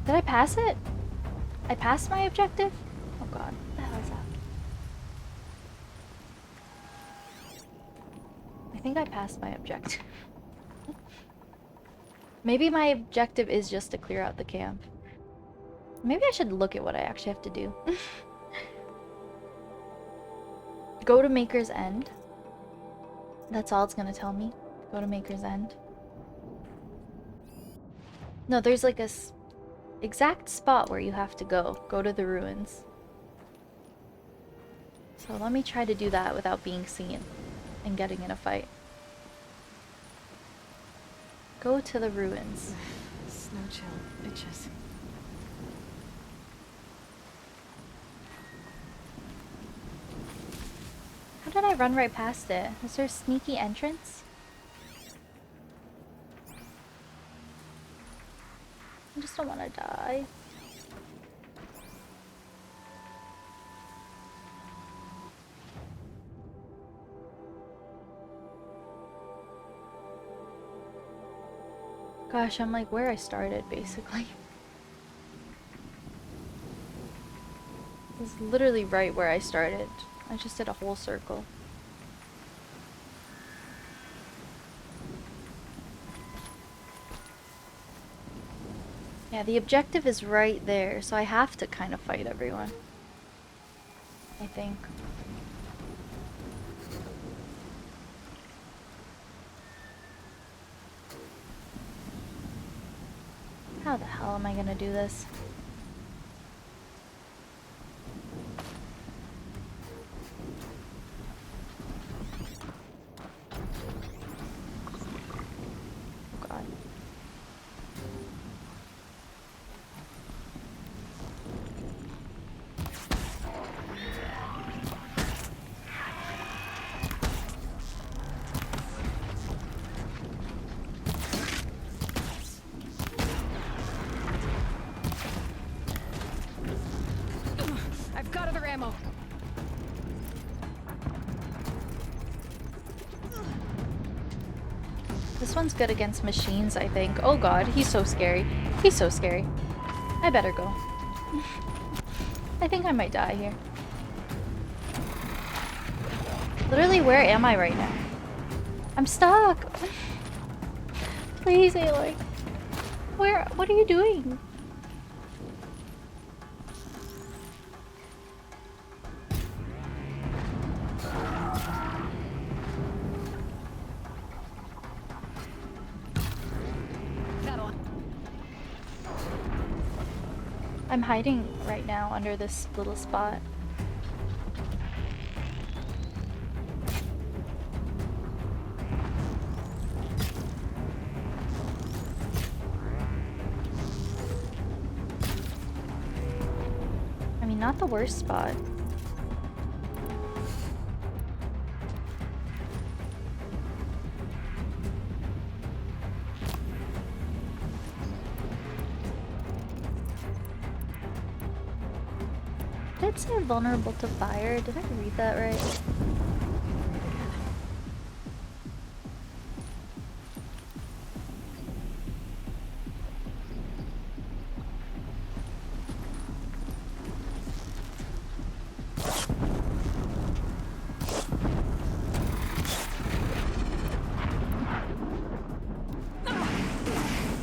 Did I pass it? I passed my objective? Oh god, what the hell is that? I think I passed my objective. Maybe my objective is just to clear out the camp. Maybe I should look at what I actually have to do. Go to Maker's End. That's all it's gonna tell me. Go to Maker's End. No, there's like a exact spot where you have to go. Go to the ruins. So let me try to do that without being seen and getting in a fight. Go to the ruins. Snow chill, bitches. How did I run right past it? Is there a sneaky entrance? I just don't want to die. Gosh, I'm like where I started, basically. It's literally right where I started. I just did a whole circle. Yeah, the objective is right there, so I have to kind of fight everyone. I think. How the hell am I gonna do this? Oh god. got other ammo. This one's good against machines, I think. Oh god, he's so scary. He's so scary. I better go. I think I might die here. Literally, where am I right now? I'm stuck! Please, Aloy. Where? What are you doing? I'm hiding right now under this little spot. I mean, not the worst spot. Did it say vulnerable to fire? Did I read that right?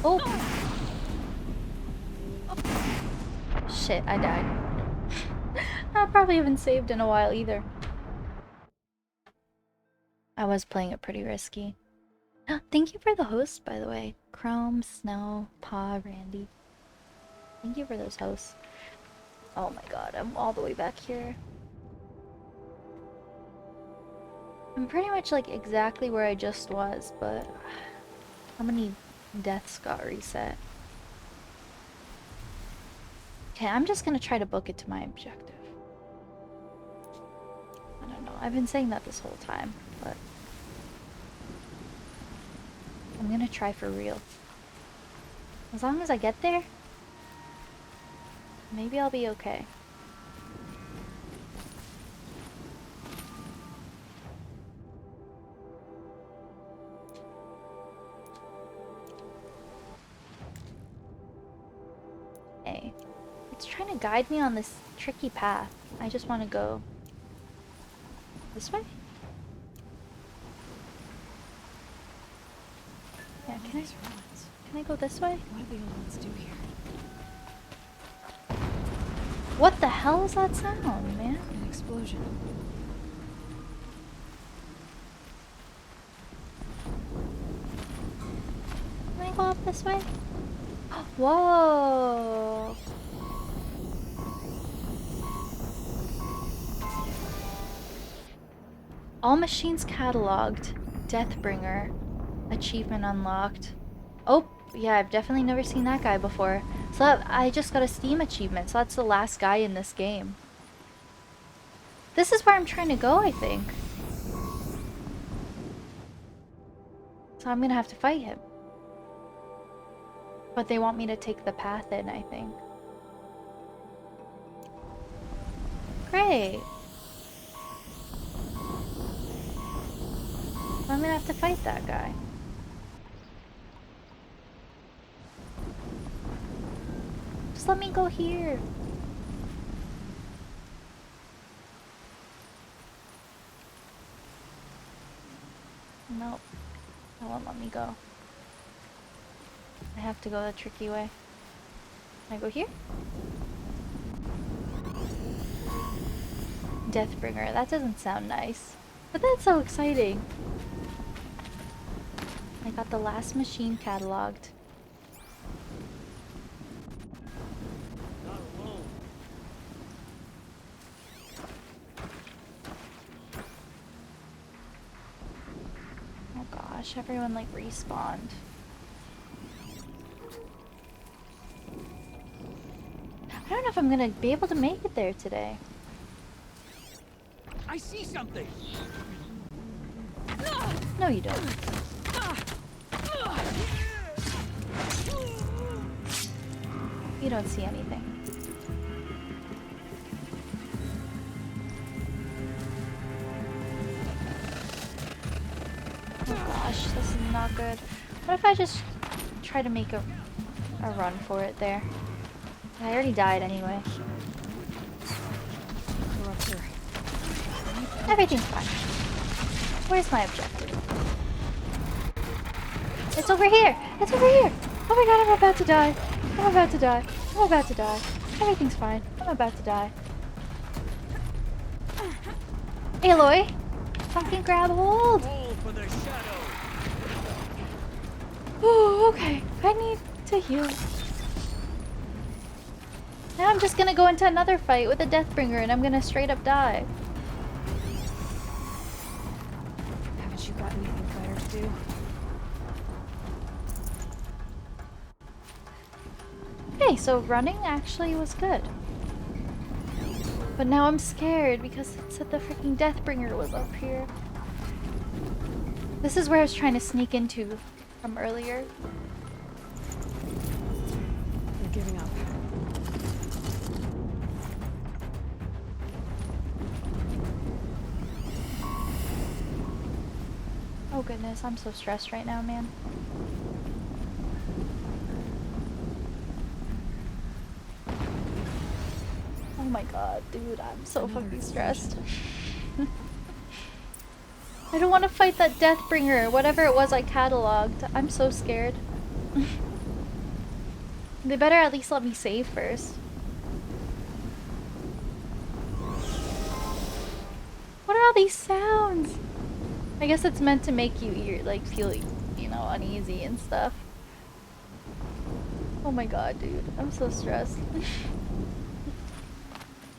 Oh! Shit, I died. I probably haven't saved in a while either. I was playing it pretty risky. Thank you for the hosts, by the way. Chrome, Snow, Pa, Randy. Thank you for those hosts. Oh my god, I'm all the way back here. I'm pretty much like exactly where I just was, but how many deaths got reset? Okay, I'm just gonna try to book it to my objective. I don't know, I've been saying that this whole time, but I'm gonna try for real. As long as I get there, maybe I'll be okay. Hey, it's trying to guide me on this tricky path. I just want to go this way? Yeah, can I go this way? What do the old ones do here? What the hell is that sound, man? An explosion. Can I go up this way? Whoa! All machines cataloged. Deathbringer. Achievement unlocked. Oh, yeah, I've definitely never seen that guy before. So I just got a Steam achievement, so that's the last guy in this game. This is where I'm trying to go, I think. So I'm gonna have to fight him. But they want me to take the path in, I think. Great. So I'm gonna have to fight that guy. Just let me go here. Nope. That won't let me go. I have to go the tricky way. Can I go here? Deathbringer. That doesn't sound nice. But that's so exciting. I got the last machine cataloged. Oh gosh, everyone like respawned. I don't know if I'm gonna be able to make it there today. I see something. No, you don't. You don't see anything. gosh, this is not good. What if I just try to make a run for it there? I already died anyway. We're up here. Everything's fine. Where's my objective? It's over here! It's over here! Oh my god, I'm about to die. I'm about to die. I'm about to die. Everything's fine. I'm about to die. Aloy! Fucking grab hold! For the shadow. Oh, okay. I need to heal. Now I'm just gonna go into another fight with a Deathbringer and I'm gonna straight up die. Haven't you got anything better to do? Okay, so running actually was good. But now I'm scared because it said the freaking Deathbringer was up here. This is where I was trying to sneak into from earlier. You're giving up. Oh goodness, I'm so stressed right now, man. Oh my god, dude, I'm so fucking stressed. I don't want to fight that Deathbringer, whatever it was I cataloged. I'm so scared. They better at least let me save first. What are all these sounds? I guess it's meant to make you like feel, you know, uneasy and stuff. Oh my god, dude, I'm so stressed.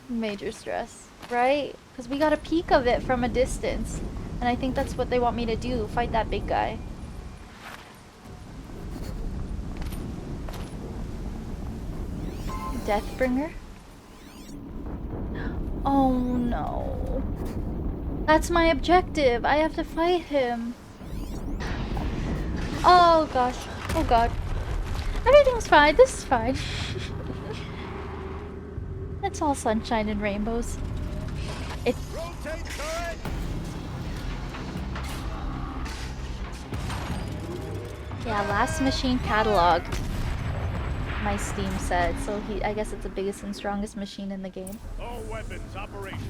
Major stress, right? Because we got a peek of it from a distance. And I think that's what they want me to do, fight that big guy. Deathbringer? Oh no. That's my objective. I have to fight him. Oh gosh. Oh god. Everything's fine. This is fine. It's all sunshine and rainbows. It. Yeah, last machine cataloged. My Steam said, so I guess it's the biggest and strongest machine in the game. All weapons operational.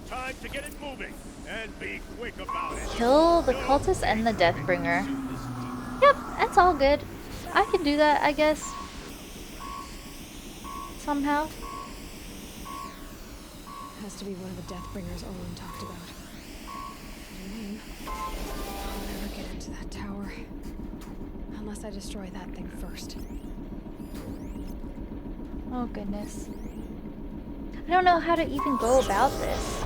Time to get it moving and be quick about it. Kill the cultist and the Deathbringer. Yep, that's all good. I can do that, I guess. Somehow. Has to be one of the Deathbringers Olin talked about. I mean, I'll never get into that tower. Unless I destroy that thing first. Oh goodness. I don't know how to even go about this.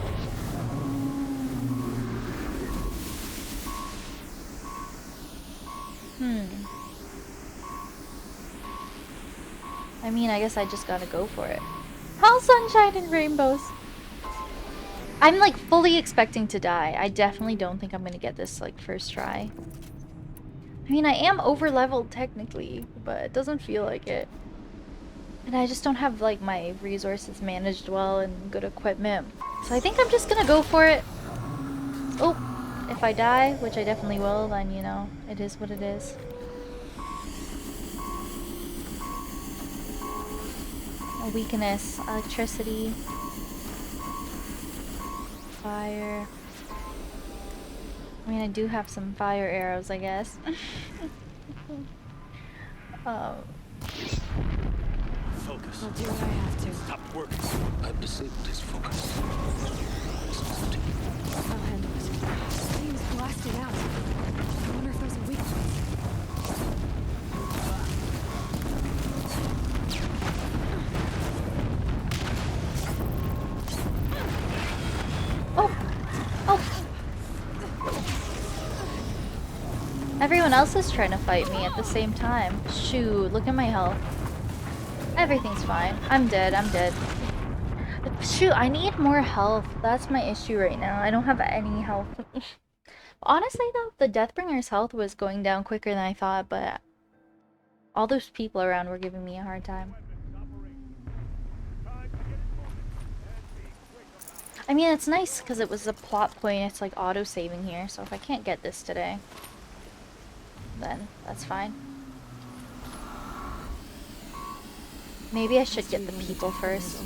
I mean, I guess I just gotta go for it. All sunshine and rainbows. I'm like fully expecting to die. I definitely don't think I'm gonna get this like first try. I mean, I am over leveled technically, but it doesn't feel like it. And I just don't have like my resources managed well and good equipment. So I think I'm just gonna go for it. Oh, if I die, which I definitely will, then you know, it is what it is. A weakness, electricity, fire. I mean, I do have some fire arrows, I guess. Focus. I'll do what I have to. Stop working. I've disabled his focus. I'll handle it. Steam's blasting out. I wonder if there's a weak place. Everyone else is trying to fight me at the same time. Shoot, look at my health. Everything's fine. I'm dead, I'm dead. Shoot, I need more health. That's my issue right now. I don't have any health. Honestly though, the Deathbringer's health was going down quicker than I thought, but all those people around were giving me a hard time. I mean, it's nice because it was a plot point. It's like auto-saving here, so if I can't get this today, then that's fine. Maybe I should get the people first.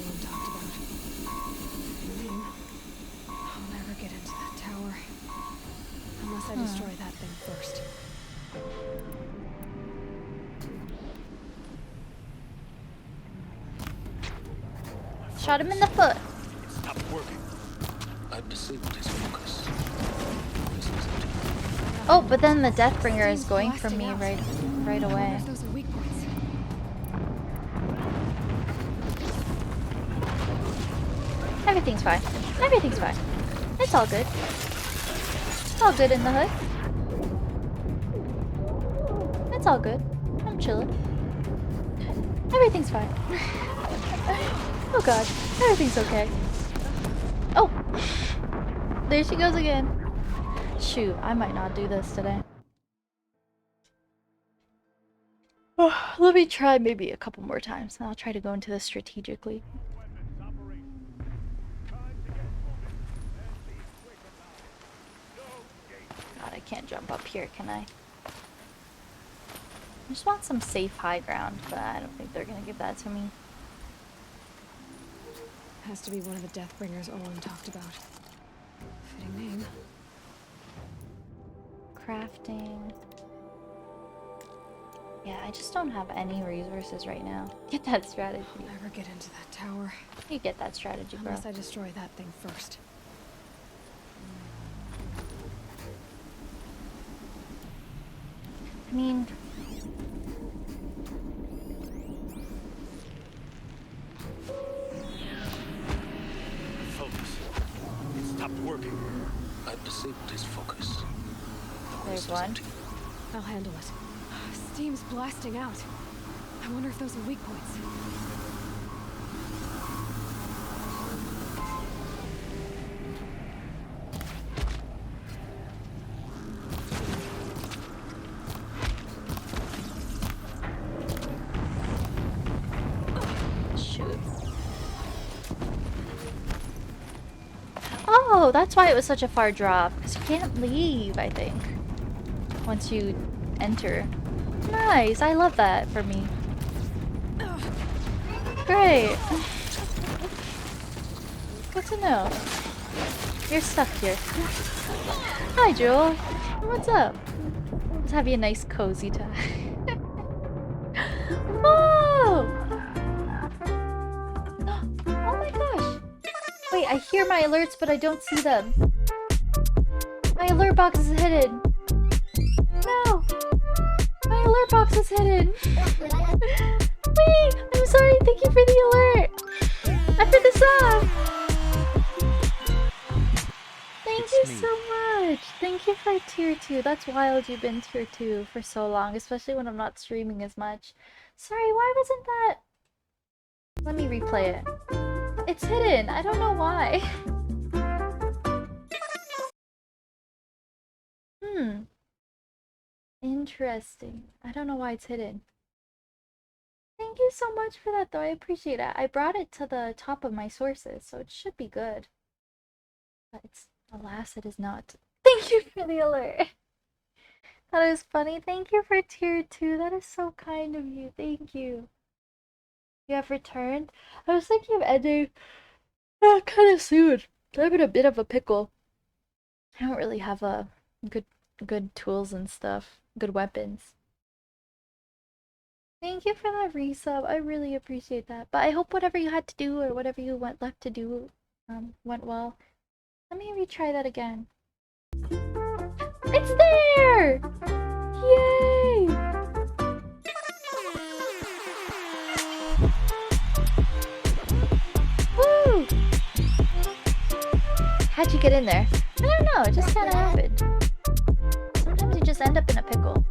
I'll never get into that tower unless I destroy that thing first. Shot him in the foot. It stopped working. I've disabled his focus. This is it. Oh, but then the Deathbringer is going for me right away. Those are weak points. Everything's fine. Everything's fine. It's all good. It's all good in the hood. It's all good. I'm chilling. Everything's fine. Oh god. Everything's okay. Oh! There she goes again. Shoot, I might not do this today. Let me try maybe a couple more times. I'll try to go into this strategically. God, I can't jump up here, can I? I just want some safe high ground, but I don't think they're gonna give that to me. Has to be one of the Deathbringers Olin talked about. Fitting name. Crafting. Yeah, I just don't have any resources right now. Get that strategy. I'll never get into that tower. You get that strategy, bro. Unless I destroy that thing first. I mean... Focus. It stopped working. I've disabled his focus. There's one. I'll handle it. Steam's blasting out. I wonder if those are weak points. Shoot. Oh, that's why it was such a far drop. Because you can't leave, I think. Once you enter. Nice, I love that for me. Great. Good to know. You're stuck here. Hi, Joel. What's up? Let's have you a nice cozy time. Whoa! Oh my gosh. Wait, I hear my alerts, but I don't see them. My alert box is hidden. No! My alert box is hidden. Wait! I'm sorry, thank you for the alert! I put this on! Thank you so much! Thank you for tier 2. That's wild you've been tier 2 for so long, especially when I'm not streaming as much. Sorry, why wasn't that... Let me replay it. It's hidden! I don't know why. Interesting. I don't know why it's hidden. Thank you so much for that, though. I appreciate it. I brought it to the top of my sources, so it should be good. But it's, alas, it is not. Thank you for the alert. That was funny. Thank you for tier 2. That is so kind of you. Thank you. You have returned? I was thinking of ending kind of soon. I'm in a bit of a pickle. I don't really have a good tools and stuff. Good weapons. Thank you for that resub. I really appreciate that. But I hope whatever you had to do or whatever you went left to do went well. Let me retry that again. It's there! Yay! Woo! How'd you get in there? I don't know, it just kind of happened. Sometimes you just end up in a pickle.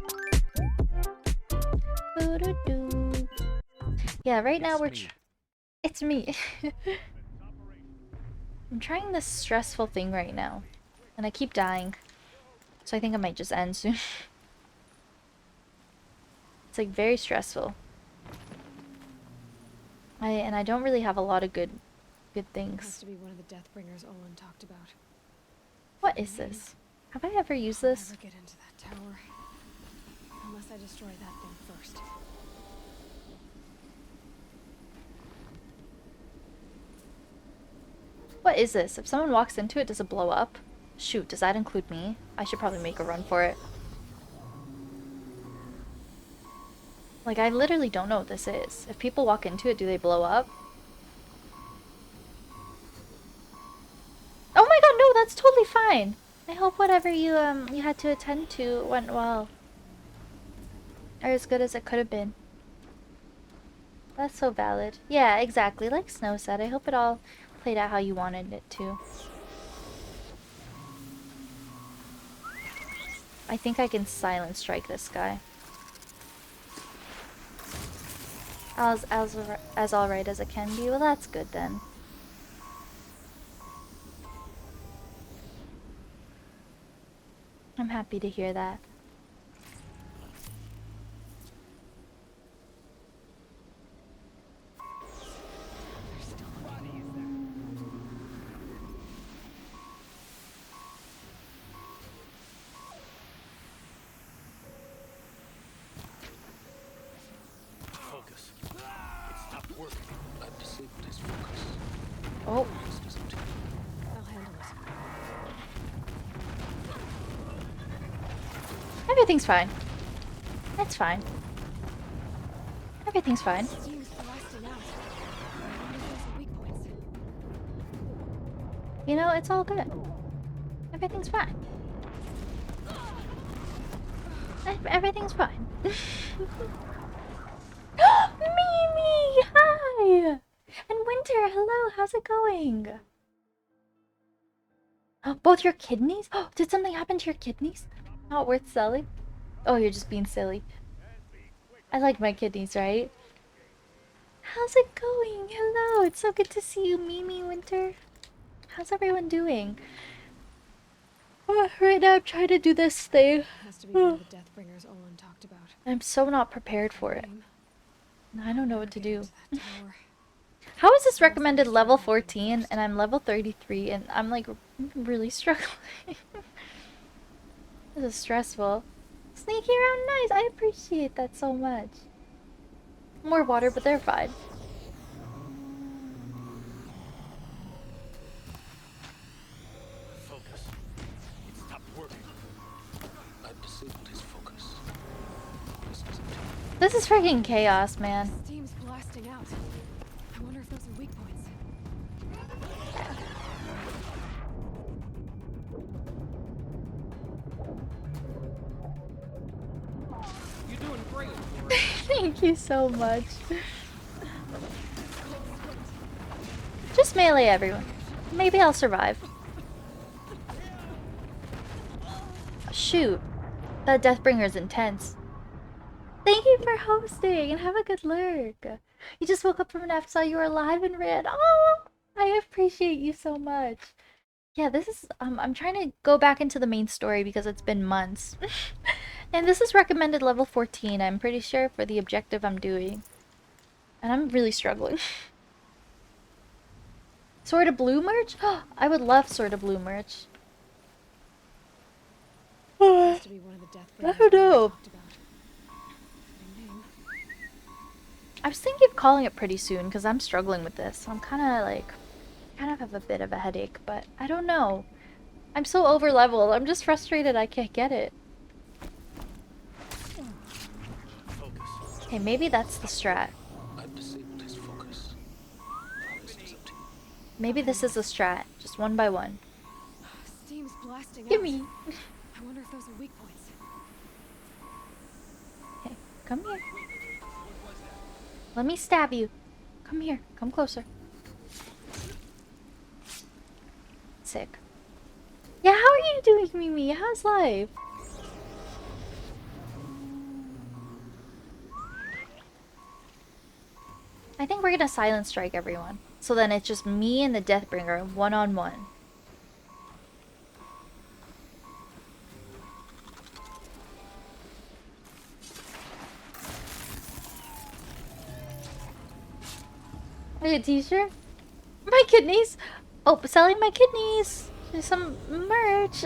Yeah, right now we're... It's me. I'm trying this stressful thing right now. And I keep dying. So I think I might just end soon. It's like very stressful. And I don't really have a lot of good things. Has to be one of the Deathbringers Olin talked about. What is this? Have I ever used this? Never get into that tower Unless I destroy that thing first. What is this? If someone walks into it, does it blow up? Shoot, does that include me? I should probably make a run for it. Like, I literally don't know what this is. If people walk into it, do they blow up? Oh my god, no, that's totally fine. I hope whatever you had to attend to went well. Or as good as it could have been. That's so valid. Yeah, exactly. Like Snow said, I hope it all played out how you wanted it to. I think I can silent strike this guy. As alright as it can be. Well, that's good then. I'm happy to hear that. Focus. It stopped working. I've disabled his focus. Oh. I'll handle it. Everything's fine. That's fine. Everything's fine. Steam's blasting out. I wonder if there's weak points. You know, it's all good. Everything's fine. Everything's fine. Mimi! Hi! And Winter, hello, how's it going? Oh, both your kidneys? Oh, did something happen to your kidneys? Not worth selling? Oh, you're just being silly. I like my kidneys, right? How's it going? Hello, it's so good to see you, Mimi, Winter. How's everyone doing? Oh, right now I'm trying to do this thing. Has to be one of the Deathbringers Olin talked about. I'm so not prepared for it. I don't know what to do. That tower. How is this recommended level 14 and I'm level 33 and I'm like really struggling? This is stressful. Sneaky around nice. I appreciate that so much. More water, but they're fine. Focus. It stopped working. I've disabled his focus. This is freaking chaos, man. Steam's blasting out. I wonder if those are weak points. You're doing great. Thank you so much. Just melee everyone. Maybe I'll survive. Shoot. That Deathbringer's intense. Thank you for hosting and have a good lurk. You just woke up from a nap, saw you were alive and ran. Oh, I appreciate you so much. Yeah, this is, I'm trying to go back into the main story because it's been months. And this is recommended level 14, I'm pretty sure, for the objective I'm doing. And I'm really struggling. Sword of Blue merch? I would love Sword of Blue merch. Has to be one of the Deathbringers I don't know. Olin talked about. Fitting name. I was thinking of calling it pretty soon because I'm struggling with this. I'm kind of have a bit of a headache, but I don't know. I'm so over leveled. I'm just frustrated I can't get it. Focus. Okay, maybe that's the strat. I've disabled his focus. This is up to you. Maybe this is the strat, just one by one. Steam's blasting Give out. me. I wonder if those are weak points. Okay, come here. Let me stab you. Come here. Come closer. Sick. Yeah, how are you doing, Mimi? How's life? I think we're gonna silent strike everyone. So then it's just me and the Deathbringer, one-on-one. Like a t-shirt? My kidneys! Oh, selling my kidneys! There's some merch!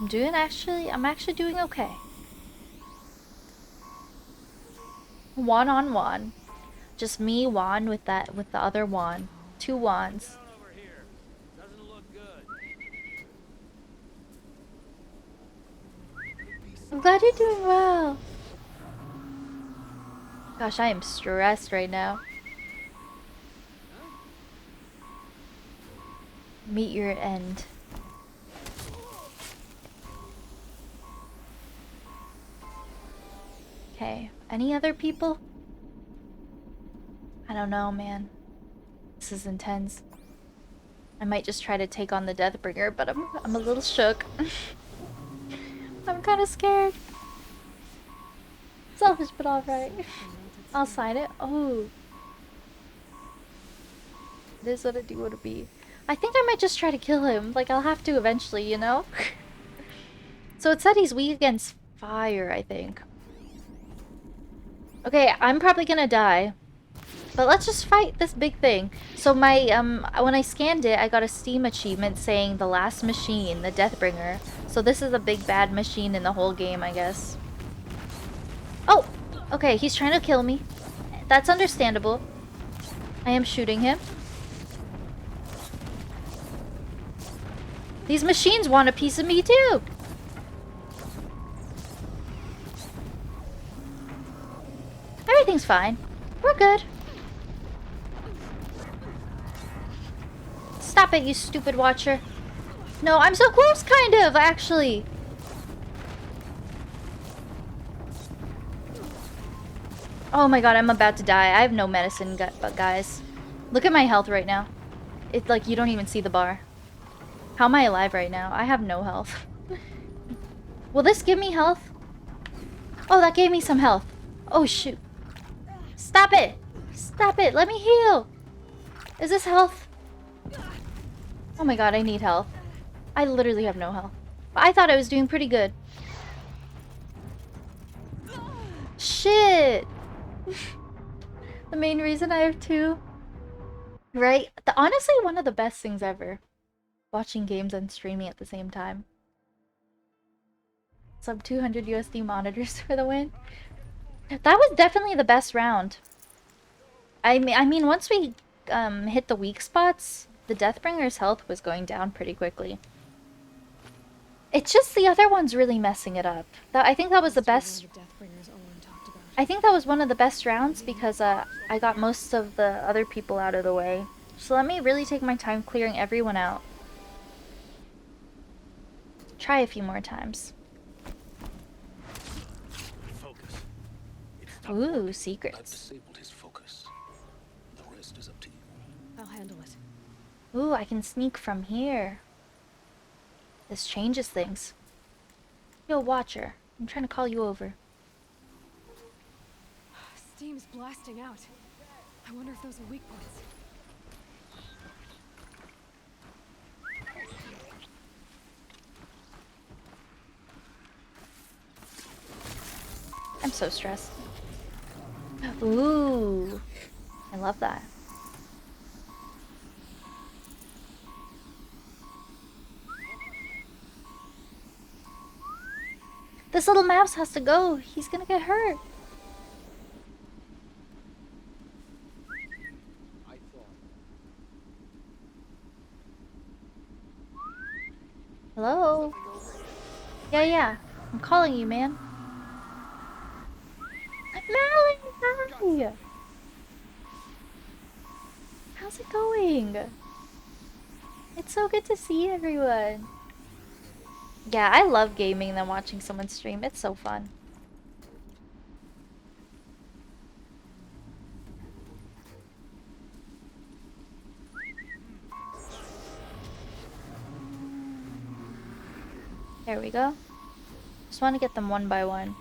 I'm actually doing okay. One on one. Just me, Juan, with the other Juan. Two Juans. I'm glad you're doing well. Gosh, I am stressed right now. Meet your end. Okay, any other people? I don't know, man. This is intense. I might just try to take on the Deathbringer, but I'm a little shook. I'm kind of scared. Selfish, but alright. I'll sign it. Oh. It is what I do want to be. I think I might just try to kill him. Like, I'll have to eventually, you know? So it said he's weak against fire, I think. Okay, I'm probably gonna die. But let's just fight this big thing. So my, when I scanned it, I got a Steam achievement saying the last machine, the Deathbringer. So this is a big bad machine in the whole game, I guess. Oh! Okay, he's trying to kill me. That's understandable. I am shooting him. These machines want a piece of me too! Everything's fine. We're good. Stop it, you stupid watcher. No, I'm so close, kind of, actually. Oh my god, I'm about to die. I have no medicine, but guys. Look at my health right now. It's like you don't even see the bar. How am I alive right now? I have no health. Will this give me health? Oh, that gave me some health. Oh, shoot. Stop it! Stop it! Let me heal! Is this health? Oh my god, I need health. I literally have no health. But I thought I was doing pretty good. Shit! The main reason I have two. Right? Honestly, one of the best things ever. Watching games and streaming at the same time. Sub 200 USD monitors for the win. That was definitely the best round. I mean, once we hit the weak spots, the Deathbringer's health was going down pretty quickly. It's just the other one's really messing it up. I think that was the best. I think that was one of the best rounds because I got most of the other people out of the way. So let me really take my time clearing everyone out. Try a few more times. Focus. Ooh, secrets. I've disabled his focus. The rest is up to you. I'll handle it. Ooh, I can sneak from here. This changes things. Yo, Watcher. I'm trying to call you over. Steam's blasting out. I wonder if those are weak points. I'm so stressed. Ooh. I love that. This little mouse has to go. He's gonna get hurt. Hello? Yeah. I'm calling you, man. Malin, hi! How's it going? It's so good to see everyone. Yeah, I love gaming and then watching someone stream. It's so fun. There we go. Just want to get them one by one.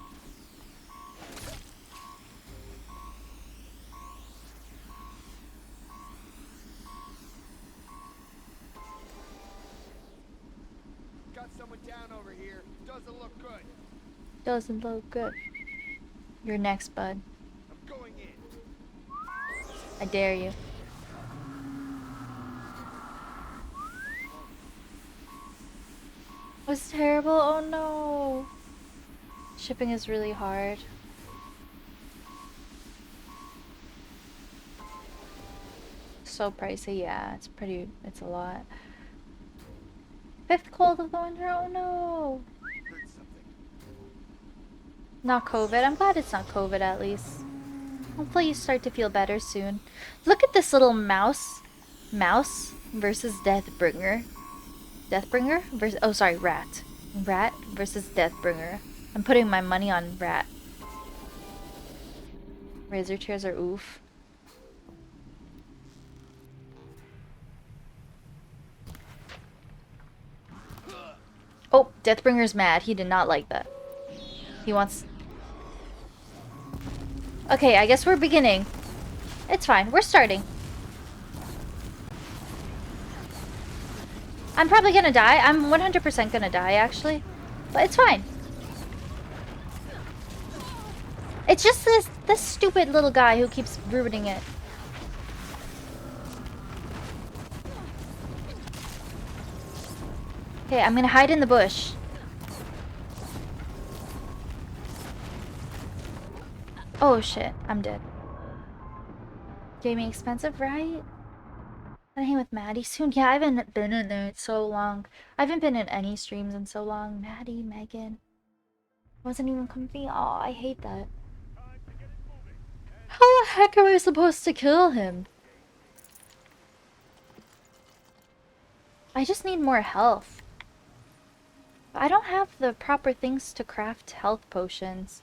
Got someone down over here. Doesn't look good. Doesn't look good. You're next, bud. I'm going in. I dare you. was terrible. Oh no. Shipping is really hard. So pricey, yeah. It's a lot. Fifth cold of the winter. Oh no. Not COVID. I'm glad it's not COVID at least. Hopefully you start to feel better soon. Look at this little mouse. Mouse versus Deathbringer. Deathbringer versus... Oh, sorry, Rat. Rat versus Deathbringer. I'm putting my money on Rat. Razor chairs are oof. Oh, Deathbringer's mad. He did not like that. He wants... Okay, I guess we're beginning. It's fine. We're starting. I'm probably gonna die. I'm 100% gonna die, actually. But it's fine. It's just this stupid little guy who keeps ruining it. Okay, I'm gonna hide in the bush. Oh shit, I'm dead. Gaming expensive, right? I hang with Maddie soon. Yeah, I haven't been in there in so long. I haven't been in any streams in so long. Maddie, Megan. Wasn't even comfy. Oh, I hate that. How the heck am I supposed to kill him? I just need more health. I don't have the proper things to craft health potions.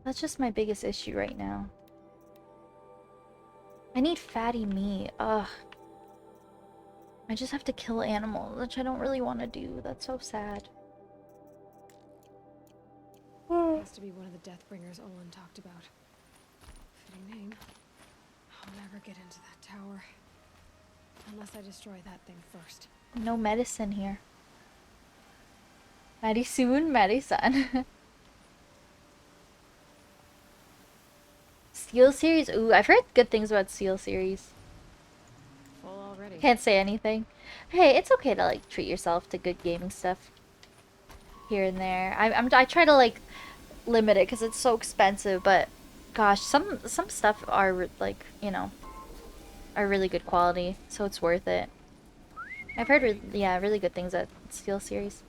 That's just my biggest issue right now. I need fatty meat. Ugh. I just have to kill animals, which I don't really want to do. That's so sad. Has to be one of the Deathbringers Olin talked about. Fitting name. I'll never get into that tower. Unless I destroy that thing first. No medicine here. Maddie soon, Maddie san. Steel series? Ooh, I've heard good things about Steel series. Full already. Can't say anything. Hey, it's okay to like treat yourself to good gaming stuff here and there. I try to like limit it because it's so expensive, but gosh, some stuff are like, you know, are really good quality, so it's worth it. I've heard yeah, really good things at Steel series.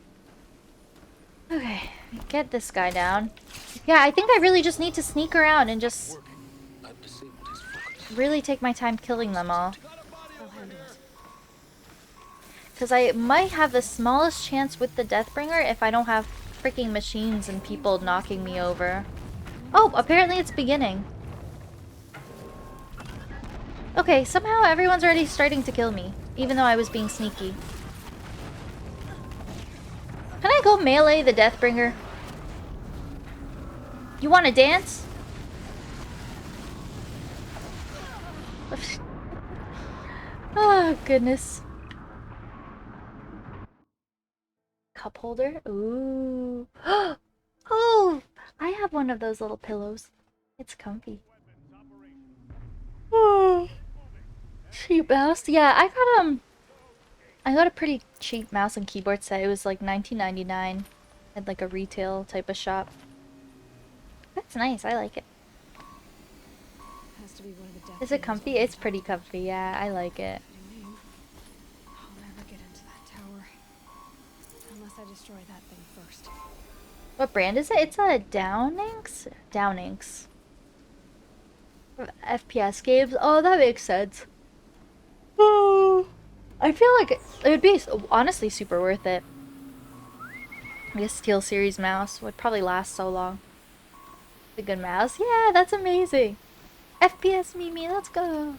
Okay, get this guy down. Yeah, I think I really just need to sneak around and just really take my time killing them all. Because I might have the smallest chance with the Deathbringer if I don't have freaking machines and people knocking me over. Oh, apparently it's beginning. Okay, somehow everyone's already starting to kill me, even though I was being sneaky. Can I go melee the Deathbringer? You want to dance? Oh, goodness. Cup holder? Ooh. Oh! I have one of those little pillows. It's comfy. Oh. Cheap mouse? Yeah, I got a pretty cheap mouse and keyboard set. It was like $19.99 at like a retail type of shop. That's nice. I like it. Has to be one of the Is it comfy? It's pretty comfy. Yeah, I like it. I'll never get into that tower unless I destroy that thing first. What brand is it? It's a Downings? Downings. FPS games? Oh, that makes sense. Oh, I feel like it would be honestly super worth it. A Steel Series mouse would probably last so long. A good mouse? Yeah, that's amazing. FPS Mimi, let's go.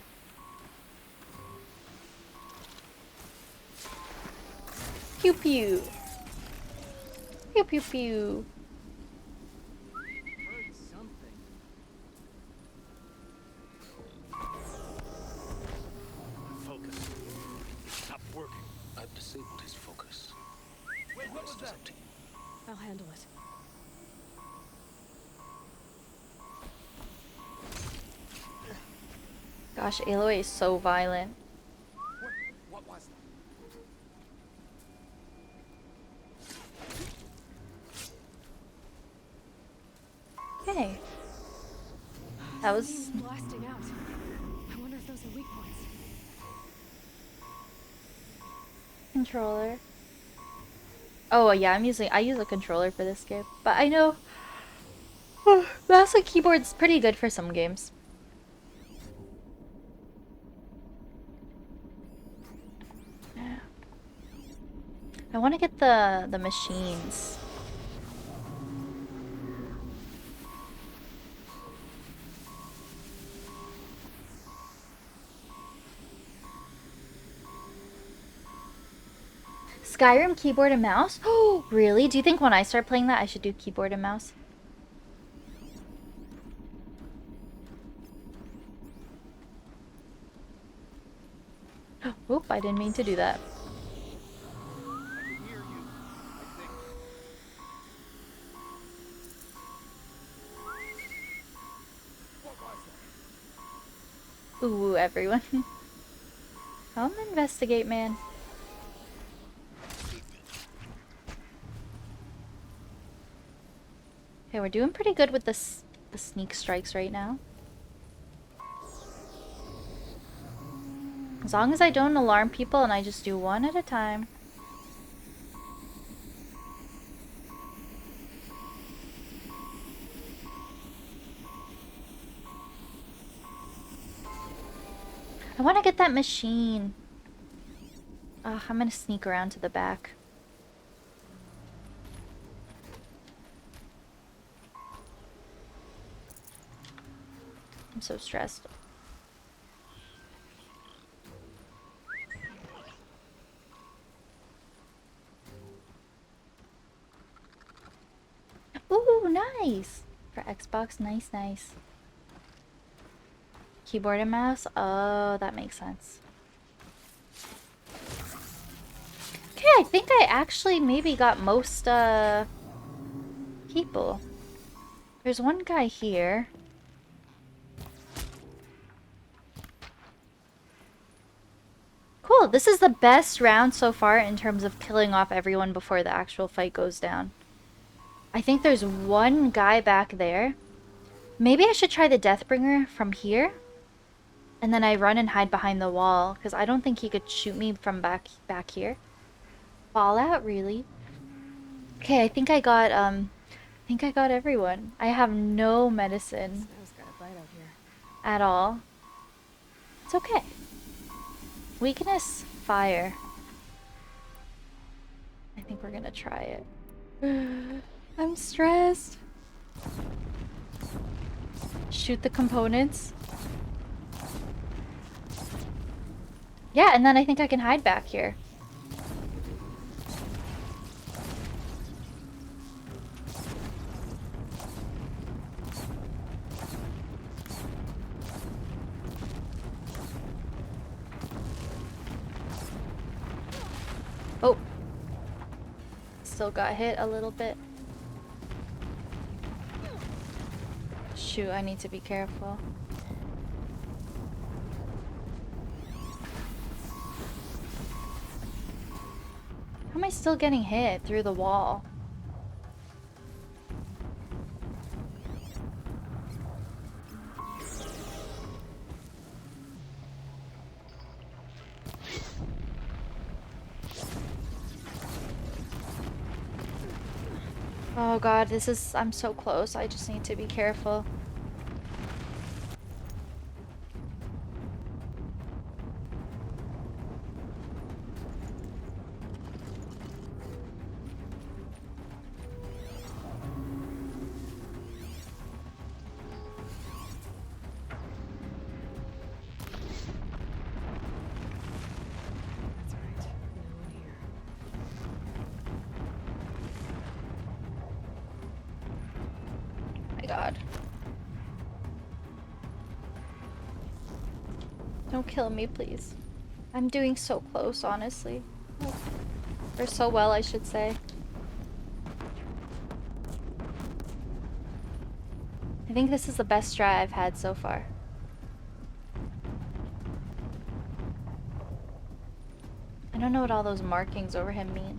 Pew pew. Pew pew pew. Focus. Stop working. I've disabled his focus. Wait, what was that? I'll handle it. Gosh, Aloy is so violent. What was That was... Something's blasting out. I wonder if those are weak points. Controller. Oh yeah, I use a controller for this game. But I know mouse and keyboard's pretty good for some games. I want to get the machines. Skyrim keyboard and mouse? Oh, really? Do you think when I start playing that I should do keyboard and mouse? Oop, I didn't mean to do that. Ooh, everyone. Come investigate, man. Okay, we're doing pretty good with the sneak strikes right now. As long as I don't alarm people and I just do one at a time. I want to get that machine. I'm gonna sneak around to the back. I'm so stressed. Ooh, nice! For Xbox, nice, nice. Keyboard and mouse? Oh, that makes sense. Okay, I think I actually maybe got most, people. There's one guy here. Cool, this is the best round so far in terms of killing off everyone before the actual fight goes down. I think there's one guy back there. Maybe I should try the Deathbringer from here. And then I run and hide behind the wall, because I don't think he could shoot me from back here. Fallout, really? Okay, I think I got everyone. I have no medicine at all. It's okay. Weakness, fire. I think we're gonna try it. I'm stressed. Shoot the components. Yeah, and then I think I can hide back here. Oh. Still got hit a little bit. Shoot, I need to be careful. How am I still getting hit through the wall? Oh god, I'm so close. I just need to be careful. God. Don't kill me, please. I'm doing so close, honestly. Or so well, I should say. I think this is the best strat I've had so far. I don't know what all those markings over him mean.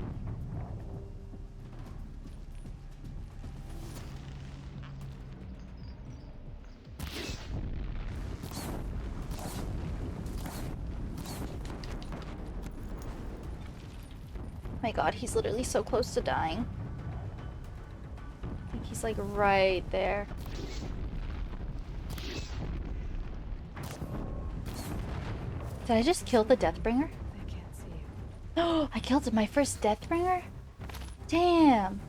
My god, he's literally so close to dying. I think he's like right there. Did I just kill the Deathbringer? They can't see you. Oh, I killed my first Deathbringer? Damn.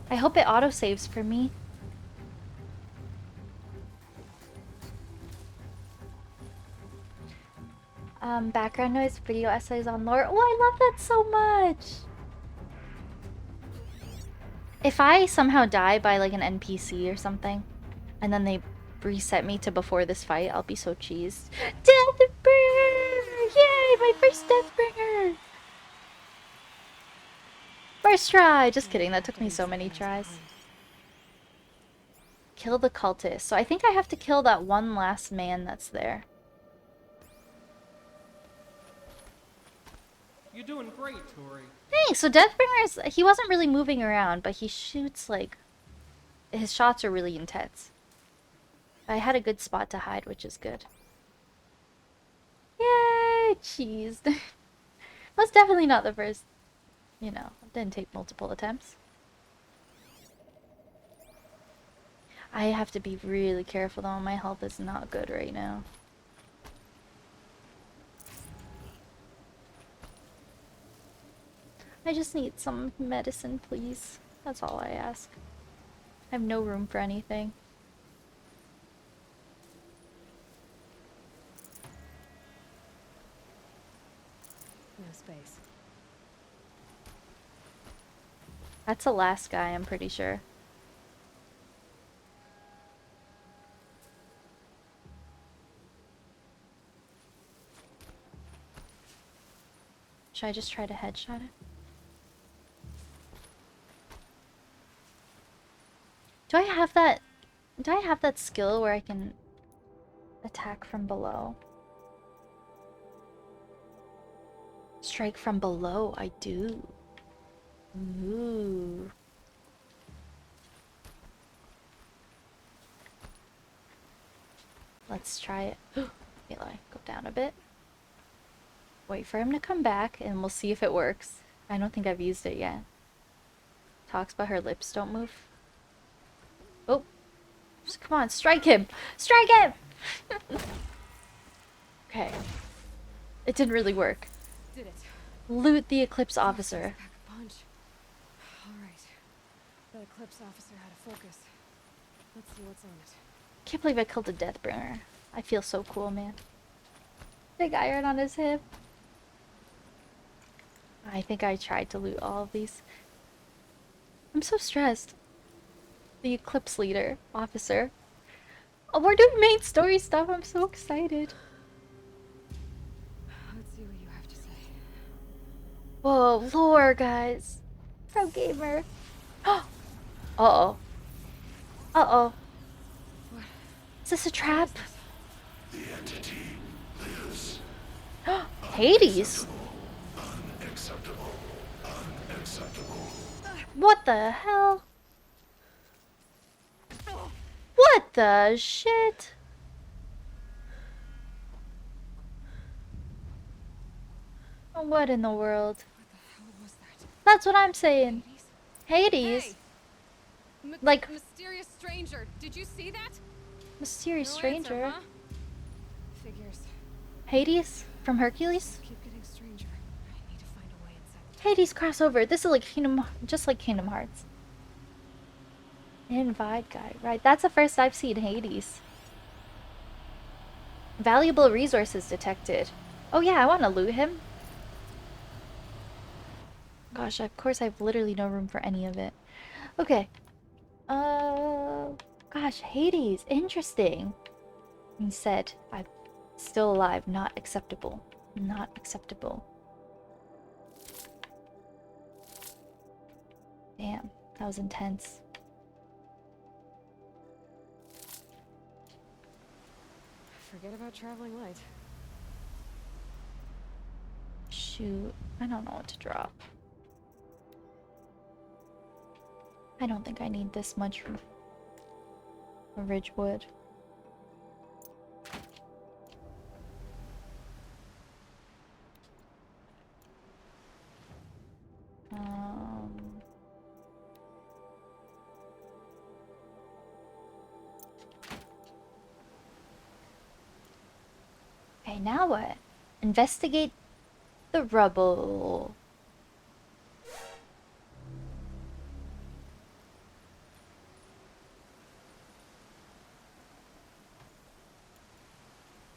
I hope it autosaves for me. Background noise, video essays on lore. Oh, I love that so much! If I somehow die by like an NPC or something, and then they reset me to before this fight, I'll be so cheesed. Deathbringer! Yay, my first Deathbringer! First try! Just kidding, that took me so many tries. Kill the cultist. So I think I have to kill that one last man that's there. You're doing great, Tori. Thanks! So Deathbringer he wasn't really moving around, but he shoots like... His shots are really intense. I had a good spot to hide, which is good. Yay! Cheesed. Was definitely not the first, you know, didn't take multiple attempts. I have to be really careful though, my health is not good right now. I just need some medicine, please. That's all I ask. I have no room for anything. No space. That's the last guy, I'm pretty sure. Should I just try to headshot it? Do I have that skill where I can attack from below? Strike from below, I do. Ooh. Let's try it. Eli, go down a bit. Wait for him to come back and we'll see if it works. I don't think I've used it yet. Talks about her lips don't move. Oh. Just come on, strike him! Strike him! Okay. It didn't really work. Did it. Loot the Eclipse officer. Pack a punch. All right. The Eclipse officer had a focus. Let's see what's on it. Can't believe I killed a Deathbringer. I feel so cool, man. Big iron on his hip. I think I tried to loot all of these. I'm so stressed. The Eclipse leader, officer. Oh, we're doing main story stuff. I'm so excited. Let's see what you have to say. Whoa, lore, guys. Pro gamer. Uh-oh. Uh-oh. What? Is this a trap? The entity lives. Hades? Unacceptable. Unacceptable. What the hell? What the shit? What in the world? What the hell was that? That's what I'm saying. Hades? Hey! Like- mysterious stranger. Did you see that? Mysterious No stranger? answer, huh? Figures. Hades? From Hercules? Keep getting stranger. I need to find a way inside. Hades crossover. This is like just like Kingdom Hearts. Invite guy. Right, that's the first I've seen Hades. Valuable resources detected. Oh yeah, I want to loot him. Gosh, of course I have literally no room for any of it. Okay. Gosh, Hades. Interesting. He said, I'm still alive. Not acceptable. Not acceptable. Damn, that was intense. Forget about traveling light. Shoot, I don't know what to drop. I don't think I need this much Ridgewood. Okay, now what? Investigate the rubble.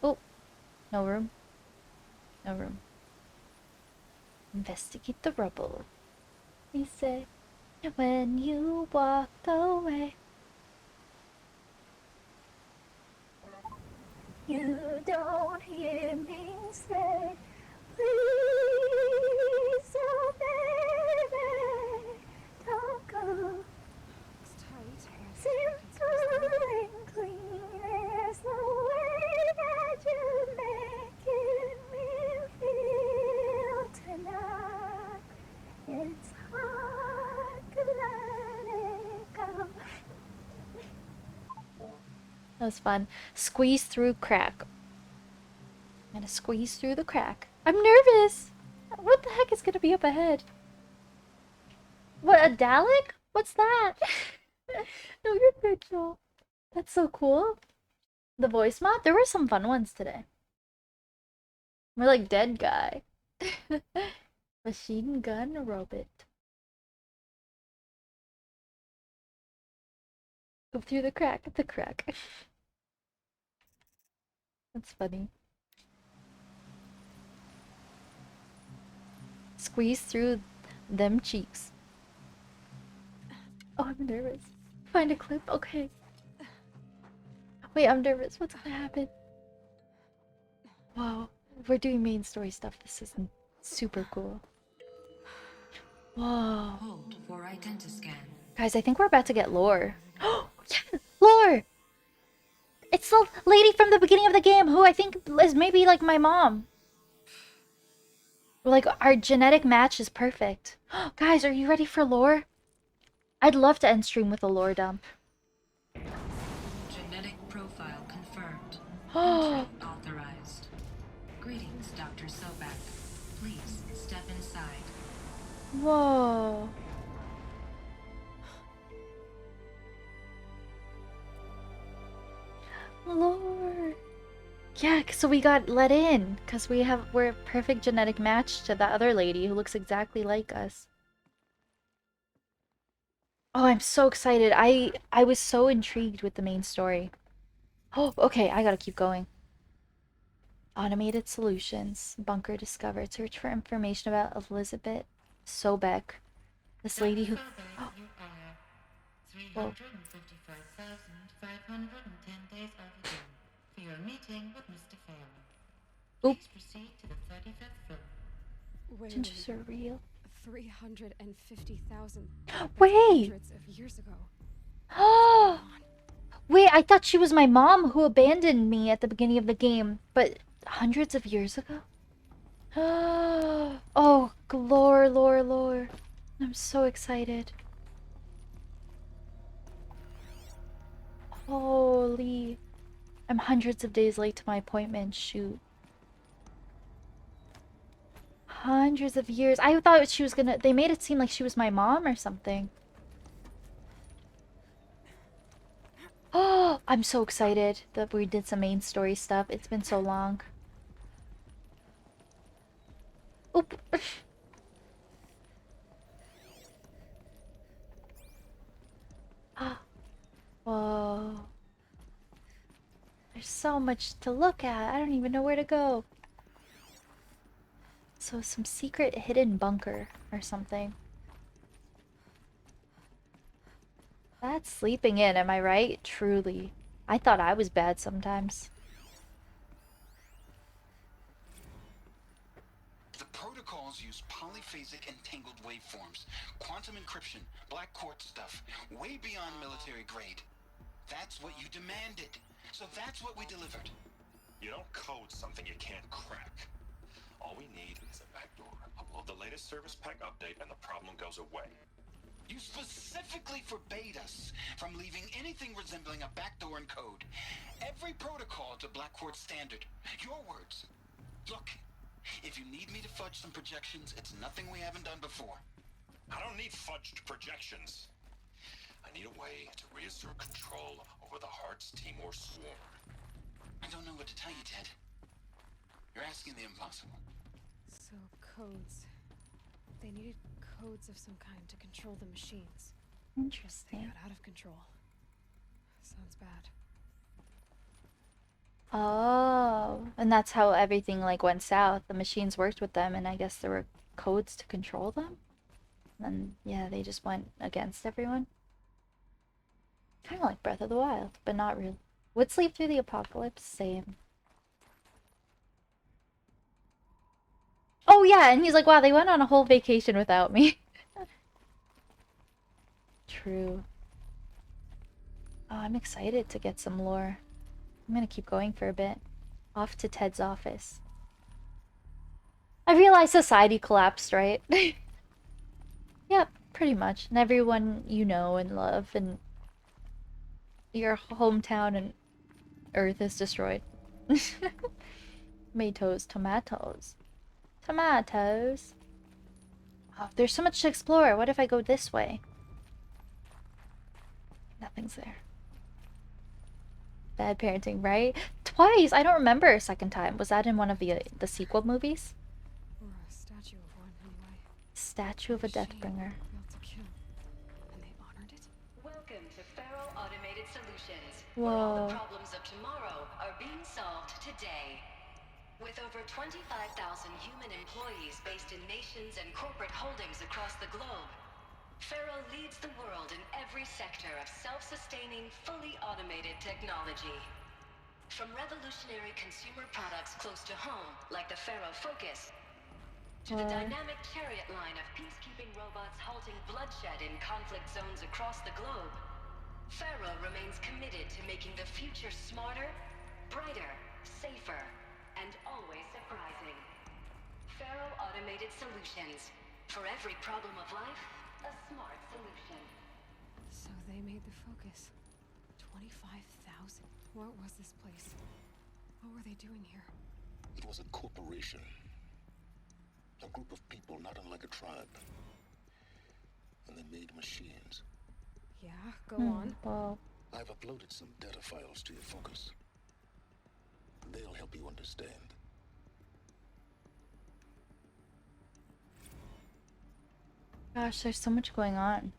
Oh, no room. No room. Investigate the rubble. He said, when you walk away. You don't hear me say, please, oh baby, don't go. It's tight. Simple and clean is the way that you making me feel tonight. It's hard to let it go. That was fun. Squeeze through crack. I'm gonna squeeze through the crack. I'm nervous! What the heck is gonna be up ahead? What, a Dalek? What's that? No, you're good, Joel. That's so cool. The voice mod? There were some fun ones today. More like dead guy. Machine gun robot. Go through the crack. The crack. That's funny. Squeeze through them cheeks. Oh, I'm nervous. Find a clip? Okay. Wait, I'm nervous. What's gonna happen? Wow. We're doing main story stuff. This is super cool. Whoa. Hold for identiscan. Guys, I think we're about to get lore. Oh, yeah! Lore! It's the lady from the beginning of the game who I think is maybe like my mom. Like, our genetic match is perfect. Guys, are you ready for lore? I'd love to end stream with a lore dump. Genetic profile confirmed. Entry authorized. Greetings, Dr. Sobek. Please step inside. Whoa. Lore. Yeah, so we got let in because we're a perfect genetic match to that other lady who looks exactly like us. Oh, I'm so excited. I was so intrigued with the main story. Oh, okay, I gotta keep going. Automated solutions. Bunker discovered. Search for information about Elizabeth Sobek. This lady who... Oh. Whoa. For your meeting with Mr. Phelan. Oop. Please proceed to the 35th floor. Wait. Gingers are real. 350,000. Wait! Hundreds of years ago. Oh! Wait, I thought she was my mom who abandoned me at the beginning of the game, but hundreds of years ago? Oh, lore, lore, lore. I'm so excited. Holy. I'm hundreds of days late to my appointment. Shoot. Hundreds of years. I thought she was gonna... They made it seem like she was my mom or something. Oh, I'm so excited that we did some main story stuff. It's been so long. Oop. Whoa. There's so much to look at. I don't even know where to go. So some secret hidden bunker or something. That's sleeping in, am I right? Truly. I thought I was bad sometimes. The protocols use polyphasic entangled waveforms, quantum encryption, black quartz stuff, way beyond military grade. That's what you demanded. So that's what we delivered. You don't code something you can't crack. All we need is a backdoor. Upload the latest service pack update and the problem goes away. You specifically forbade us from leaving anything resembling a backdoor in code. Every protocol to Black Quartz standard. Your words. Look, if you need me to fudge some projections, it's nothing we haven't done before. I don't need fudged projections. I need a way to reassert control over the Hearts Timor swarm. I don't know what to tell you, Ted. You're asking the impossible. So, codes. They needed codes of some kind to control the machines. They Interesting. got out of control. Sounds bad. Oh, and that's how everything like went south. The machines worked with them, and I guess there were codes to control them. And yeah, they just went against everyone. Kind of like Breath of the Wild, but not really. Would sleep through the apocalypse, same. Oh yeah, and he's like, wow, they went on a whole vacation without me. True. Oh, I'm excited to get some lore. I'm gonna keep going for a bit. Off to Ted's office. I realized society collapsed, right? Yep, pretty much. And everyone you know and love and your hometown and Earth is destroyed. Tomatoes, tomatoes. Tomatoes. Oh, there's so much to explore. What if I go this way? Nothing's there. Bad parenting, right? Twice! I don't remember a second time. Was that in one of the sequel movies? Or a statue of one, anyway. Statue of a Deathbringer. Built to kill. And they honored it? Welcome to Faro Automated Solutions, Whoa. where all the problems of tomorrow are being solved today. With over 25,000 human employees based in nations and corporate holdings across the globe, Faro leads the world in every sector of self-sustaining, fully automated technology. From revolutionary consumer products close to home, like the Faro Focus, to the dynamic chariot line of peacekeeping robots halting bloodshed in conflict zones across the globe, Faro remains committed to making the future smarter, brighter, safer, and always surprising. Faro Automated Solutions. For every problem of life, a smart solution. So they made the Focus. 25,000. What was this place? What were they doing here? It was a corporation. A group of people not unlike a tribe. And they made machines. Yeah, go on. Well, I've uploaded some data files to your Focus. They'll help you understand. gosh, there's so much going on.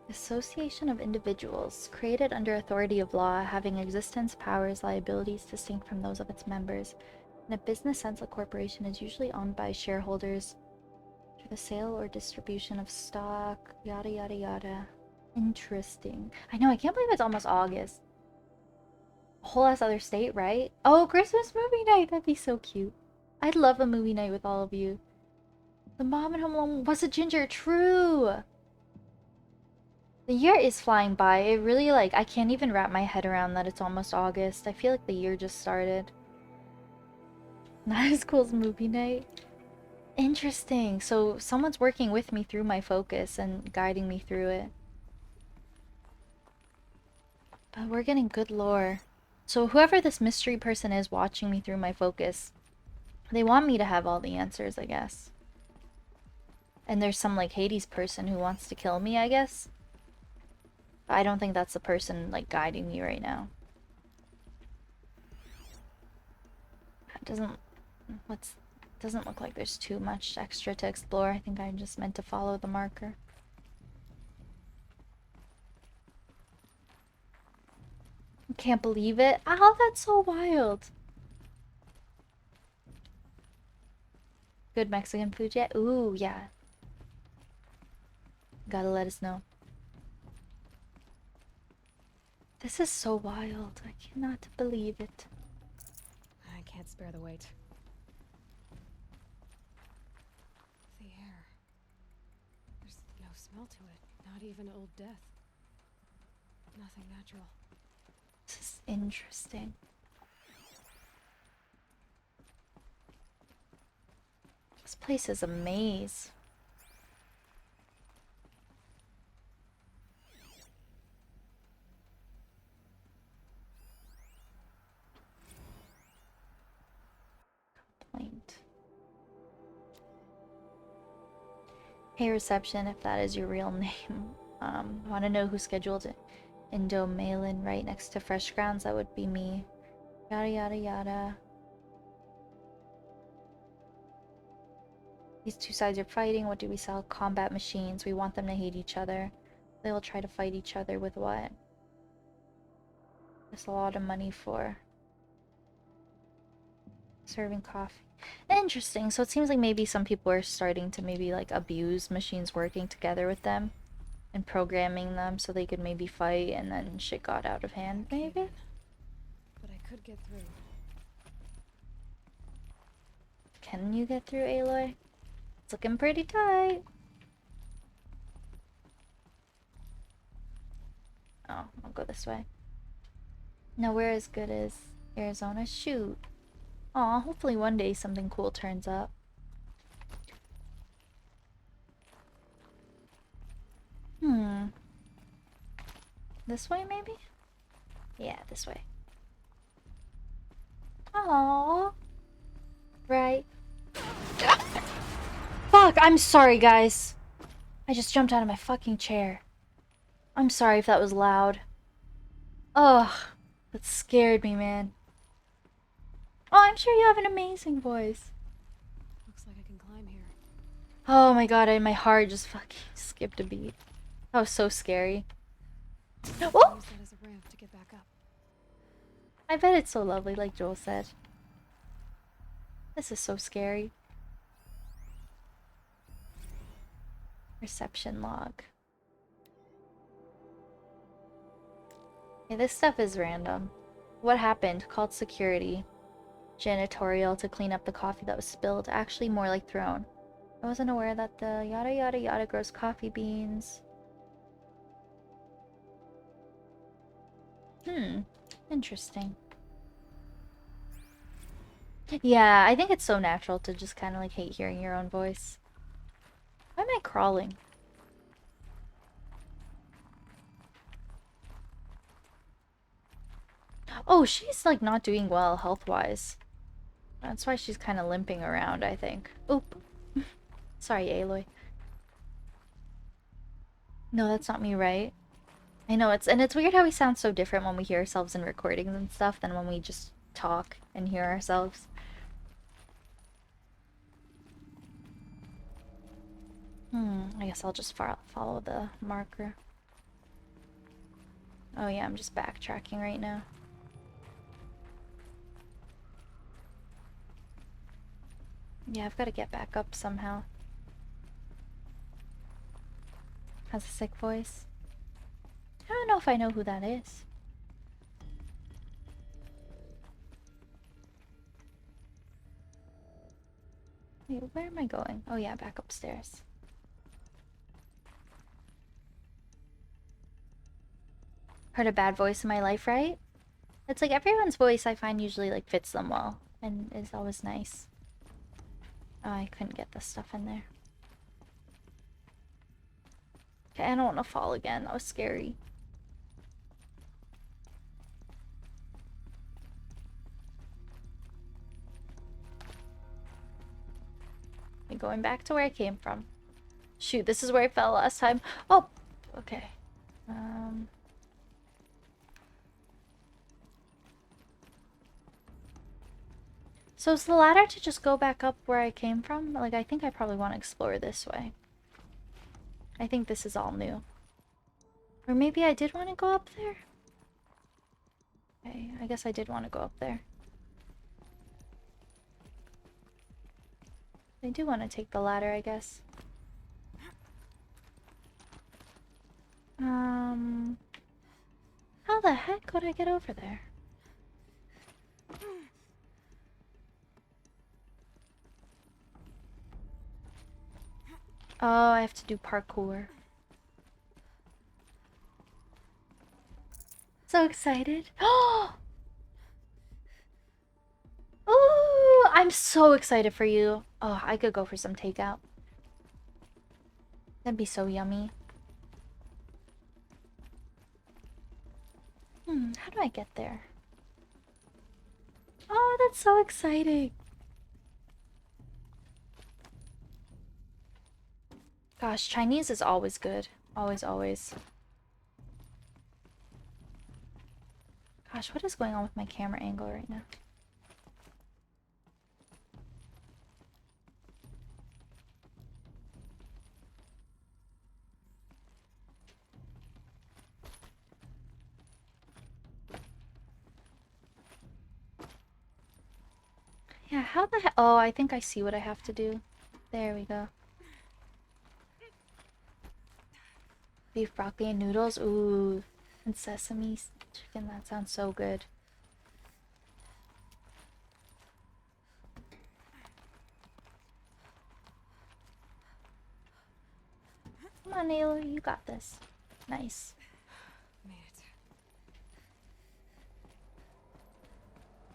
Association of individuals, created under authority of law, having existence, powers, liabilities distinct from those of its members. In a business sense, a corporation is usually owned by shareholders through the sale or distribution of stock, yada yada yada. Interesting. I know, I can't believe it's almost August. A whole ass other state, right? Oh, Christmas movie night! That'd be so cute. I'd love a movie night with all of you. The mom and Home Alone was a ginger, true! The year is flying by. It really, like, I can't even wrap my head around that it's almost August. I feel like the year just started. Not as cool as movie night. Interesting. So someone's working with me through my Focus and guiding me through it. But we're getting good lore. So whoever this mystery person is watching me through my Focus, they want me to have all the answers, I guess. And there's some, like, Hades person who wants to kill me, I guess. I don't think that's the person, like, guiding me right now. Doesn't look like there's too much extra to explore. I think I'm just meant to follow the marker. Can't believe it. Ow, that's so wild. Good Mexican food yet? Ooh, yeah. Gotta let us know. This is so wild. I cannot believe it. I can't spare the wait. The air. There's no smell to it. Not even old death. Nothing natural. This is interesting. This place is a maze. Complaint. Hey reception, if that is your real name. Want to know who scheduled Indo-Malin right next to Fresh Grounds. That would be me. Yada yada yada. These two sides are fighting. What do we sell? Combat machines. We want them to hate each other. They will try to fight each other with what? There's a lot of money for serving coffee. Interesting. So it seems like maybe some people are starting to maybe like abuse machines working together with them and programming them so they could maybe fight, and then shit got out of hand, maybe? But I could get through. Can you get through, Aloy? It's looking pretty tight. Oh, I'll go this way. Nowhere as good as Arizona. Shoot. Aw, hopefully one day something cool turns up. This way, maybe? Yeah, this way. Aww. Right. Fuck, I'm sorry, guys. I just jumped out of my fucking chair. I'm sorry if that was loud. Ugh, that scared me, man. Oh, I'm sure you have an amazing voice. Looks like I can climb here. Oh my god, my heart just fucking skipped a beat. That was so scary. Oh! Use that as a ramp to get back up. I bet it's so lovely, like Joel said. This is so scary. Reception log. Yeah, this stuff is random. What happened? Called security. Janitorial to clean up the coffee that was spilled. Actually, more like thrown. I wasn't aware that the yada yada yada grows coffee beans. Interesting. Yeah, I think it's so natural to just kind of like hate hearing your own voice. Why am I crawling? Oh, she's like not doing well health-wise. That's why she's kind of limping around, I think. Oop. Sorry, Aloy. No, that's not me, right? I know, it's weird how we sound so different when we hear ourselves in recordings and stuff than when we just talk and hear ourselves. I guess I'll just follow the marker. Oh yeah, I'm just backtracking right now. Yeah, I've got to get back up somehow. Has a sick voice. I don't know if I know who that is. Wait, where am I going? Oh yeah, back upstairs. Heard a bad voice in my life, right? It's like everyone's voice I find usually like fits them well and is always nice. Oh, I couldn't get this stuff in there. Okay, I don't want to fall again. That was scary. I'm going back to where I came from. Shoot, this is where I fell last time. Oh, okay. So is the ladder to just go back up where I came from? Like, I think I probably want to explore this way. I think this is all new. Or maybe I did want to go up there? Okay, I guess I did want to go up there. I do want to take the ladder, I guess. How the heck would I get over there? Oh, I have to do parkour. So excited. Oh! Ooh, I'm so excited for you. Oh, I could go for some takeout. That'd be so yummy. How do I get there? Oh, that's so exciting. Gosh, Chinese is always good. Always, always. Gosh, what is going on with my camera angle right now? Yeah, how the heck? Oh, I think I see what I have to do. There we go. Beef broccoli and noodles. Ooh. And sesame chicken. That sounds so good. Come on, Naylor. You got this. Nice.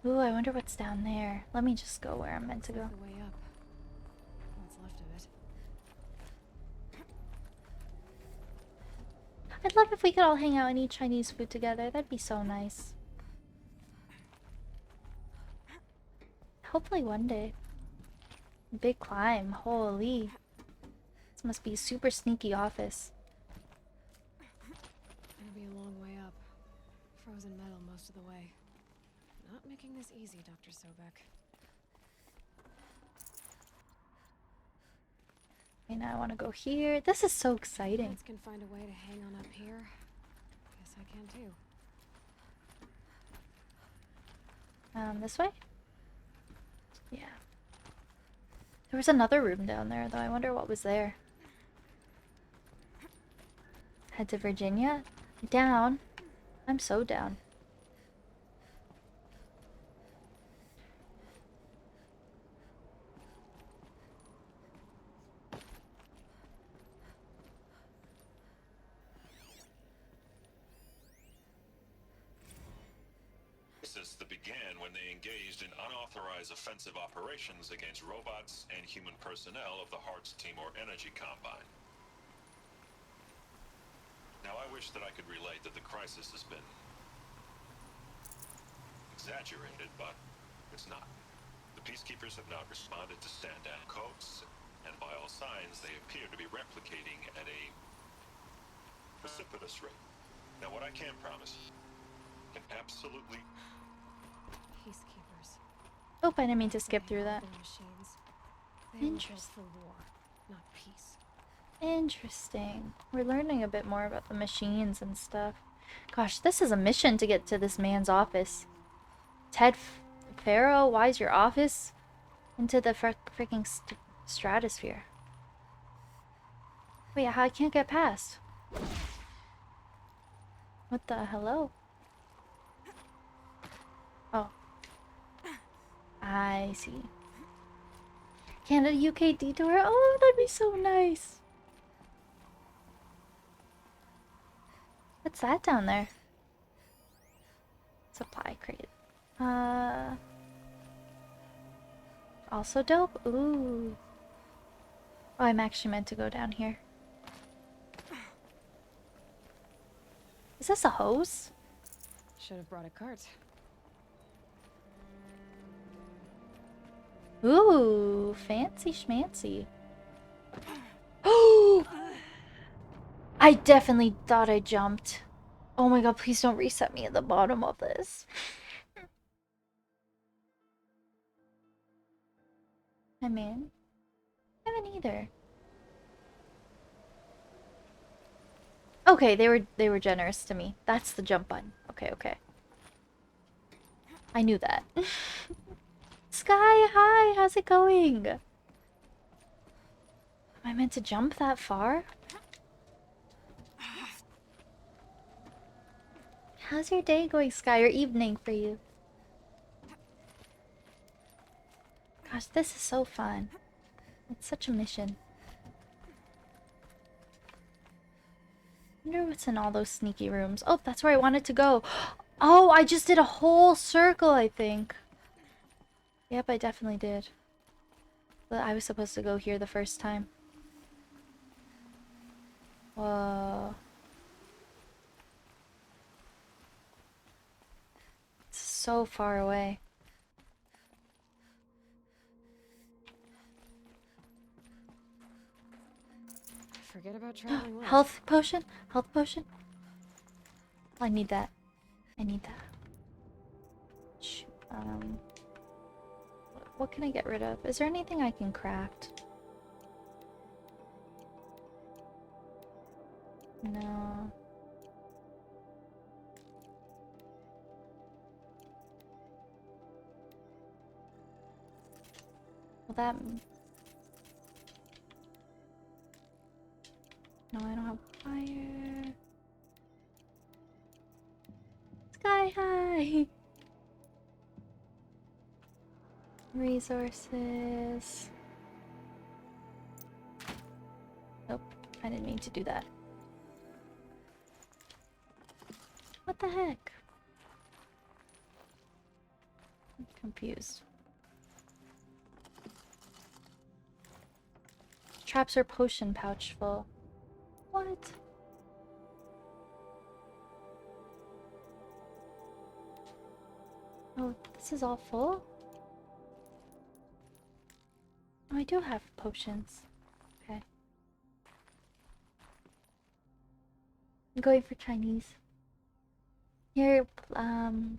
Ooh, I wonder what's down there. Let me just go where I'm meant to go. The way up. What's left of it. I'd love if we could all hang out and eat Chinese food together. That'd be so nice. Hopefully one day. Big climb. Holy. This must be a super sneaky office. It'll be a long way up. Frozen metal most of the way. Not making this easy, Dr. Sobek. Okay, now I want to go here. This is so exciting. Kids can find a way to hang on up here. Guess I can too. This way? Yeah. There was another room down there, though. I wonder what was there. Head to Virginia? Down. I'm so down. That began when they engaged in unauthorized offensive operations against robots and human personnel of the Hearts Timor Energy Combine. Now, I wish that I could relate that the crisis has been exaggerated, but it's not. The peacekeepers have not responded to stand-down codes, and by all signs, they appear to be replicating at a precipitous rate. Now, what I can promise, an absolutely Peacekeepers. Oh, I didn't mean to skip through that. Interesting. For war, not peace. Interesting. We're learning a bit more about the machines and stuff. Gosh, this is a mission to get to this man's office. Ted Farrow, why is your office into the freaking stratosphere? Wait, how I can't get past? What the hello? Oh. I see. Canada, UK detour? Oh, that'd be so nice. What's that down there? Supply crate. Also dope? Ooh. Oh, I'm actually meant to go down here. Is this a hose? Should have brought a cart. Ooh, fancy schmancy. Oh! I definitely thought I jumped. Oh my god, please don't reset me at the bottom of this. I mean, I haven't either. Okay, they were generous to me. That's the jump button. Okay, okay. I knew that. Sky, hi, how's it going? Am I meant to jump that far? How's your day going, Sky, or evening for you? Gosh, this is so fun. It's such a mission. I wonder what's in all those sneaky rooms. Oh, that's where I wanted to go. Oh, I just did a whole circle, I think. Yep, I definitely did. But I was supposed to go here the first time. Whoa. It's so far away. Forget about traveling west. Health potion? Health potion? I need that. I need that. What can I get rid of? Is there anything I can craft? No. Well, that... No, I don't have fire. Sky high! Resources. Nope, I didn't mean to do that. What the heck? I'm confused. Traps are potion pouch full. What? Oh, this is all full? Oh, I do have potions. Okay. I'm going for Chinese. You're,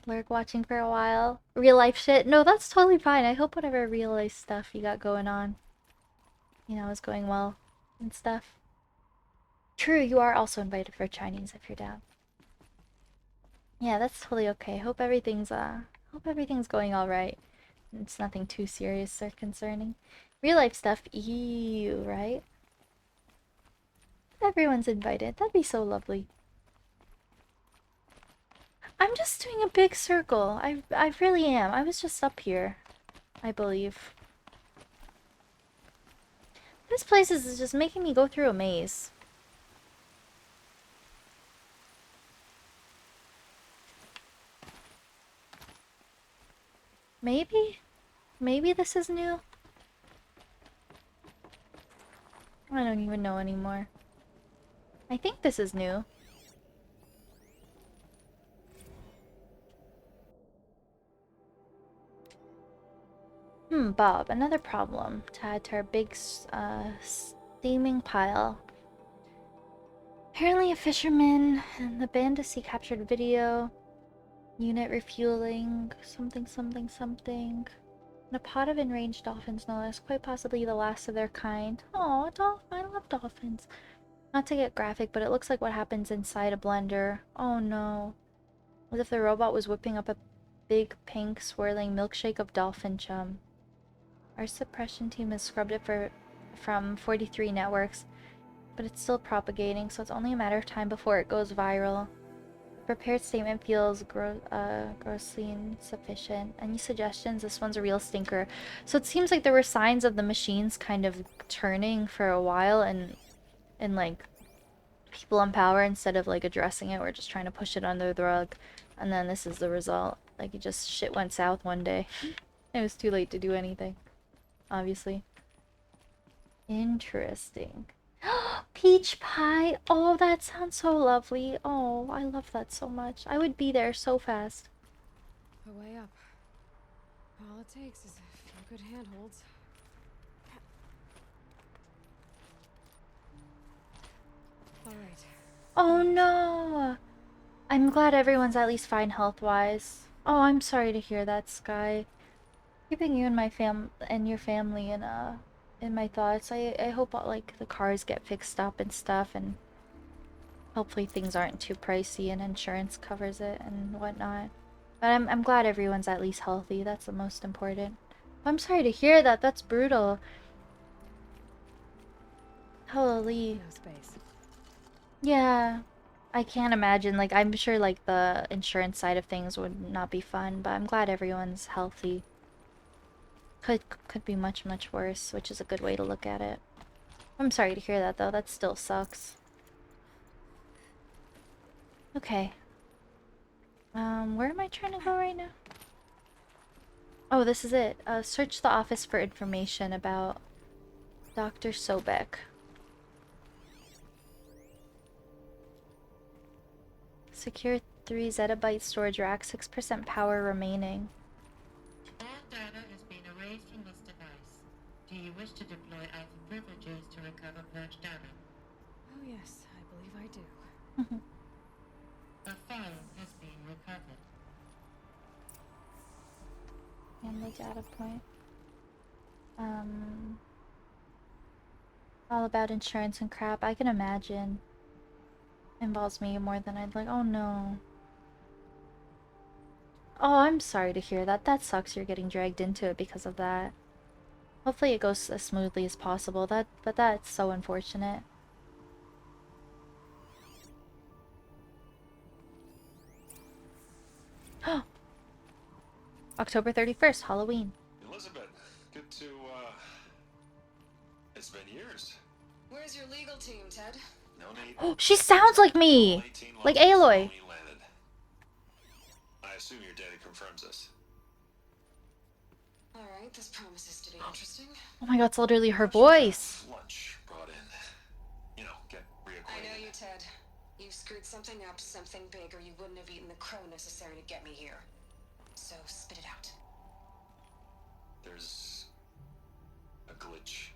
Lurk watching for a while. Real life shit? No, that's totally fine. I hope whatever real life stuff you got going on, you know, is going well and stuff. True, you are also invited for Chinese if you're down. Yeah, that's totally okay. Hope everything's going alright. It's nothing too serious or concerning. Real life stuff, ew, right? Everyone's invited. That'd be so lovely. I'm just doing a big circle. I really am. I was just up here, I believe. This place is just making me go through a maze. Maybe? Maybe this is new? I don't even know anymore. I think this is new. Bob, another problem to add to our big, steaming pile. Apparently a fisherman and the bandits captured video. Unit refueling. Something, something, something. And a pod of enraged dolphins, no less. Quite possibly the last of their kind. Oh, I love dolphins. Not to get graphic, but it looks like what happens inside a blender. Oh no. As if the robot was whipping up a big, pink, swirling milkshake of dolphin chum. Our suppression team has scrubbed it from 43 networks, but it's still propagating, so it's only a matter of time before it goes viral. The prepared statement feels grossly insufficient. Any suggestions? This one's a real stinker. So it seems like there were signs of the machines kind of turning for a while, and like people in power, instead of like addressing it, were just trying to push it under the rug. And then this is the result. Like, it just shit went south one day. It was too late to do anything. Obviously. Interesting. Peach pie! Oh, that sounds so lovely. Oh, I love that so much. I would be there so fast. A way up. All it takes is a few good handholds. Alright. Oh no! I'm glad everyone's at least fine health-wise. Oh, I'm sorry to hear that, Sky. Keeping you and my your family in my thoughts. I hope like the cars get fixed up and stuff, and hopefully things aren't too pricey and insurance covers it and whatnot. But I'm glad everyone's at least healthy. That's the most important. I'm sorry to hear that. That's brutal. Holy. No space. Yeah. I can't imagine. Like, I'm sure like the insurance side of things would not be fun, but I'm glad everyone's healthy. Could be much, much worse, which is a good way to look at it. I'm sorry to hear that, though. That still sucks. Okay. Where am I trying to go right now? Oh, this is it. Search the office for information about Dr. Sobek. Secure 3 zettabyte storage rack, 6% power remaining. All data is being erased from this device. Do you wish to deploy alpha privileges to recover purged data? Oh yes, I believe I do. A file has been recovered. data point. All about insurance and crap. I can imagine. Involves me more than I'd like. Oh no. Oh, I'm sorry to hear that. That sucks you're getting dragged into it because of that. Hopefully it goes as smoothly as possible. But that's so unfortunate. October 31st, Halloween. Elizabeth, good to, it's been years. Where's your legal team, Ted? No need. Oh, she sounds like me! Like Aloy. I assume your data confirms this. Alright, this promises to be interesting. Oh my god, it's literally her voice. Lunch brought in. You know, get reacquainted. I know you, Ted. You screwed something up, something big, or you wouldn't have eaten the crow necessary to get me here. So, spit it out. There's a glitch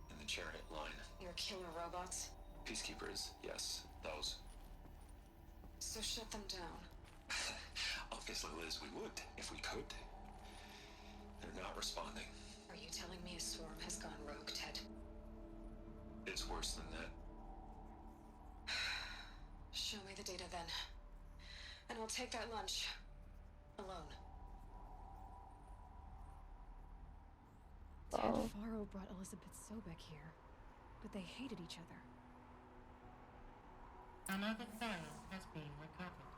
in the chariot line. Your killer robots? Peacekeepers, yes, those. So shut them down. Obviously, Liz, we would, if we could. They're not responding. Are you telling me a swarm has gone rogue, Ted? It's worse than that. Show me the data then. And I'll take that lunch. Alone. Oh. Ted Faro brought Elizabeth Sobek here, but they hated each other. Another file has been recovered.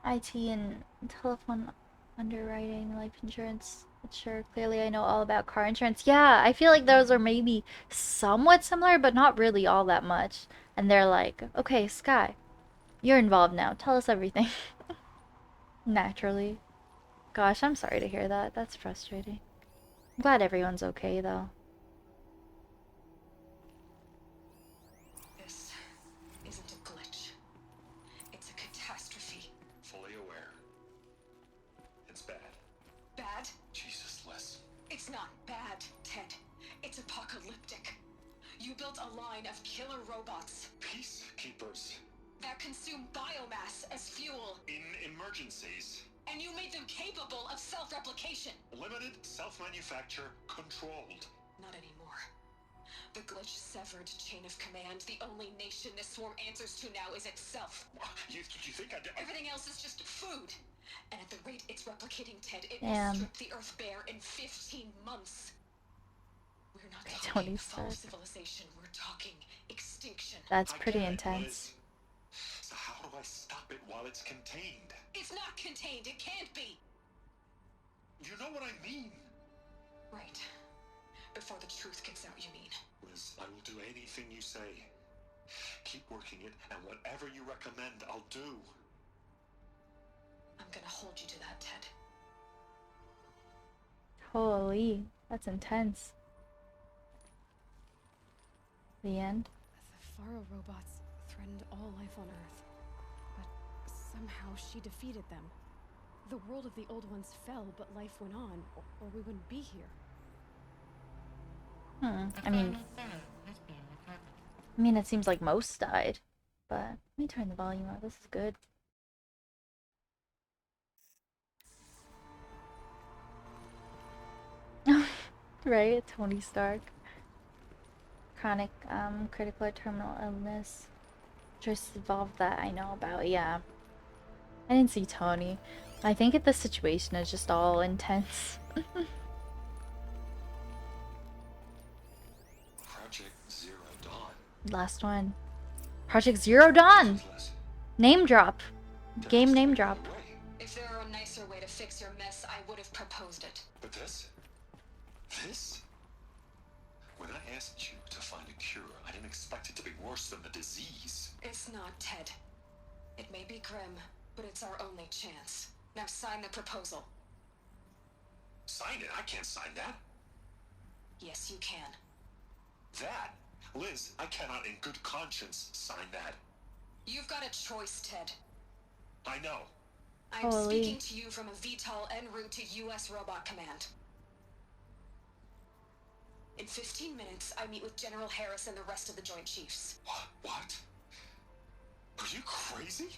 IT and telephone underwriting, life insurance. Sure, clearly I know all about car insurance. Yeah, I feel like those are maybe somewhat similar, but not really all that much. And they're like, okay, Sky, you're involved now. Tell us everything. Naturally. Gosh, I'm sorry to hear that. That's frustrating. I'm glad everyone's okay, though. This isn't a glitch. It's a catastrophe. Fully aware. It's bad. Bad? Jesus, Les. It's not bad, Ted. It's apocalyptic. You built a line of killer robots. Peacekeepers. That consume biomass as fuel. In emergencies. And you made them capable of self-replication. Limited, self-manufacture, controlled. Not anymore. The glitch severed chain of command. The only nation this swarm answers to now is itself. You think I did? Everything else is just food. And at the rate it's replicating, Ted, it Damn. will strip the Earth bare in 15 months. We're not Tony talking fall Stark. civilization. We're talking extinction. That's pretty intense. So how do I stop it while it's contained? It's not contained. It can't be. You know what I mean? Right. Before the truth gets out, you mean? Liz, I will do anything you say. Keep working it, and whatever you recommend, I'll do. I'm gonna hold you to that, Ted. Holy, that's intense. The end. The Faro robots threatened all life on Earth. But somehow she defeated them. The world of the old ones fell, but life went on, or we wouldn't be here. I mean, it seems like most died. But let me turn the volume up. This is good. Right? Tony Stark. Chronic, critical or terminal illness. Just evolved that I know about, yeah. I didn't see Tony. I think the situation is just all intense. Project Zero Dawn. Last one. Project Zero Dawn! Name drop. Game name drop. If there were a nicer way to fix your mess, I would have proposed it. But this? This? When I asked you to find a cure, I didn't expect it to be worse than the disease. It's not, Ted. It may be grim, but it's our only chance. Now sign the proposal. Sign it? I can't sign that. Yes, you can. That? Liz, I cannot in good conscience sign that. You've got a choice, Ted. I know. I'm speaking to you from a VTOL en route to U.S. Robot Command. In 15 minutes, I meet with General Harris and the rest of the Joint Chiefs. What? Are you crazy?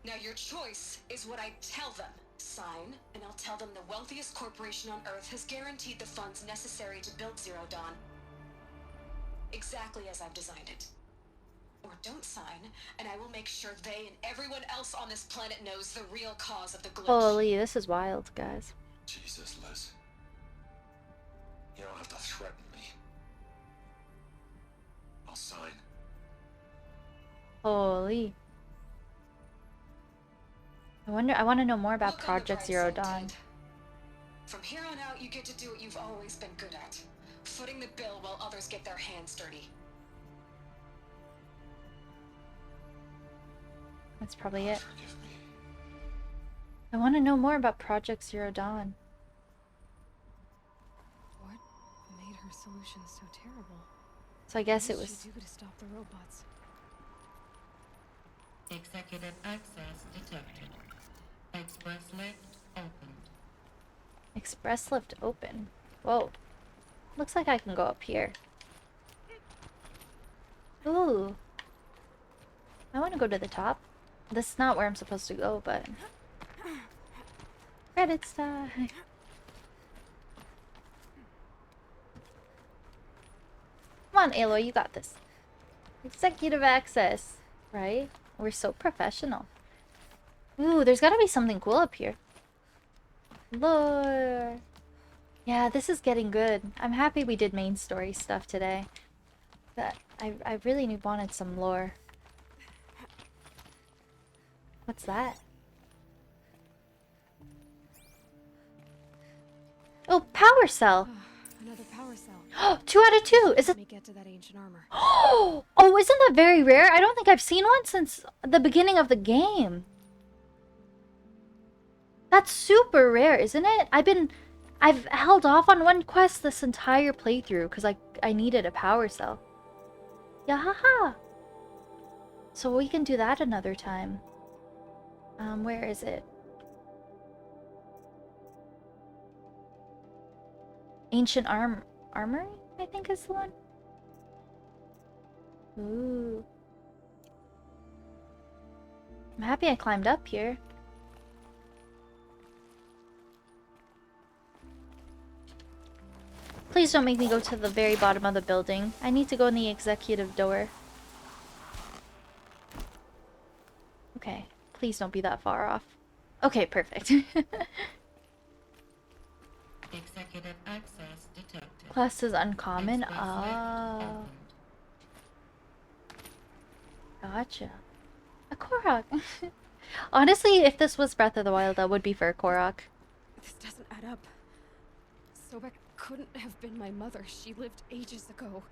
Now your choice is what I tell them. Sign, and I'll tell them the wealthiest corporation on Earth has guaranteed the funds necessary to build Zero Dawn. Exactly as I've designed it. Or don't sign, and I will make sure they and everyone else on this planet knows the real cause of the glitch. Holy, this is wild, guys. Jesus, Liz. You don't have to threaten me. I'll sign. Holy. I want to know more about Project Zero Dawn. From here on out, you get to do what you've always been good at. Footing the bill while others get their hands dirty. That's probably it. I want to know more about Project Zero Dawn. What made her solution so terrible? So I guess it What was... did she do to stop the robots? Executive access detected. Express lift opened. Express lift open. Whoa. Looks like I can go up here. Ooh. I want to go to the top. This is not where I'm supposed to go, but... Credits time. Come on, Aloy, you got this. Executive access. Right? We're so professional. Ooh, there's gotta be something cool up here. Lore. Yeah, this is getting good. I'm happy we did main story stuff today. But I really wanted some lore. What's that? Oh, power cell. Another power cell. 2 out of 2. Is it? Let me get to that ancient armor. Oh, isn't that very rare? I don't think I've seen one since the beginning of the game. That's super rare, isn't it? I've held off on one quest this entire playthrough because I needed a power cell. Yahaha. So we can do that another time. Where is it? Ancient Armory, I think is the one. Ooh. I'm happy I climbed up here. Please don't make me go to the very bottom of the building. I need to go in the executive door. Okay. Please don't be that far off. Okay, perfect. Executive access detected. Class is uncommon. Oh. Gotcha. A Korok. Honestly, if this was Breath of the Wild, that would be for a Korok. This doesn't add up. Sobek couldn't have been my mother. She lived ages ago.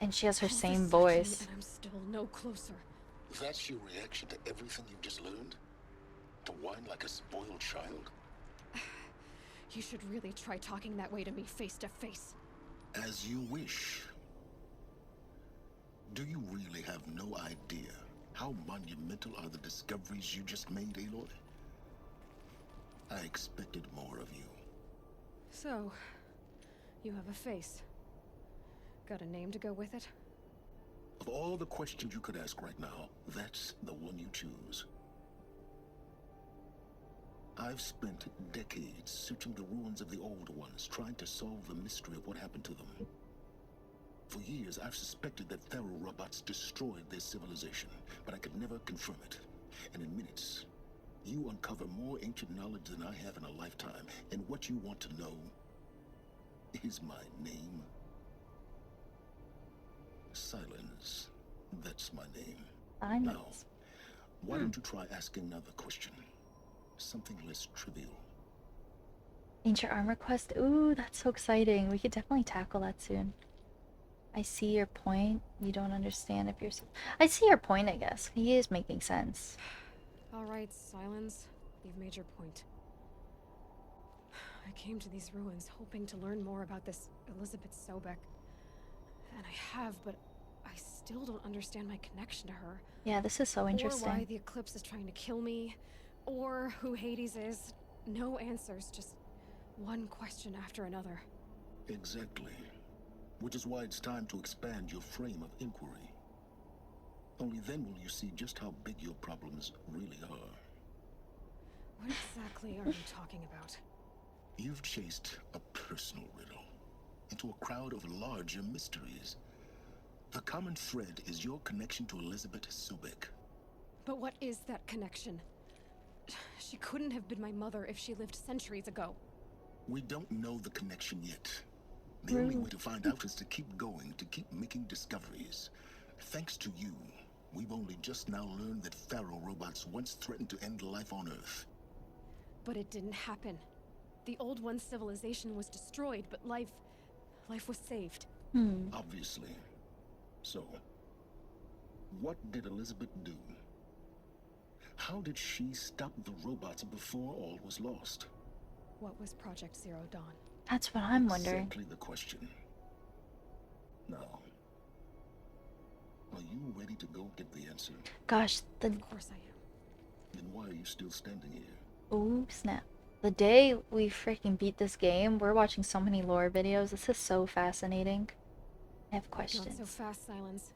And she has her All same this voice. searching, and I'm still no closer. That's your reaction to everything you've just learned? To whine like a spoiled child? You should really try talking that way to me face to face. As you wish. Do you really have no idea how monumental are the discoveries you just made, Aloy? I expected more of you. So, you have a face. Got a name to go with it? Of all the questions you could ask right now, that's the one you choose. I've spent decades searching the ruins of the old ones, trying to solve the mystery of what happened to them. For years, I've suspected that Thero robots destroyed their civilization, but I could never confirm it. And in minutes, you uncover more ancient knowledge than I have in a lifetime. And what you want to know is my name. Silence. That's my name. Silence. Now, why don't you try asking another question? Something less trivial. Ancient Armor Quest. Ooh, that's so exciting. We could definitely tackle that soon. I see your point. You don't understand if you're... I see your point, I guess. He is making sense. Alright, Silence. You've made your point. I came to these ruins hoping to learn more about this Elizabeth Sobek. And I have, but I still don't understand my connection to her. Yeah, this is so interesting. Or why the Eclipse is trying to kill me. Or who Hades is. No answers, just one question after another. Exactly. Which is why it's time to expand your frame of inquiry. Only then will you see just how big your problems really are. What exactly are you talking about? You've chased a personal riddle into a crowd of larger mysteries. The common thread is your connection to Elizabeth Sobek. But what is that connection? She couldn't have been my mother if she lived centuries ago. We don't know the connection yet. The only way to find out is to keep going, to keep making discoveries. Thanks to you, we've only just now learned that Pharaoh robots once threatened to end life on Earth. But it didn't happen. The Old One's civilization was destroyed, but life was saved. Obviously. So, what did Elizabeth do? How did she stop the robots before all was lost? What was Project Zero Dawn? That's what I'm wondering. Exactly the question. Now, are you ready to go get the answer? Gosh, Of course I am. Then why are you still standing here? Oh, snap. The day we freaking beat this game, we're watching so many lore videos. This is so fascinating. I have questions. Not so fast, Silence.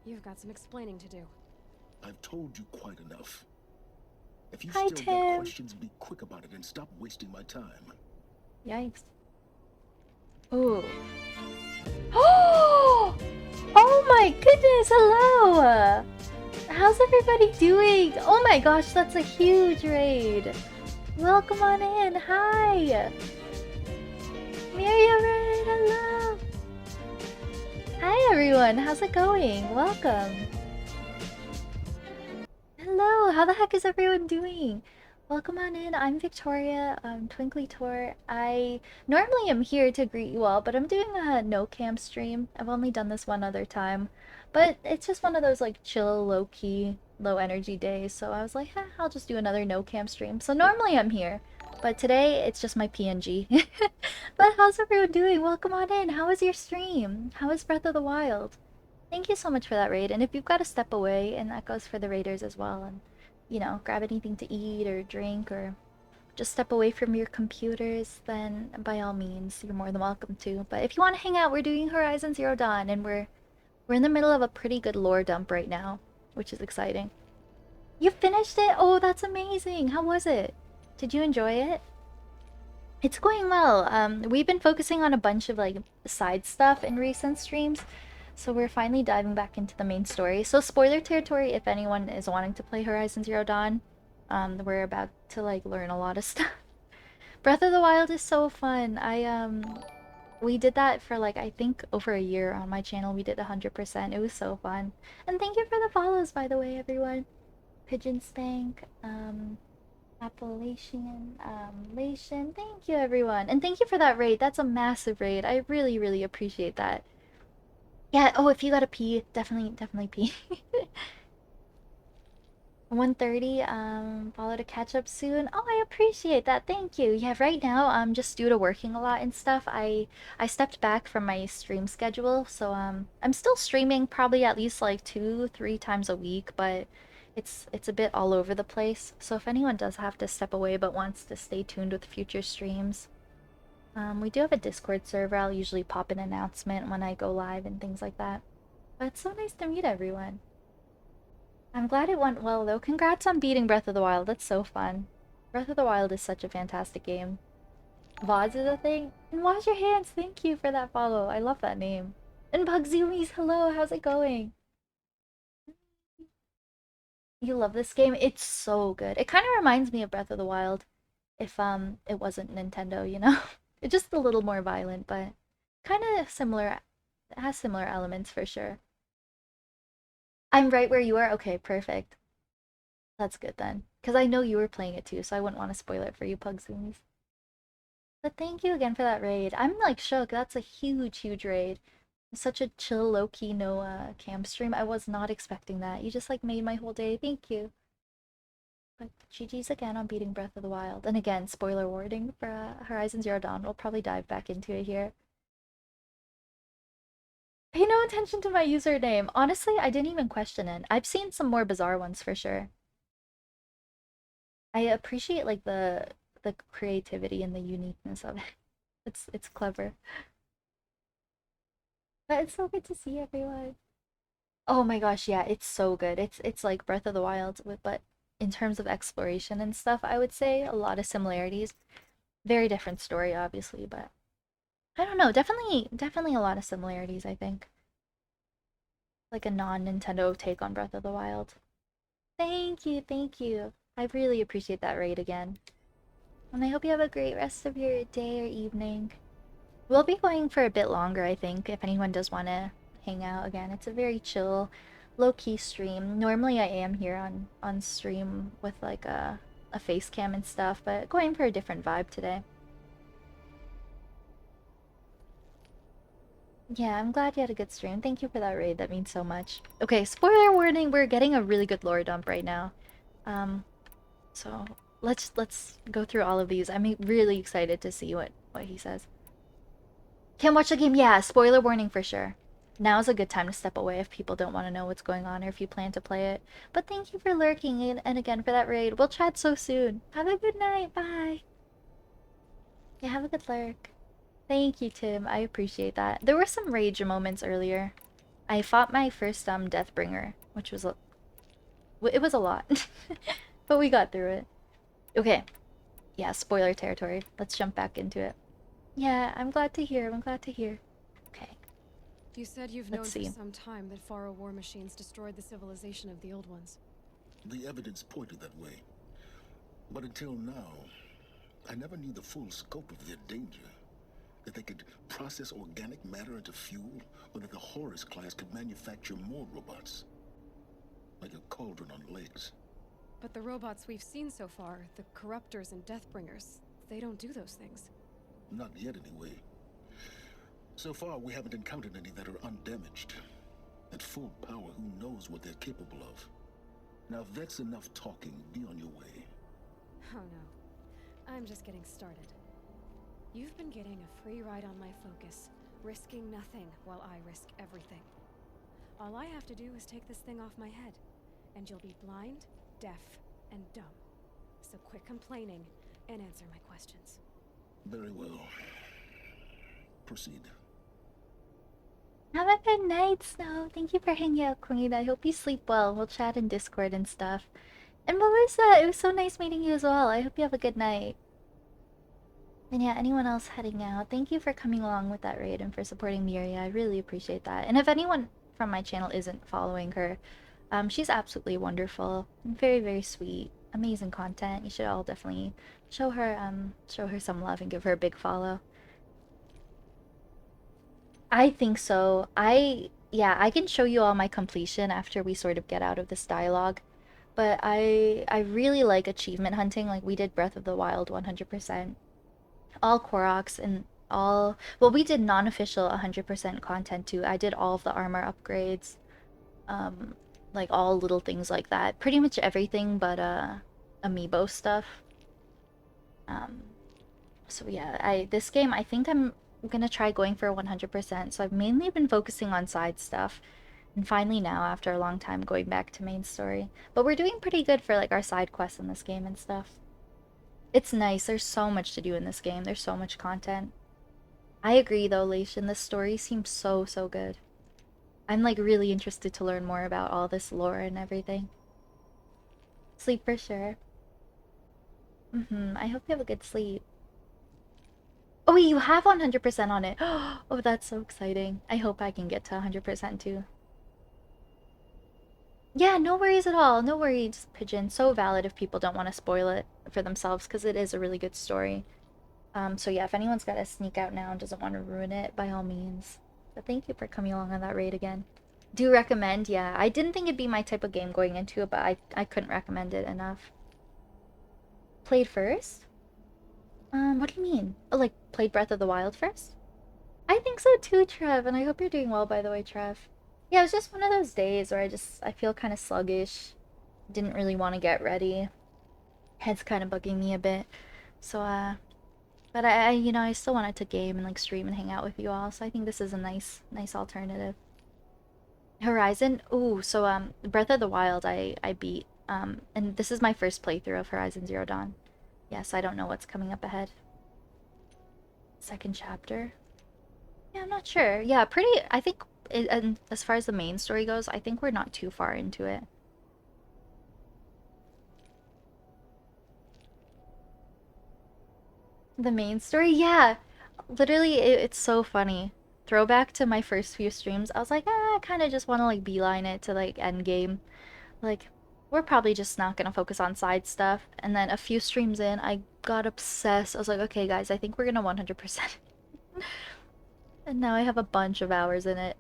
You've got some explaining to do. I've told you quite enough. If you Hi, still Tim. got questions, be quick about it and stop wasting my time. Yikes. Ooh. Oh! Oh my goodness, hello! How's everybody doing? Oh my gosh, that's a huge raid. Welcome on in, hi! Miriam Raid, hello! Hi everyone, how's it going? Welcome! Hello, how the heck is everyone doing? Welcome on in, I'm Victoria, TwinklyTor. I normally am here to greet you all, but I'm doing a no-cam stream. I've only done this one other time, but it's just one of those like chill, low-key, low-energy days, so I was like, I'll just do another no-cam stream. So normally I'm here, but today it's just my PNG. But how's everyone doing? Welcome on in, how was your stream? How was Breath of the Wild? Thank you so much for that raid, and if you've got to step away, and that goes for the raiders as well, and you know, grab anything to eat or drink or just step away from your computers, then by all means, you're more than welcome to. But if you want to hang out, we're doing Horizon Zero Dawn, and we're in the middle of a pretty good lore dump right now, which is exciting. You finished it? Oh, that's amazing. How was it? Did you enjoy it? It's going well. We've been focusing on a bunch of like side stuff in recent streams. So we're finally diving back into the main story. So spoiler territory if anyone is wanting to play Horizon Zero Dawn. We're about to like learn a lot of stuff. Breath of the Wild is so fun. We did that for like I think over a year on my channel. We did 100%. It was so fun. And thank you for the follows, by the way, everyone. Pigeon Spank, Appalachian, Lation. Thank you, everyone. And thank you for that raid. That's a massive raid. I really, really appreciate that. Yeah, oh, if you gotta pee, definitely pee. 1:30, follow to catch up soon. Oh, I appreciate that. Thank you. Yeah, right now, just due to working a lot and stuff, I stepped back from my stream schedule. So, I'm still streaming probably at least like 2-3 times a week, but it's a bit all over the place. So if anyone does have to step away but wants to stay tuned with future streams, we do have a Discord server. I'll usually pop an announcement when I go live and things like that. But it's so nice to meet everyone. I'm glad it went well, though. Congrats on beating Breath of the Wild. That's so fun. Breath of the Wild is such a fantastic game. VODs is a thing. And wash your hands. Thank you for that follow. I love that name. And Bugzoomies, hello. How's it going? You love this game? It's so good. It kind of reminds me of Breath of the Wild. If it wasn't Nintendo, you know? It's just a little more violent, but kind of similar. It has similar elements for sure. I'm right where you are? Okay, perfect. That's good then. Because I know you were playing it too, so I wouldn't want to spoil it for you, Pugzoomies. But thank you again for that raid. I'm like shook. That's a huge, huge raid. Such a chill, low-key, no cam stream. I was not expecting that. You just like made my whole day. Thank you. But GG's again on beating Breath of the Wild. And again, spoiler warning for Horizon Zero Dawn. We'll probably dive back into it here. Pay no attention to my username. Honestly, I didn't even question it. I've seen some more bizarre ones for sure. I appreciate like the creativity and the uniqueness of it. It's clever. But it's so good to see everyone. Oh my gosh, yeah, it's so good. It's like Breath of the Wild, but in terms of exploration and stuff, I would say a lot of similarities. Very different story, obviously, but I don't know. Definitely a lot of similarities, I think. Like a non-Nintendo take on Breath of the Wild. Thank you, thank you. I really appreciate that raid again. And I hope you have a great rest of your day or evening. We'll be going for a bit longer, I think, if anyone does want to hang out again. It's a very chill, low-key stream. Normally I am here on stream with like a face cam and stuff, but going for a different vibe today. Yeah, I'm glad you had a good stream. Thank you for that raid. That means so much. Okay, spoiler warning, we're getting a really good lore dump right now. So let's go through all of these. I'm really excited to see what he says. Can't watch the game? Yeah, spoiler warning for sure. Now's a good time to step away if people don't want to know what's going on or if you plan to play it. But thank you for lurking and again for that raid. We'll chat so soon. Have a good night. Bye. Yeah, have a good lurk. Thank you, Tim. I appreciate that. There were some rage moments earlier. I fought my first Deathbringer, which was it was a lot. But we got through it. Okay. Yeah, spoiler territory. Let's jump back into it. Yeah, I'm glad to hear. I'm glad to hear. Okay. You said you've known for some time that Faro war machines destroyed the civilization of the old ones. The evidence pointed that way. But until now, I never knew the full scope of their danger. That they could process organic matter into fuel, or that the Horus class could manufacture more robots. Like a cauldron on legs. But the robots we've seen so far, the Corruptors and Deathbringers, they don't do those things. Not yet, anyway. So far, we haven't encountered any that are undamaged. At full power, who knows what they're capable of? Now, if that's enough talking, be on your way. Oh no. I'm just getting started. You've been getting a free ride on my focus, risking nothing while I risk everything. All I have to do is take this thing off my head, and you'll be blind, deaf, and dumb. So quit complaining and answer my questions. Very well. Proceed. Have a good night, Snow. Thank you for hanging out, Queen. I hope you sleep well. We'll chat in Discord and stuff. And Melissa, it was so nice meeting you as well. I hope you have a good night. And yeah, anyone else heading out, thank you for coming along with that raid and for supporting Miria. I really appreciate that. And if anyone from my channel isn't following her, she's absolutely wonderful. Very, very sweet. Amazing content. You should all definitely show her some love and give her a big follow. I think so. Yeah, I can show you all my completion after we sort of get out of this dialogue. But I really like achievement hunting. Like we did Breath of the Wild 100%. All Koroks and all... Well, we did non-official 100% content too. I did all of the armor upgrades. Like all little things like that. Pretty much everything but amiibo stuff. So yeah, this game I think I'm gonna try going for 100%. So I've mainly been focusing on side stuff. And finally now, after a long time, going back to main story. But we're doing pretty good for like our side quests in this game and stuff. It's nice. There's so much to do in this game. There's so much content. I agree though, Lation. This story seems so, so good. I'm like really interested to learn more about all this lore and everything. Sleep for sure. I hope you have a good sleep. Oh wait, you have 100% on it. Oh, that's so exciting. I hope I can get to 100% too. Yeah, no worries at all. No worries, Pigeon. So valid if people don't want to spoil it for themselves, because it is a really good story. So yeah, if anyone's got to sneak out now and doesn't want to ruin it, by all means. But thank you for coming along on that raid again. Do recommend, yeah. I didn't think it'd be my type of game going into it, but I couldn't recommend it enough. Played first? What do you mean? Oh, like, played Breath of the Wild first? I think so too, Trev, and I hope you're doing well, by the way, Trev. Yeah, it was just one of those days where I feel kind of sluggish. Didn't really want to get ready. Head's kind of bugging me a bit. So, but I still wanted to game and, like, stream and hang out with you all, so I think this is a nice alternative. Horizon? Ooh, so, Breath of the Wild I beat. And this is my first playthrough of Horizon Zero Dawn. Yes, I don't know what's coming up ahead. Second chapter? Yeah, I'm not sure. Yeah, I think and as far as the main story goes, I think we're not too far into it. The main story? Yeah. Literally, it's so funny. Throwback to my first few streams, I was like, I kind of just want to like beeline it to like end game. Like, we're probably just not gonna focus on side stuff. And then a few streams in, I got obsessed. I was like, okay, guys, I think we're gonna 100%. And now I have a bunch of hours in it.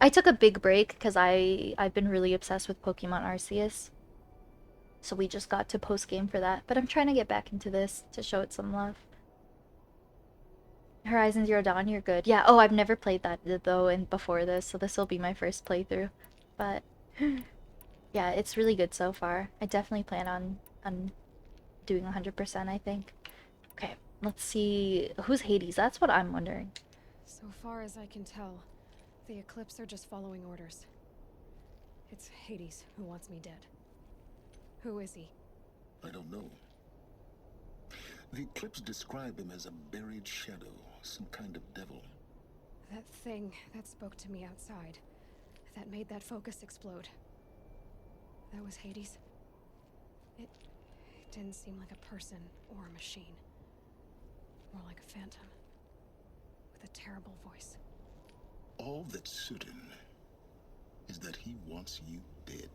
I took a big break because I've been really obsessed with Pokemon Arceus. So we just got to post game for that. But I'm trying to get back into this to show it some love. Horizon Zero Dawn, you're good. Yeah, oh, I've never played that though and before this, so this will be my first playthrough. But yeah, it's really good so far. I definitely plan on doing 100%, I think. Okay, let's see. Who's Hades? That's what I'm wondering. So far as I can tell, the Eclipse are just following orders. It's Hades who wants me dead. Who is he? I don't know. The Eclipse describe him as a buried shadow, some kind of devil. That thing that spoke to me outside, that made that focus explode. That was Hades? It didn't seem like a person or a machine. More like a phantom. With a terrible voice. All that's certain is that he wants you dead.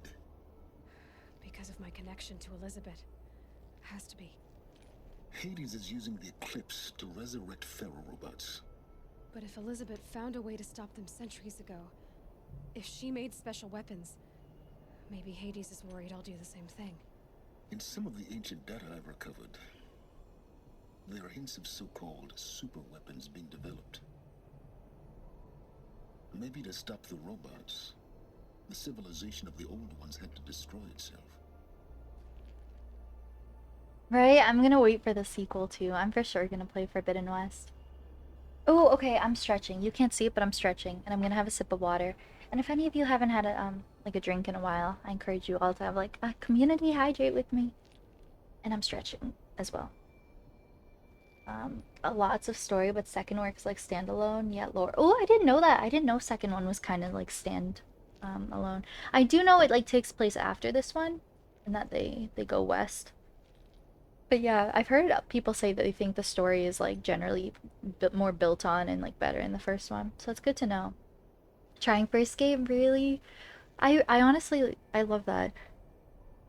Because of my connection to Elizabeth. Has to be. Hades is using the Eclipse to resurrect feral robots. But if Elizabeth found a way to stop them centuries ago, if she made special weapons, maybe Hades is worried I'll do the same thing. In some of the ancient data I've recovered, there are hints of so-called super weapons being developed. Maybe to stop the robots, the civilization of the old ones had to destroy itself. Right? I'm gonna wait for the sequel too. I'm for sure gonna play Forbidden West. Oh, okay, I'm stretching. You can't see it, but I'm stretching. And I'm gonna have a sip of water. And if any of you haven't had a, like a drink in a while, I encourage you all to have like a community hydrate with me. And I'm stretching as well. Lots of story, but second work's like standalone. Yeah, lore. Oh, I didn't know that. I didn't know second one was kind of like alone. I do know it like takes place after this one, and that they go west. But yeah, I've heard people say that they think the story is like generally more built on and like better in the first one. So it's good to know. Trying first game, really? I honestly I love that.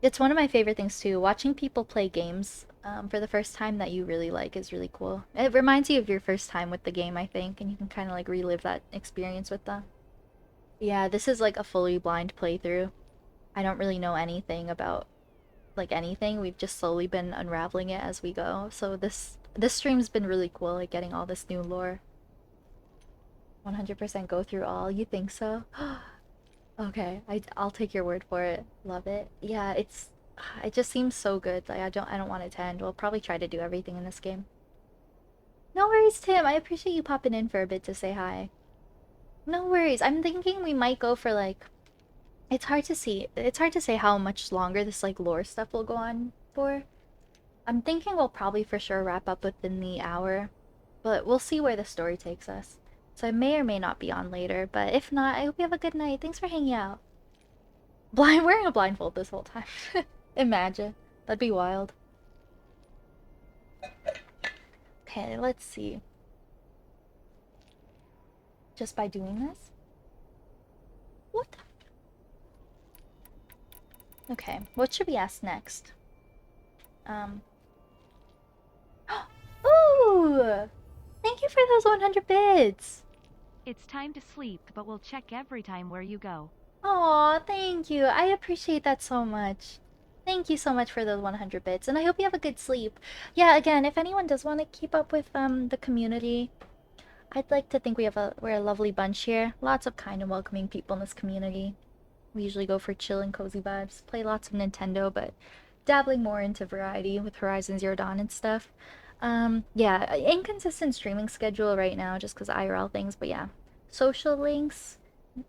It's one of my favorite things too. Watching people play games for the first time that you really like is really cool. It reminds you of your first time with the game, I think, and you can kind of like relive that experience with them. Yeah, this is like a fully blind playthrough. I don't really know anything about like anything. We've just slowly been unraveling it as we go. So this stream's been really cool, like getting all this new lore. 100% go through all. You think so? Okay, I'll take your word for it. Love it. Yeah, it just seems so good. Like I don't want it to end. We'll probably try to do everything in this game. No worries, Tim. I appreciate you popping in for a bit to say hi. No worries. I'm thinking we might go for like it's hard to see. It's hard to say how much longer this like lore stuff will go on for. I'm thinking we'll probably for sure wrap up within the hour, but we'll see where the story takes us. So I may or may not be on later, but if not, I hope you have a good night. Thanks for hanging out. Wearing a blindfold this whole time. Imagine. That'd be wild. Okay, let's see. Just by doing this? What the? Okay, what should we ask next? Ooh! Thank you for those 100 bits! It's time to sleep, but we'll check every time where you go. Aw, thank you. I appreciate that so much. Thank you so much for those 100 bits, and I hope you have a good sleep. Yeah, again, if anyone does want to keep up with the community, I'd like to think we're a lovely bunch here. Lots of kind and welcoming people in this community. We usually go for chill and cozy vibes, play lots of Nintendo, but dabbling more into variety with Horizon Zero Dawn and stuff. Yeah, inconsistent streaming schedule right now just because IRL things, but yeah. Social links,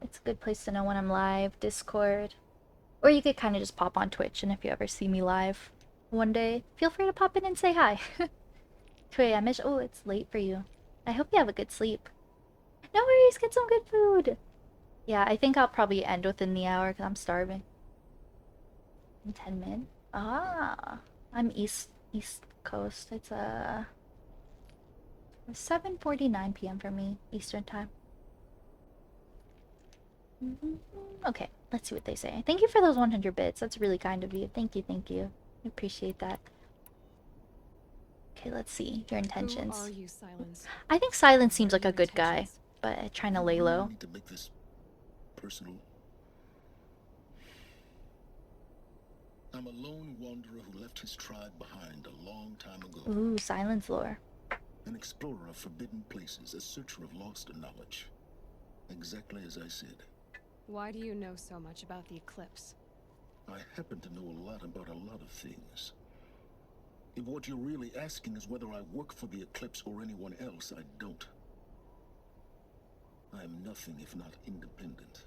it's a good place to know when I'm live. Discord. Or you could kind of just pop on Twitch, and if you ever see me live one day, feel free to pop in and say hi. 2 a.m.-ish. Oh, it's late for you. I hope you have a good sleep. No worries, get some good food. Yeah, I think I'll probably end within the hour because I'm starving. In 10 minutes. Ah, I'm East Coast. It's 7:49 p.m. for me Eastern time. Okay, let's see what they say. Thank you for those 100 bits. That's really kind of you. Thank you, thank you. I appreciate that. Okay, let's see your intentions. Who are you, Silence? I think Silence seems like What are a your good guy, intentions? but trying to lay low. Need to make this personal. I'm a lone wanderer who left his tribe behind a long time ago. Ooh, Silence lore. An explorer of forbidden places, a searcher of lost knowledge. Exactly as I said. Why do you know so much about the eclipse? I happen to know a lot about a lot of things. If what you're really asking is whether I work for the Eclipse or anyone else, I don't. I am nothing if not independent.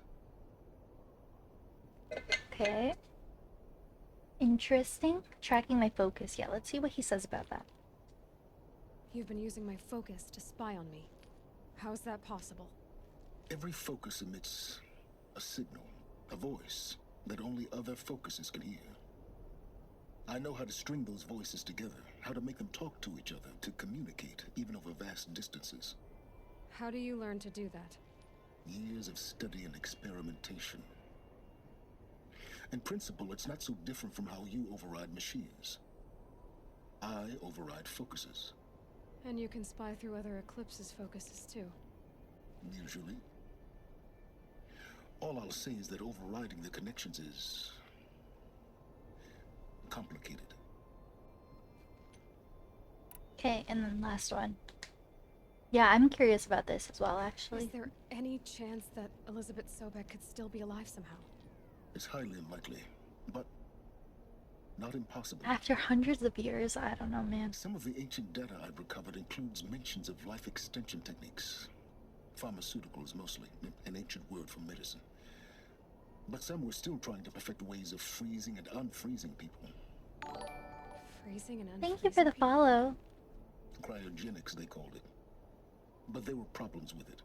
Okay. Interesting. Tracking my focus. Yeah, let's see what he says about that. You've been using my focus to spy on me. How's that possible? Every focus emits a signal, a voice, that only other focuses can hear. I know how to string those voices together, how to make them talk to each other, to communicate, even over vast distances. How do you learn to do that? Years of study and experimentation. In principle, it's not so different from how you override machines. I override focuses. And you can spy through other Eclipse's focuses too. Usually. All I'll say is that overriding the connections is complicated. Okay, and then last one. Yeah, I'm curious about this as well, actually. Is there any chance that Elizabeth Sobek could still be alive somehow? It's highly unlikely, but not impossible. After hundreds of years, I don't know, man. Some of the ancient data I've recovered includes mentions of life extension techniques. Pharmaceuticals, mostly, an ancient word for medicine. But some were still trying to perfect ways of freezing and unfreezing people. Freezing and unfreezing. Thank you for the follow. Cryogenics, they called it. But there were problems with it.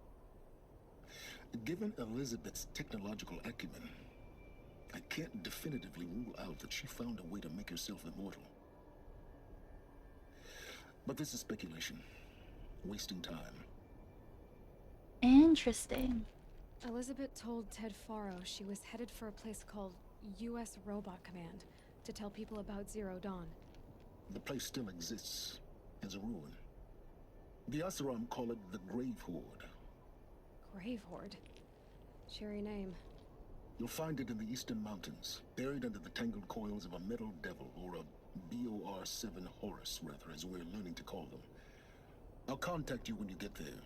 Given Elizabeth's technological acumen, I can't definitively rule out that she found a way to make herself immortal. But this is speculation. Wasting time. Interesting. Elizabeth told Ted Faro she was headed for a place called U.S. Robot Command to tell people about Zero Dawn. The place still exists as a ruin. The Asuram call it the Grave Horde. Grave Horde? Cheery name. You'll find it in the Eastern Mountains, buried under the tangled coils of a metal devil, or a BOR-7 Horus, rather, as we're learning to call them. I'll contact you when you get there.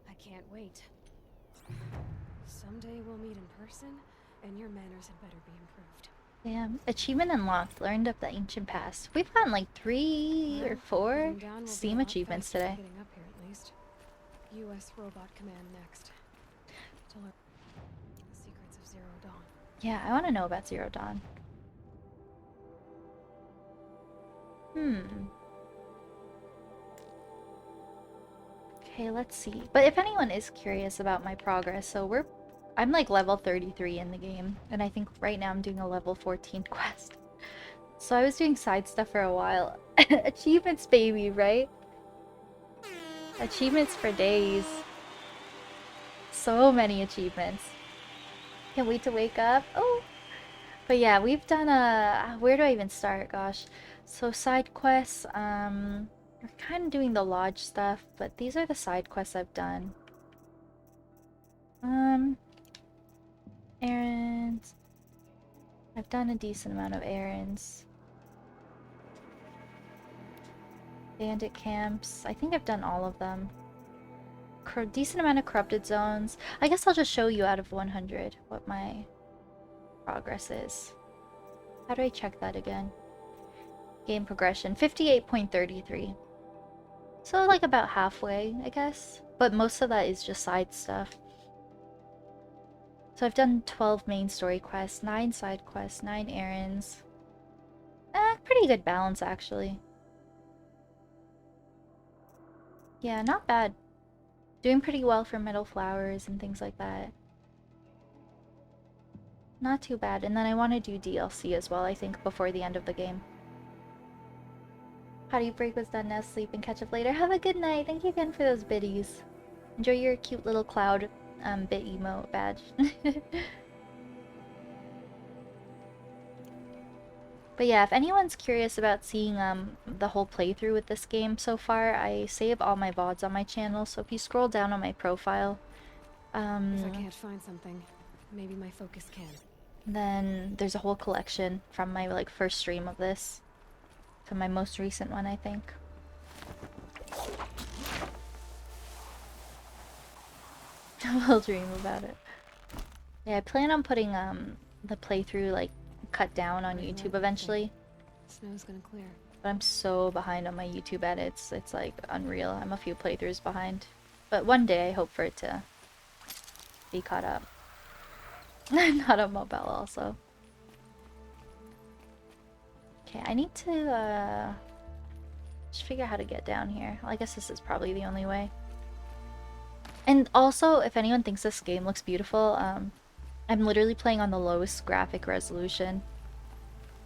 I can't wait. Someday we'll meet in person, and your manners had better be improved. Damn. Achievement unlocked. Learned of the ancient past. We've gotten like 3 or 4 Steam achievements today. Getting up here at least. U.S. Robot Command next. To learn the secrets of Zero Dawn. Yeah, I want to know about Zero Dawn. Okay, let's see. But if anyone is curious about my progress, so I'm like level 33 in the game, and I think right now I'm doing a level 14 quest. So I was doing side stuff for a while. Achievements, baby, right? Achievements for days. So many achievements. Can't wait to wake up. Oh! But yeah, we've done where do I even start? Gosh. So side quests, we're kind of doing the lodge stuff, but these are the side quests I've done. Errands. I've done a decent amount of errands. Bandit camps. I think I've done all of them. Decent amount of corrupted zones. I guess I'll just show you out of 100 what my progress is. How do I check that again? Game progression. 58.33. So like about halfway, I guess. But most of that is just side stuff. So I've done 12 main story quests, 9 side quests, 9 errands. Pretty good balance, actually. Yeah, not bad. Doing pretty well for metal flowers and things like that. Not too bad. And then I want to do DLC as well, I think, before the end of the game. Potty break was done, now sleep and catch up later. Have a good night. Thank you again for those biddies. Enjoy your cute little cloud bit emote badge. But yeah, if anyone's curious about seeing the whole playthrough with this game so far, I save all my VODs on my channel, so if you scroll down on my profile, If I can't find something, maybe my focus can. then there's a whole collection from my like first stream of this to my most recent one, I think. We'll dream about it. Yeah, I plan on putting the playthrough like cut down on YouTube eventually. Snow's gonna clear. But I'm so behind on my YouTube edits. It's like unreal. I'm a few playthroughs behind. But one day I hope for it to be caught up. Not on mobile also. Okay, I need to just figure out how to get down here. Well, I guess this is probably the only way. And also, if anyone thinks this game looks beautiful, I'm literally playing on the lowest graphic resolution.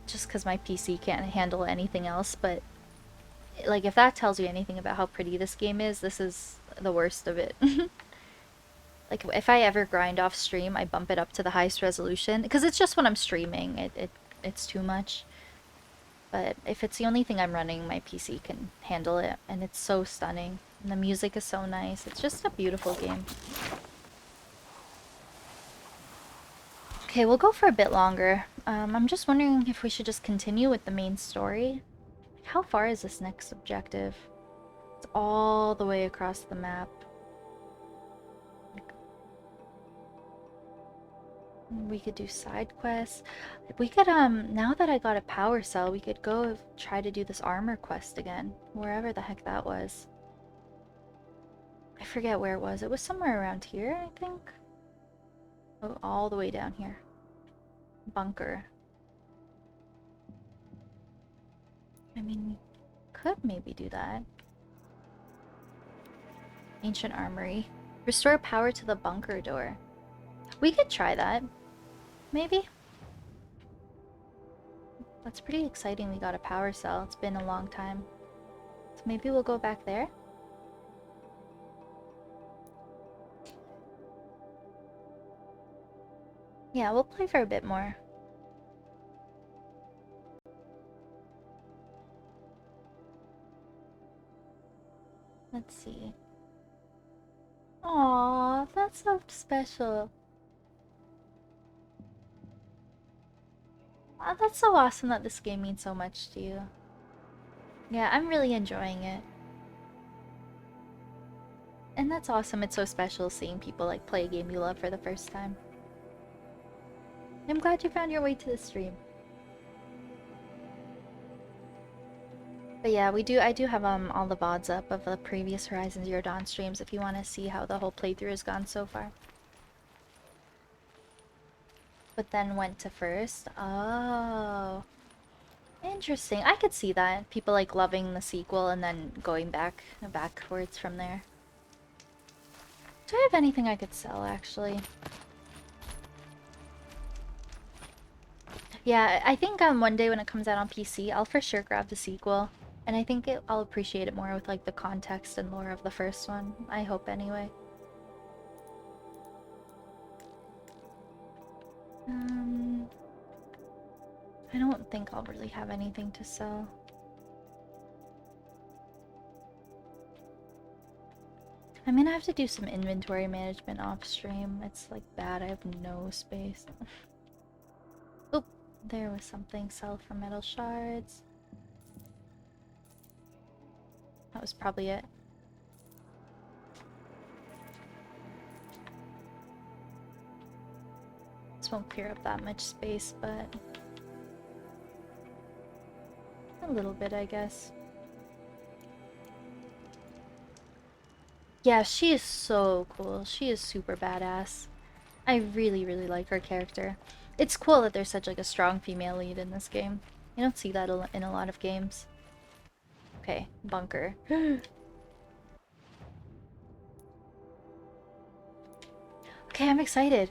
Just because my PC can't handle anything else, but like if that tells you anything about how pretty this game is, this is the worst of it. Like if I ever grind off stream, I bump it up to the highest resolution because it's just when I'm streaming, it's too much. But if it's the only thing I'm running, my PC can handle it, and it's so stunning. And the music is so nice. It's just a beautiful game. Okay, we'll go for a bit longer. I'm just wondering if we should just continue with the main story. How far is this next objective? It's all the way across the map. We could do side quests. We could, now that I got a power cell, we could go try to do this armor quest again. Wherever the heck that was. I forget where it was. It was somewhere around here, I think. Oh, all the way down here. Bunker. I mean, we could maybe do that. Ancient armory. Restore power to the bunker door. We could try that. Maybe? That's pretty exciting we got a power cell. It's been a long time. So maybe we'll go back there? Yeah, we'll play for a bit more. Let's see. Aww, that's so special. Oh, that's so awesome that this game means so much to you. Yeah, I'm really enjoying it. And that's awesome. It's so special seeing people like play a game you love for the first time. I'm glad you found your way to the stream. But yeah, I do have all the VODs up of the previous Horizon Zero Dawn streams if you want to see how the whole playthrough has gone so far. But then went to first. Oh. Interesting. I could see that. People like loving the sequel and then going backwards from there. Do I have anything I could sell actually? Yeah, I think one day when it comes out on PC, I'll for sure grab the sequel. And I think I'll appreciate it more with like the context and lore of the first one. I hope anyway. I don't think I'll really have anything to sell. I'm gonna have to do some inventory management off stream. It's like bad, I have no space. Oop, there was something. Sell for metal shards. That was probably it. This won't clear up that much space, but a little bit, I guess. Yeah, she is so cool. She is super badass. I really, really like her character. It's cool that there's such like a strong female lead in this game. You don't see that in a lot of games. Okay, bunker. Okay, I'm excited.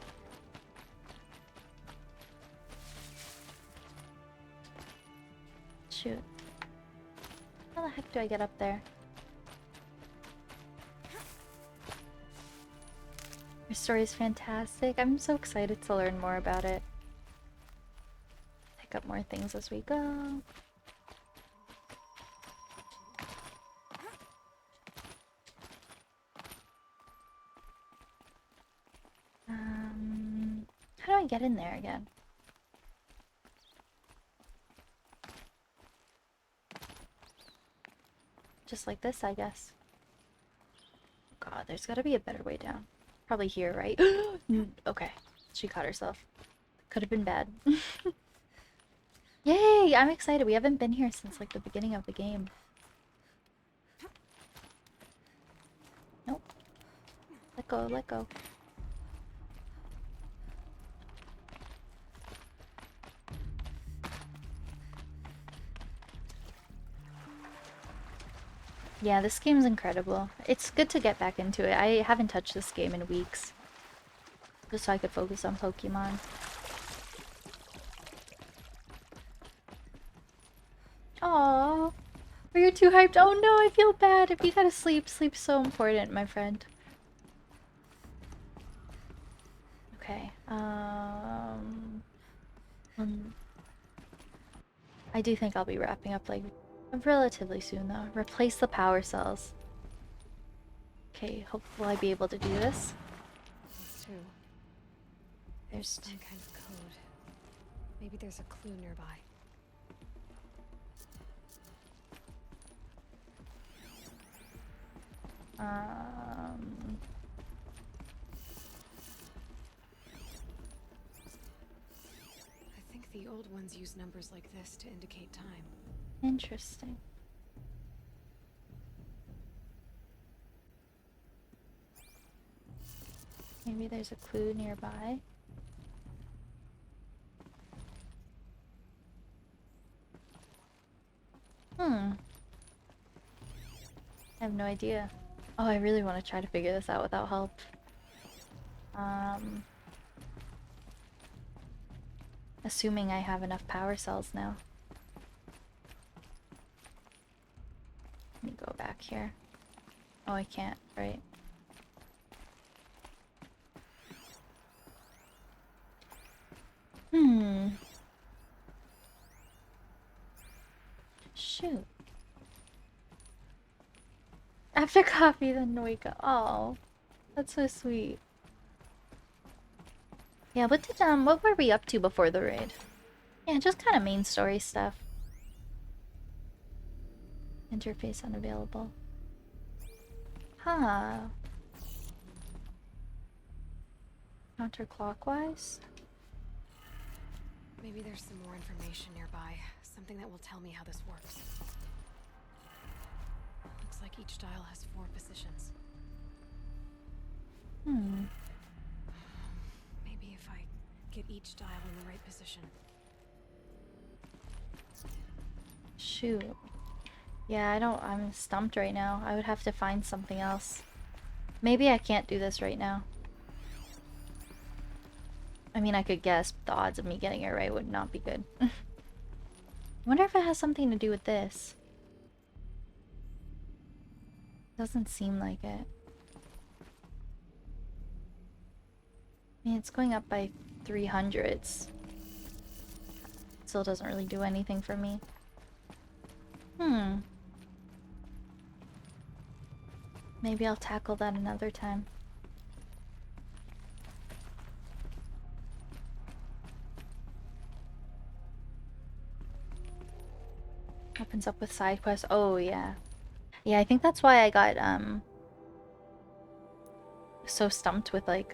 Shoot. How the heck do I get up there? Your story is fantastic. I'm so excited to learn more about it. Pick up more things as we go. How do I get in there again? Just like this, I guess. God, there's gotta be a better way down. Probably here, right? Okay, she caught herself. Could have been bad. Yay! I'm excited. We haven't been here since like the beginning of the game. Nope. Let go, let go. Yeah, this game's incredible. It's good to get back into it. I haven't touched this game in weeks. Just so I could focus on Pokemon. Aww. Are you too hyped? Oh no, I feel bad. If you gotta sleep, sleep's so important, my friend. Okay, I do think I'll be wrapping up like relatively soon though. Replace the power cells. Okay, will I be able to do this? There's some kind of code. Maybe there's a clue nearby. I think the old ones use numbers like this to indicate time. Interesting. Maybe there's a clue nearby. I have no idea. Oh, I really want to try to figure this out without help. Assuming I have enough power cells now. Let me go back here. Oh, I can't, right? Shoot. After coffee, then wake up. Oh, that's so sweet. Yeah, what were we up to before the raid? Yeah, just kind of main story stuff. Interface unavailable. Huh. Counterclockwise? Maybe there's some more information nearby. Something that will tell me how this works. Looks like each dial has 4 positions. Maybe if I get each dial in the right position. Shoot. Yeah, I'm stumped right now. I would have to find something else. Maybe I can't do this right now. I mean, I could guess, but the odds of me getting it right would not be good. I wonder if it has something to do with this. Doesn't seem like it. I mean, it's going up by 300s. Still doesn't really do anything for me. Maybe I'll tackle that another time. Opens up with side quests. Oh, yeah. Yeah, I think that's why I got, so stumped with, like,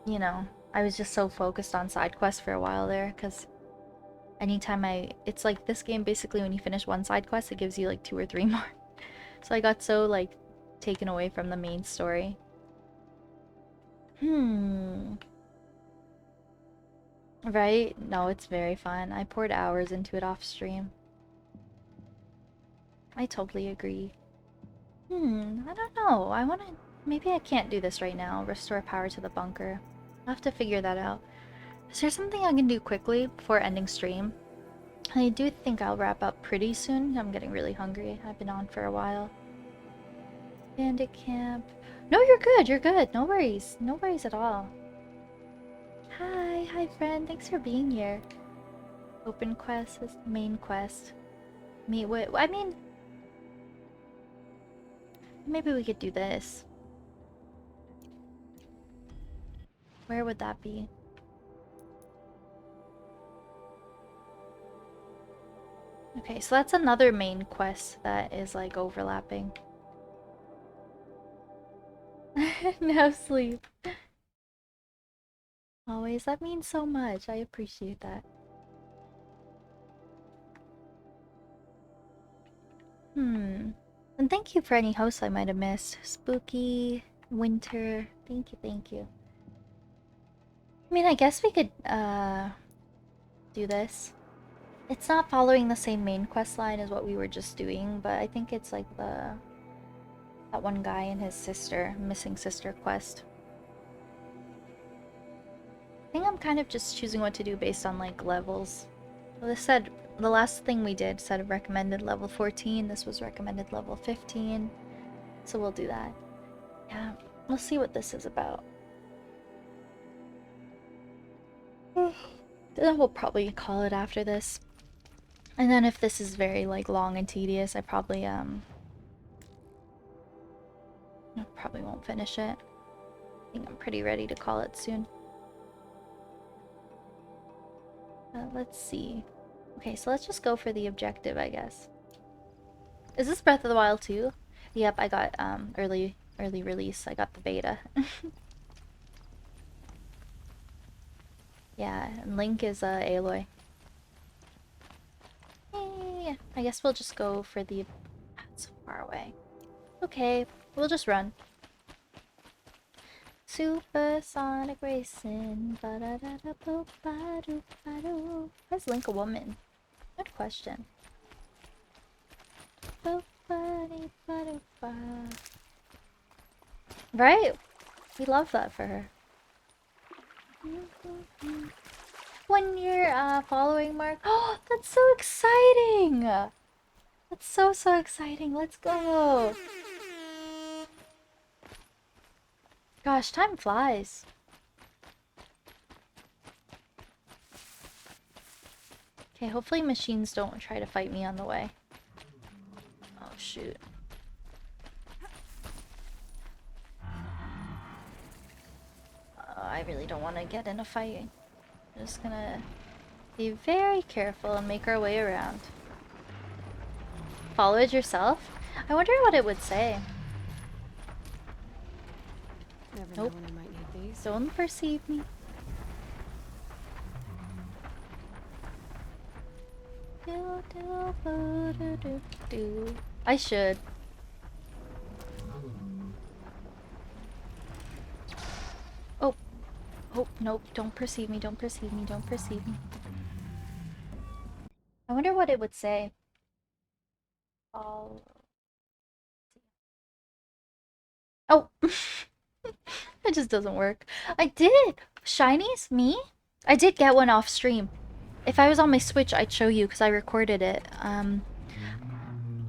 you know, I was just so focused on side quests for a while there, because anytime it's like this game, basically, when you finish one side quest, it gives you, like, 2 or 3 more. So I got so, like, taken away from the main story. Right? No, it's very fun. I poured hours into it off stream. I totally agree. I don't know. Maybe I can't do this right now. Restore power to the bunker. I'll have to figure that out. Is there something I can do quickly before ending stream? I do think I'll wrap up pretty soon. I'm getting really hungry. I've been on for a while. Bandit camp. No, you're good. You're good. No worries. No worries at all. Hi, friend. Thanks for being here. Open quest is the main quest. I mean, maybe we could do this. Where would that be? Okay, so that's another main quest that is like overlapping. No sleep. Always, that means so much. I appreciate that. And thank you for any hosts I might have missed. Spooky, Winter, thank you, thank you. I mean, I guess we could, do this. It's not following the same main quest line as what we were just doing, but I think it's like that one guy and his sister, missing sister quest. I think I'm kind of just choosing what to do based on like levels. Well, this said, the last thing we did said recommended level 14. This was recommended level 15. So we'll do that. Yeah, we'll see what this is about. Then we'll probably call it after this. And then if this is very like long and tedious, I probably won't finish it. I think I'm pretty ready to call it soon. Let's see. Okay, so let's just go for the objective, I guess. Is this Breath of the Wild 2? Yep, I got early release. I got the beta. Yeah, and Link is Aloy. Yeah, I guess we'll just go for the... That's far away. Okay, we'll just run. Supersonic racing. Why is Link a woman? Good question. Right? We love that for her. 1 year following mark. Oh, that's so exciting! That's so exciting. Let's go. Gosh, time flies. Okay, hopefully machines don't try to fight me on the way. Oh, shoot. I really don't want to get in a fight. I'm just gonna be very careful and make our way around. Follow it yourself? I wonder what it would say. Never Nope. know when I might need these. Don't perceive me. I should. Oh. Oh, nope. Don't perceive me. Don't perceive me. Don't perceive me. I wonder what it would say. Oh. It just doesn't work. I did! Shinies? Me? I did get one off stream. If I was on my Switch, I'd show you because I recorded it.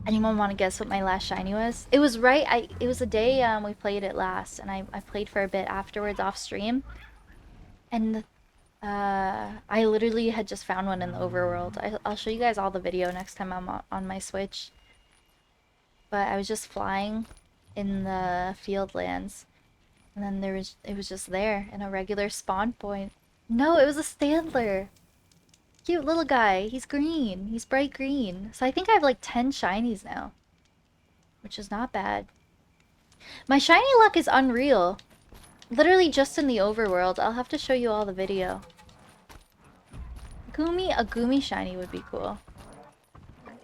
Anyone want to guess what my last shiny was? It was right. It was the day we played it last, and I played for a bit afterwards off stream. And I literally had just found one in the overworld. I'll show you guys all the video next time I'm on my Switch. But I was just flying in the field lands, and then it was just there in a regular spawn point. No, it was a Standler. Cute little guy. He's green. He's bright green. So I think I have like 10 shinies now, which is not bad. My shiny luck is unreal. Literally just in the overworld. I'll have to show you all the video. A Gumi shiny would be cool.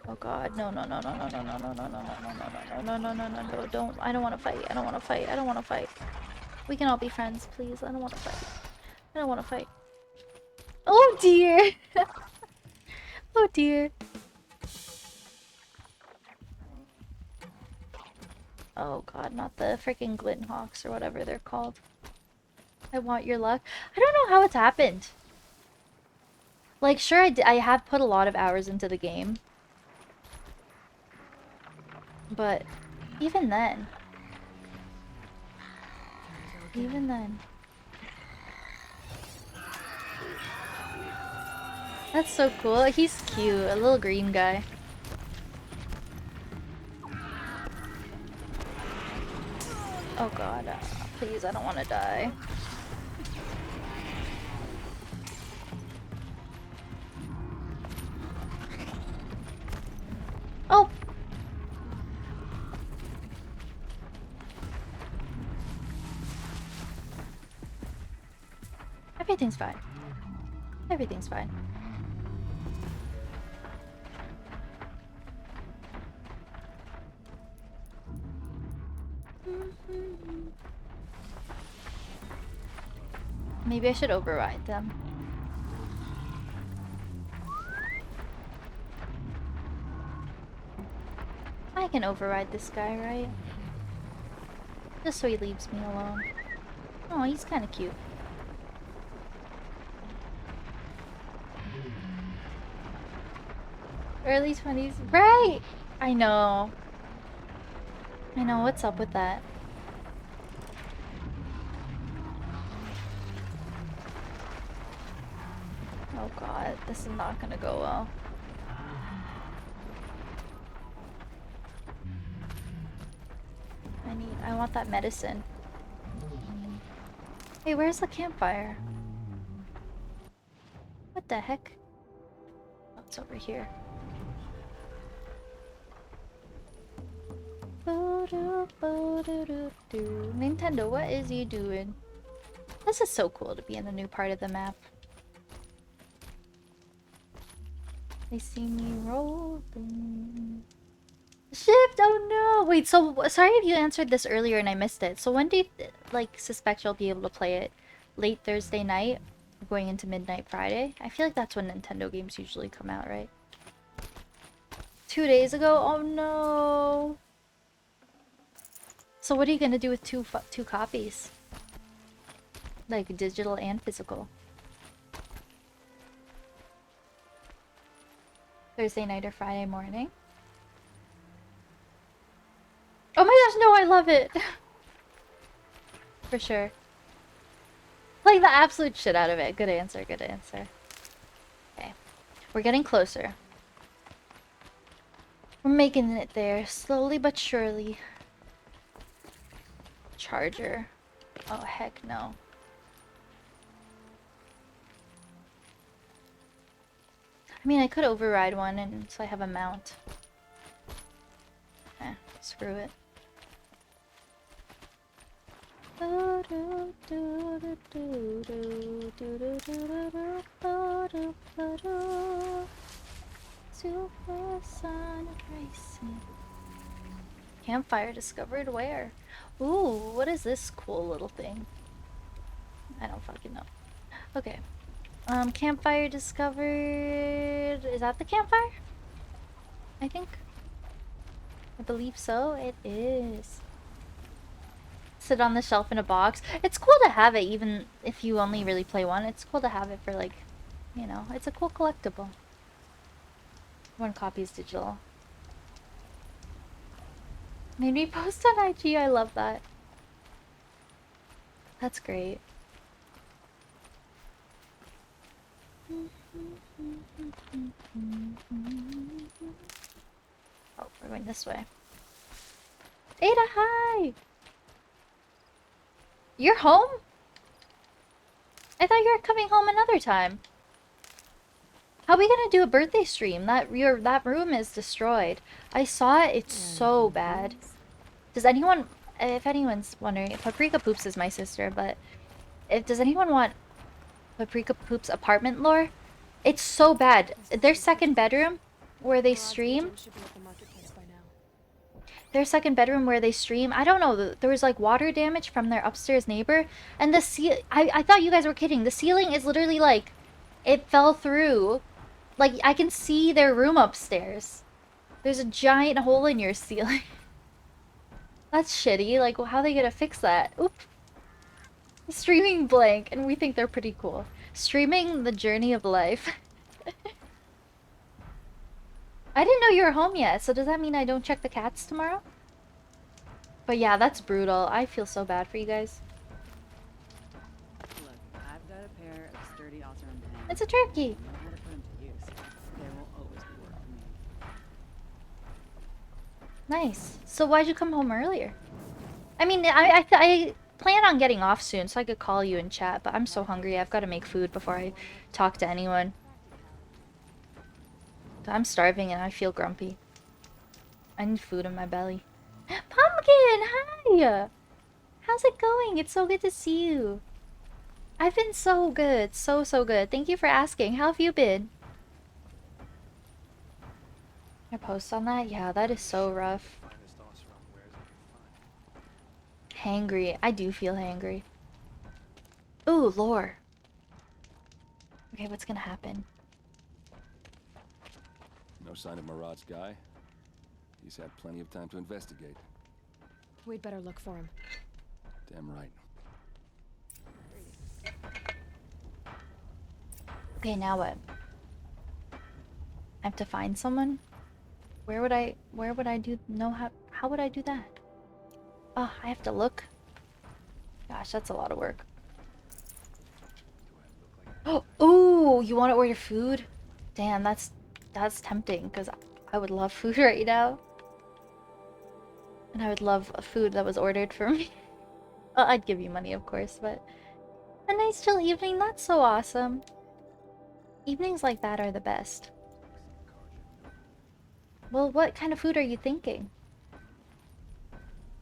Oh god, no, don't. I don't want to fight. I don't want to fight. I don't want to fight. We can all be friends, please. I don't want to fight. I don't want to fight. Oh dear. Oh dear. Oh god, not the freaking Glinthawks or whatever they're called. I want your luck. I don't know how it's happened. Like, sure, I have put a lot of hours into the game. But even then. Even then. That's so cool. He's cute. A little green guy. Oh god. Please, I don't want to die. Oh! Everything's fine. Everything's fine. Maybe I should override them. I can override this guy, right? Just so he leaves me alone. Oh, he's kind of cute. Early 20s. Right! I know. I know, what's up with that? Oh god, this is not gonna go well. I want that medicine. Hey, where's the campfire? What the heck? Oh, it's over here. Nintendo, what is you doing? This is so cool to be in the new part of the map. They see me rolling. Shift! Oh no! Wait, so sorry if you answered this earlier and I missed it. So when do you like suspect you'll be able to play it? Late Thursday night? Going into midnight Friday? I feel like that's when Nintendo games usually come out, right? 2 days ago? Oh no! So what are you gonna do with two copies? Like digital and physical. Thursday night or Friday morning? Oh my gosh, no, I love it! For sure. Like the absolute shit out of it. Good answer, good answer. Okay. We're getting closer. We're making it there, slowly but surely. Charger. Oh, heck no. I mean, I could override one and so I have a mount. Eh, screw it. Supersonic racing. Campfire discovered where? Ooh, what is this cool little thing? I don't fucking know. Okay. Campfire discovered... Is that the campfire? I think. I believe so. It is. Sit on the shelf in a box. It's cool to have it even if you only really play one. It's cool to have it for like, you know, it's a cool collectible. One copy is digital. Made me post on IG. I love that. That's great. Oh, we're going this way. Ada, hi! You're home? I thought you were coming home another time. How are we gonna do a birthday stream? That room is destroyed. I saw it. It's so bad. Does anyone, if anyone's wondering, Paprika Poops is my sister, but does anyone want Paprika Poops apartment lore? It's so bad. Their second bedroom where they stream. Their second bedroom where they stream. I don't know. There was like water damage from their upstairs neighbor, and the I thought you guys were kidding. The ceiling is literally like, it fell through. Like I can see their room upstairs. There's a giant hole in your ceiling. That's shitty. Like, well, how are they gonna fix that? Oop. Streaming blank, and we think they're pretty cool. Streaming the journey of life. I didn't know you were home yet, so does that mean I don't check the cats tomorrow? But yeah, that's brutal. I feel so bad for you guys. Look, I've got a pair of sturdy Oseram pens. It's a turkey. I know how to put them to use. There will always be work for me. Nice. So why'd you come home earlier? I mean, I plan on getting off soon, so I could call you and chat, but I'm so hungry. I've got to make food before I talk to anyone. I'm starving and I feel grumpy. I need food in my belly. Pumpkin, hi! How's it going? It's so good to see you. I've been so good. So good. Thank you for asking. How have you been? I post on that? Yeah, that is so rough. Hangry. I do feel hangry. Ooh, lore. Okay, what's gonna happen? No sign of Marad's guy. He's had plenty of time to investigate. We'd better look for him. Damn right. Okay, now what? I have to find someone? Where would I do how would I do that? Oh, I have to look. Gosh, that's a lot of work. Oh, ooh, you want to order food? Damn, that's tempting because I would love food right now. And I would love a food that was ordered for me. Well, I'd give you money, of course, but a nice chill evening, that's so awesome. Evenings like that are the best. Well, what kind of food are you thinking?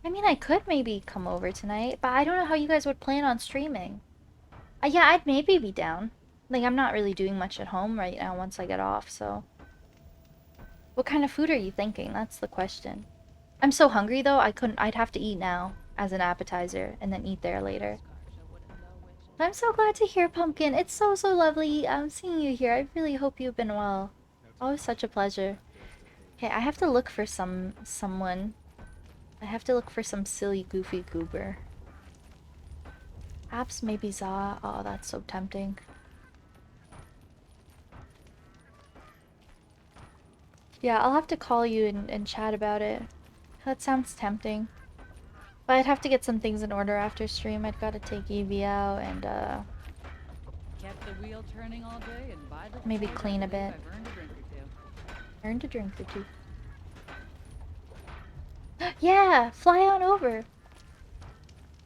I mean, I could maybe come over tonight, but I don't know how you guys would plan on streaming. Yeah, I'd maybe be down. Like, I'm not really doing much at home right now once I get off, so... What kind of food are you thinking? That's the question. I'm so hungry, though, I'd have to eat now as an appetizer and then eat there later. I'm so glad to hear, Pumpkin. It's so lovely seeing you here. I really hope you've been well. Always such a pleasure. Okay, I have to look for someone. I have to look for some silly, goofy goober. Apps maybe Za. Oh, that's so tempting. Yeah, I'll have to call you and chat about it. That sounds tempting. But I'd have to get some things in order after stream. I'd gotta take Evie out and Kept the wheel turning all day and by the maybe clean a bit. I've earned a drink or two. Earned a drink or two. Yeah, fly on over.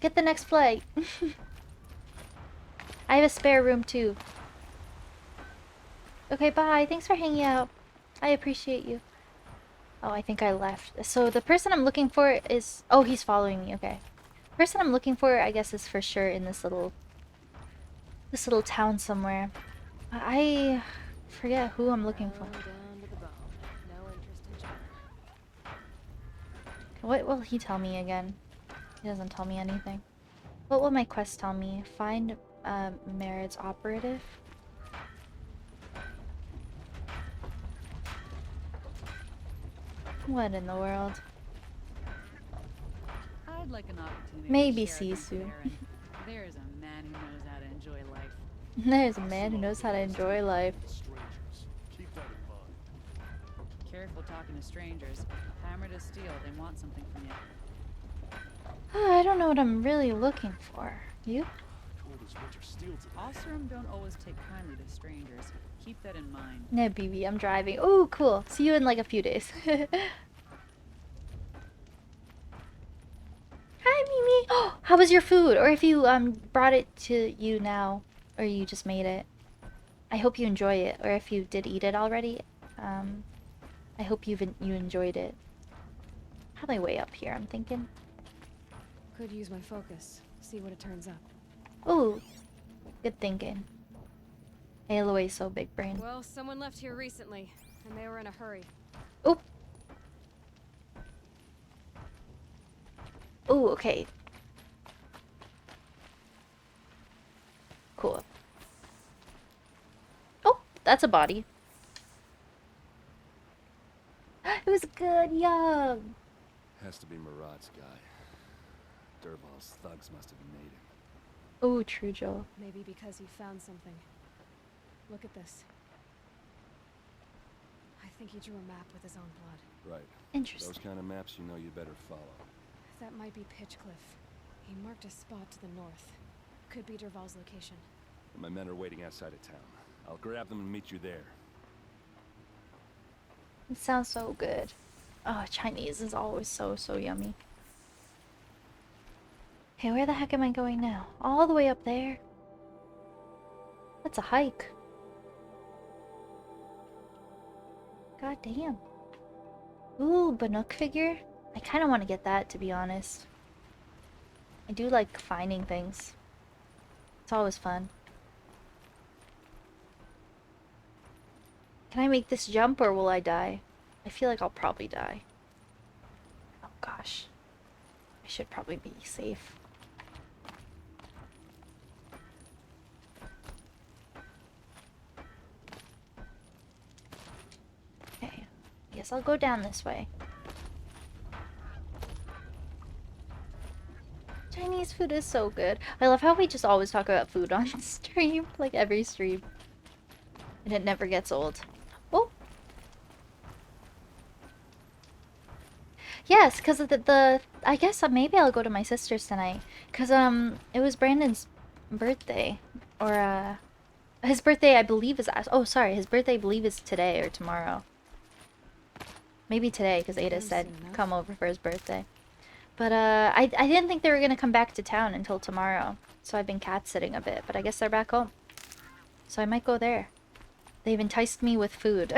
Get the next flight. I have a spare room too. Okay, bye. Thanks for hanging out. I appreciate you. Oh, I think I left. So the person I'm looking for is... Oh, he's following me. Okay. The person I'm looking for, I guess, is for sure in this little town somewhere. I forget who I'm looking for. What will he tell me again? He doesn't tell me anything. What will my quest tell me? Find Merit's operative? What in the world? I'd like an opportunity Maybe to share Sisu. There's a man who knows how to enjoy life. There's a man who knows how to enjoy life. Careful talking to strangers. Hammer to steel, they want something from you. I don't know what I'm really looking for. You? Oseram don't always take kindly to strangers. Keep that in mind. No, BB, I'm driving. Oh, cool. See you in like a few days. Hi, Mimi. Oh, how was your food? Or if you brought it to you now, or you just made it. I hope you enjoy it. Or if you did eat it already, I hope you enjoyed it. Probably way up here, I'm thinking. Could use my focus. See what it turns up. Oh, good thinking. Aloy's so big brain. Well, someone left here recently, and they were in a hurry. Oh. Oh, okay. Cool. Oh, that's a body. It was good, yum. Has to be Marad's guy. Dervahl's thugs must have made him. Oh, true, Joel. Maybe because he found something. Look at this. I think he drew a map with his own blood. Right. Interesting. Those kind of maps you know you better follow. That might be Pitchcliff. He marked a spot to the north. Could be Derval's location. My men are waiting outside of town. I'll grab them and meet you there. It sounds so good. Oh, Chinese is always so yummy. Okay, where the heck am I going now? All the way up there? That's a hike. God damn. Ooh, Banuk figure? I kind of want to get that, to be honest. I do like finding things. It's always fun. Can I make this jump or will I die? I feel like I'll probably die. Oh gosh. I should probably be safe. Okay. Guess I'll go down this way. Chinese food is so good. I love how we just always talk about food on stream. Like every stream. And it never gets old. Oh! Yes, because of the I guess maybe I'll go to my sister's tonight. Because, it was Brandon's birthday. Or, his birthday, I believe, is... Oh, sorry. His birthday, I believe, is today or tomorrow. Maybe today, because Ada said come over for his birthday. But, I didn't think they were going to come back to town until tomorrow. So I've been cat-sitting a bit. But I guess they're back home. So I might go there. They've enticed me with food.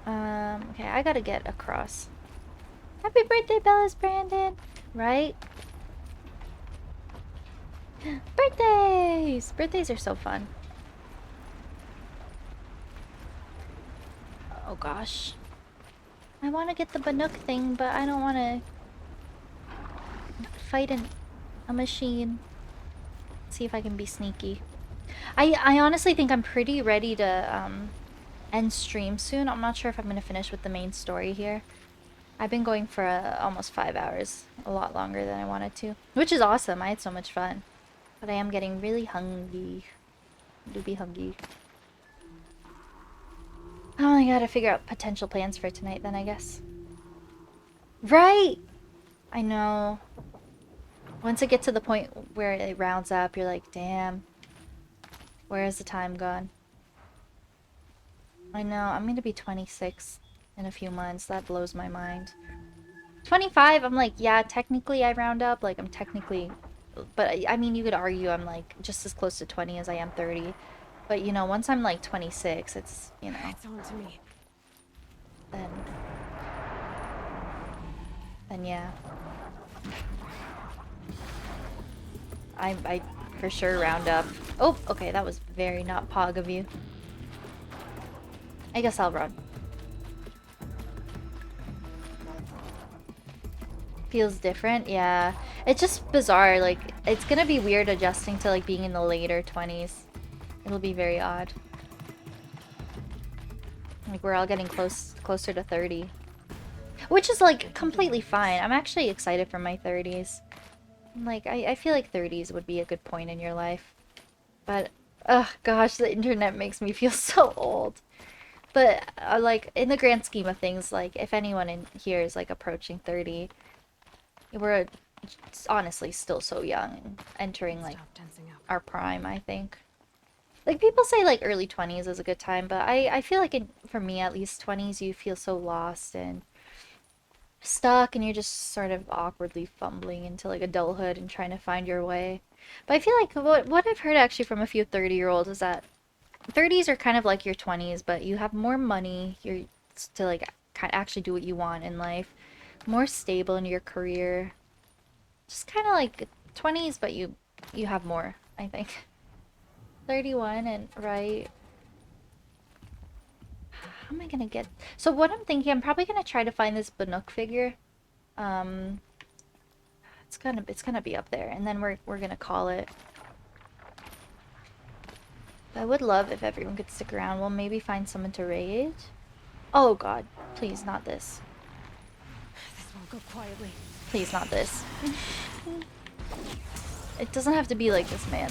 Okay, I gotta get across. Happy birthday, Bella's Brandon! Right? Birthdays! Birthdays are so fun. Oh gosh. I want to get the Banuk thing, but I don't want to fight a machine. Let's see if I can be sneaky. I honestly think I'm pretty ready to end stream soon. I'm not sure if I'm going to finish with the main story here. I've been going for almost 5 hours. A lot longer than I wanted to. Which is awesome. I had so much fun. But I am getting really hungry. Do be hungry. Oh, I gotta figure out potential plans for tonight then, I guess. Right! I know. Once it gets to the point where it rounds up, you're like, damn. Where has the time gone? I know, I'm gonna be 26 in a few months. That blows my mind. 25, I'm like, yeah, technically I round up. Like, I'm technically... But, I mean, you could argue I'm, like, just as close to 20 as I am 30. But, you know, once I'm, like, 26, it's, you know... It's on to me. Then, yeah. I for sure round up. Oh, okay, that was very not pog of you. I guess I'll run. Feels different, yeah. It's just bizarre, like, it's gonna be weird adjusting to, like, being in the later 20s. It'll be very odd. Like, we're all getting closer to 30. Which is, like, completely fine. I'm actually excited for my 30s. Like, I feel like 30s would be a good point in your life. But, ugh, gosh, the internet makes me feel so old. But, like, in the grand scheme of things, like, if anyone in here is, like, approaching 30, we're honestly still so young and entering, like, our prime, I think. Like, people say, like, early 20s is a good time, but I feel like, for me at least, 20s, you feel so lost and stuck, and you're just sort of awkwardly fumbling into, like, adulthood and trying to find your way. But I feel like what I've heard, actually, from a few 30-year-olds is that 30s are kind of like your 20s, but you have more money. You're to, like, actually do what you want in life. More stable in your career. Just kind of like 20s, but you have more, I think. 31 and right. How am I gonna get... So what I'm thinking, I'm probably gonna try to find this Banuk figure. It's gonna be up there, and then we're gonna call it. I would love if everyone could stick around. We'll maybe find someone to raid. Oh god, please not this. This won't go quietly. Please not this. It doesn't have to be like this, man.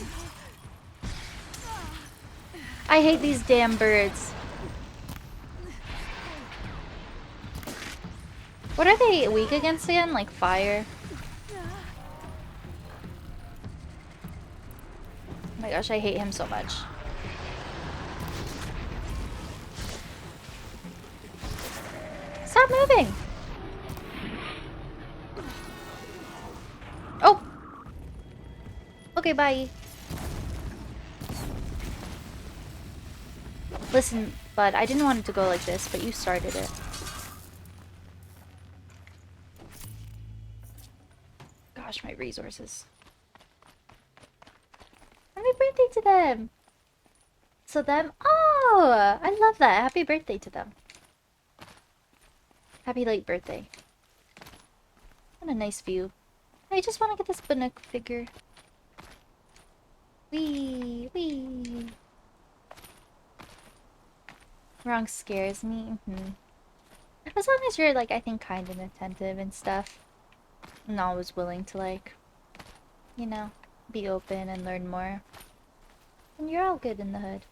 I hate these damn birds. What are they weak against again? Like fire? Oh my gosh, I hate him so much. Stop moving! Oh! Okay, bye. Listen, bud, I didn't want it to go like this, but you started it. Gosh, my resources. Happy birthday to them! So them? Oh! I love that. Happy birthday to them. Happy late birthday. What a nice view. I just want to get this Bannock figure. Wee! Wee! Wrong scares me. As long as you're, like, I think kind and attentive and stuff. And always willing to, like, you know, be open and learn more. And you're all good in the hood.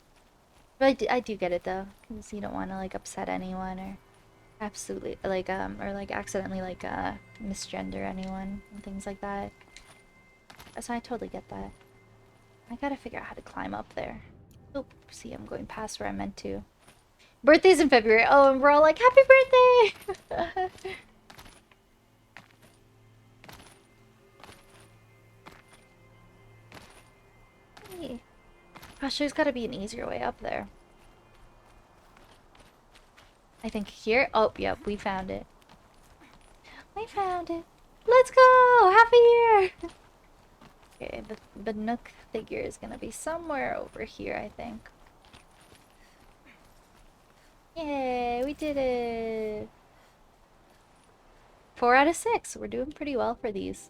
But I do get it, though. Because you don't want to, like, upset anyone or absolutely, like, or, like, accidentally, like, misgender anyone and things like that. So I totally get that. I gotta figure out how to climb up there. Oh, see, I'm going past where I meant to. Birthday's in February. Oh, and we're all like, happy birthday! Hey. Gosh, there's gotta be an easier way up there. I think here. Oh, yep, we found it. We found it. Let's go! Happy year! Okay, the Nook figure is gonna be somewhere over here, I think. Yay, we did it! 4 out of 6. We're doing pretty well for these.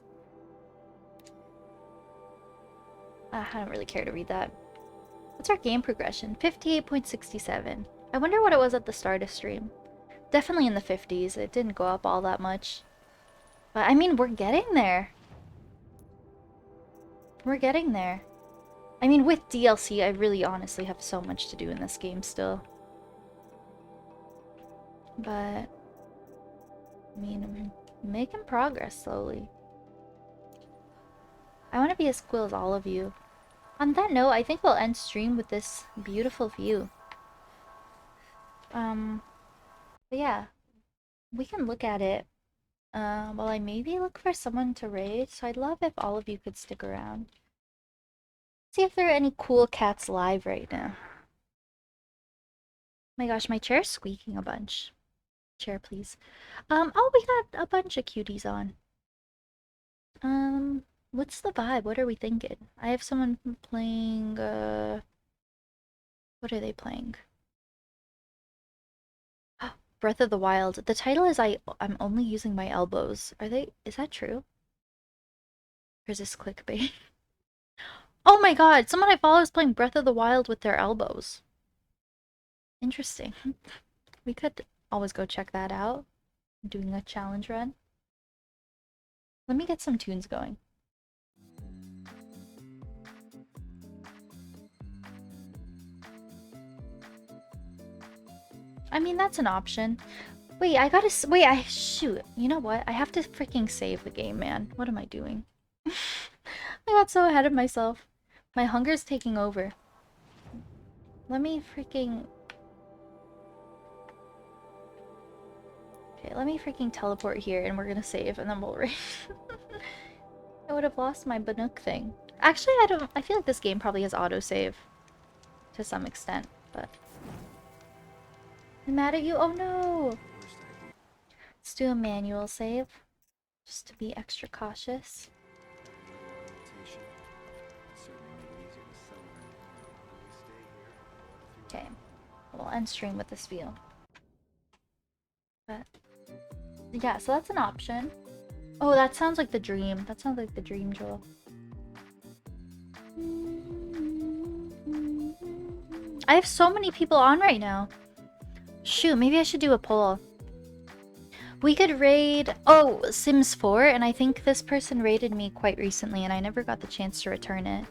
I don't really care to read that. What's our game progression? 58.67. I wonder what it was at the start of stream. Definitely in the 50s. It didn't go up all that much. But I mean, we're getting there. We're getting there. I mean, with DLC, I really honestly have so much to do in this game still. But I mean, I'm making progress slowly. I want to be as cool as all of you. On that note, I think we'll end stream with this beautiful view. But yeah, we can look at it. While I maybe look for someone to raid, so I'd love if all of you could stick around. See if there are any cool cats live right now. My gosh, my chair's squeaking a bunch. Chair, please. Oh, we got a bunch of cuties on. What's the vibe? What are we thinking? I have someone playing, what are they playing? Breath of the Wild. The title is I'm only using my elbows. Is that true? Or is this clickbait? Oh my god, someone I follow is playing Breath of the Wild with their elbows. Interesting. We could always go check that out. I'm doing a challenge run. Let me get some tunes going. I mean, that's an option. Wait, shoot. You know what? I have to freaking save the game, man. What am I doing? I got so ahead of myself. My hunger's taking over. Let me freaking... Okay, let me freaking teleport here and we're gonna save and then we'll raid. I would have lost my Bannock thing. Actually, I feel like this game probably has autosave. To some extent, but... I'm mad at you? Oh no! Let's do a manual save. Just to be extra cautious. Okay. We'll end stream with this view. But... yeah, so that's an option. Oh, that sounds like the dream. That sounds like the dream, Joel. I have so many people on right now. Shoot, maybe I should do a poll. We could raid... oh, Sims 4, and I think this person raided me quite recently, and I never got the chance to return it.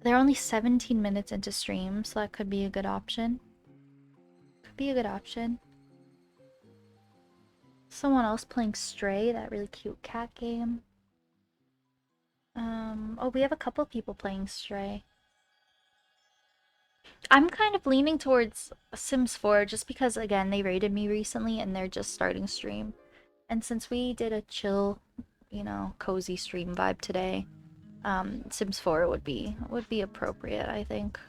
They're only 17 minutes into stream, so that could be a good option. Could be a good option. Someone else playing Stray, that really cute cat game. Oh, we have a couple people playing Stray. I'm kind of leaning towards Sims 4 just because, again, they raided me recently and they're just starting stream. And since we did a chill, you know, cozy stream vibe today, Sims 4 would be appropriate, I think.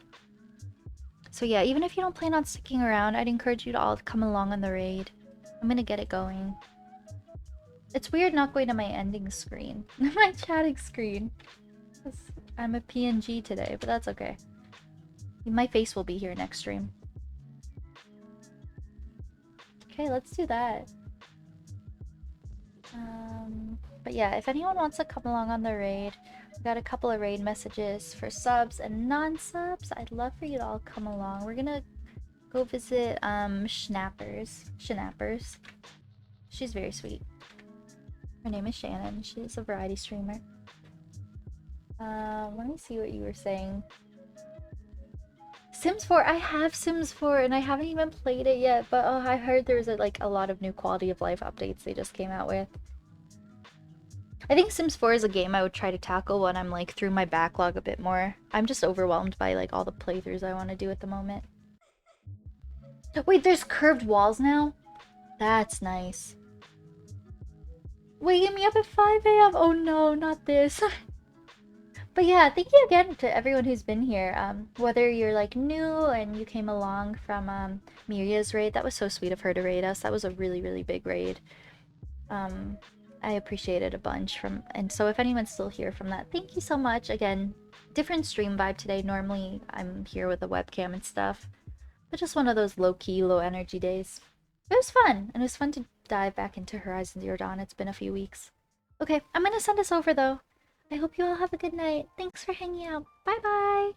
So yeah, even if you don't plan on sticking around, I'd encourage you to all come along on the raid. I'm gonna get it going. It's weird not going to my ending screen, my chatting screen. I'm a PNG today, but that's okay. My face will be here next stream. Okay, let's do that. But yeah, if anyone wants to come along on the raid, we got a couple of raid messages for subs and non-subs. I'd love for you to all come along. We're gonna go visit Schnappers. She's very sweet. Her name is Shannon. She's a variety streamer. Let me see what you were saying. Sims 4, I have Sims 4 and I haven't even played it yet, but oh, I heard there's like a lot of new quality of life updates they just came out with. I think Sims 4 is a game I would try to tackle when I'm like through my backlog a bit more. I'm just overwhelmed by like all the playthroughs I want to do at the moment. Wait, there's curved walls now? That's nice. Waking me up at 5 a.m. Oh no, not this. But yeah, thank you again to everyone who's been here. Whether you're like new and you came along from Miria's raid, that was so sweet of her to raid us. That was a really, really big raid. I appreciate it a bunch and so if anyone's still here from that, thank you so much. Again, different stream vibe today. Normally I'm here with a webcam and stuff, but just one of those low-key, low-energy days. It was fun, and it was fun to dive back into Horizon Zero Dawn. It's been a few weeks. Okay, I'm gonna send us over though. I hope you all have a good night. Thanks for hanging out. Bye bye!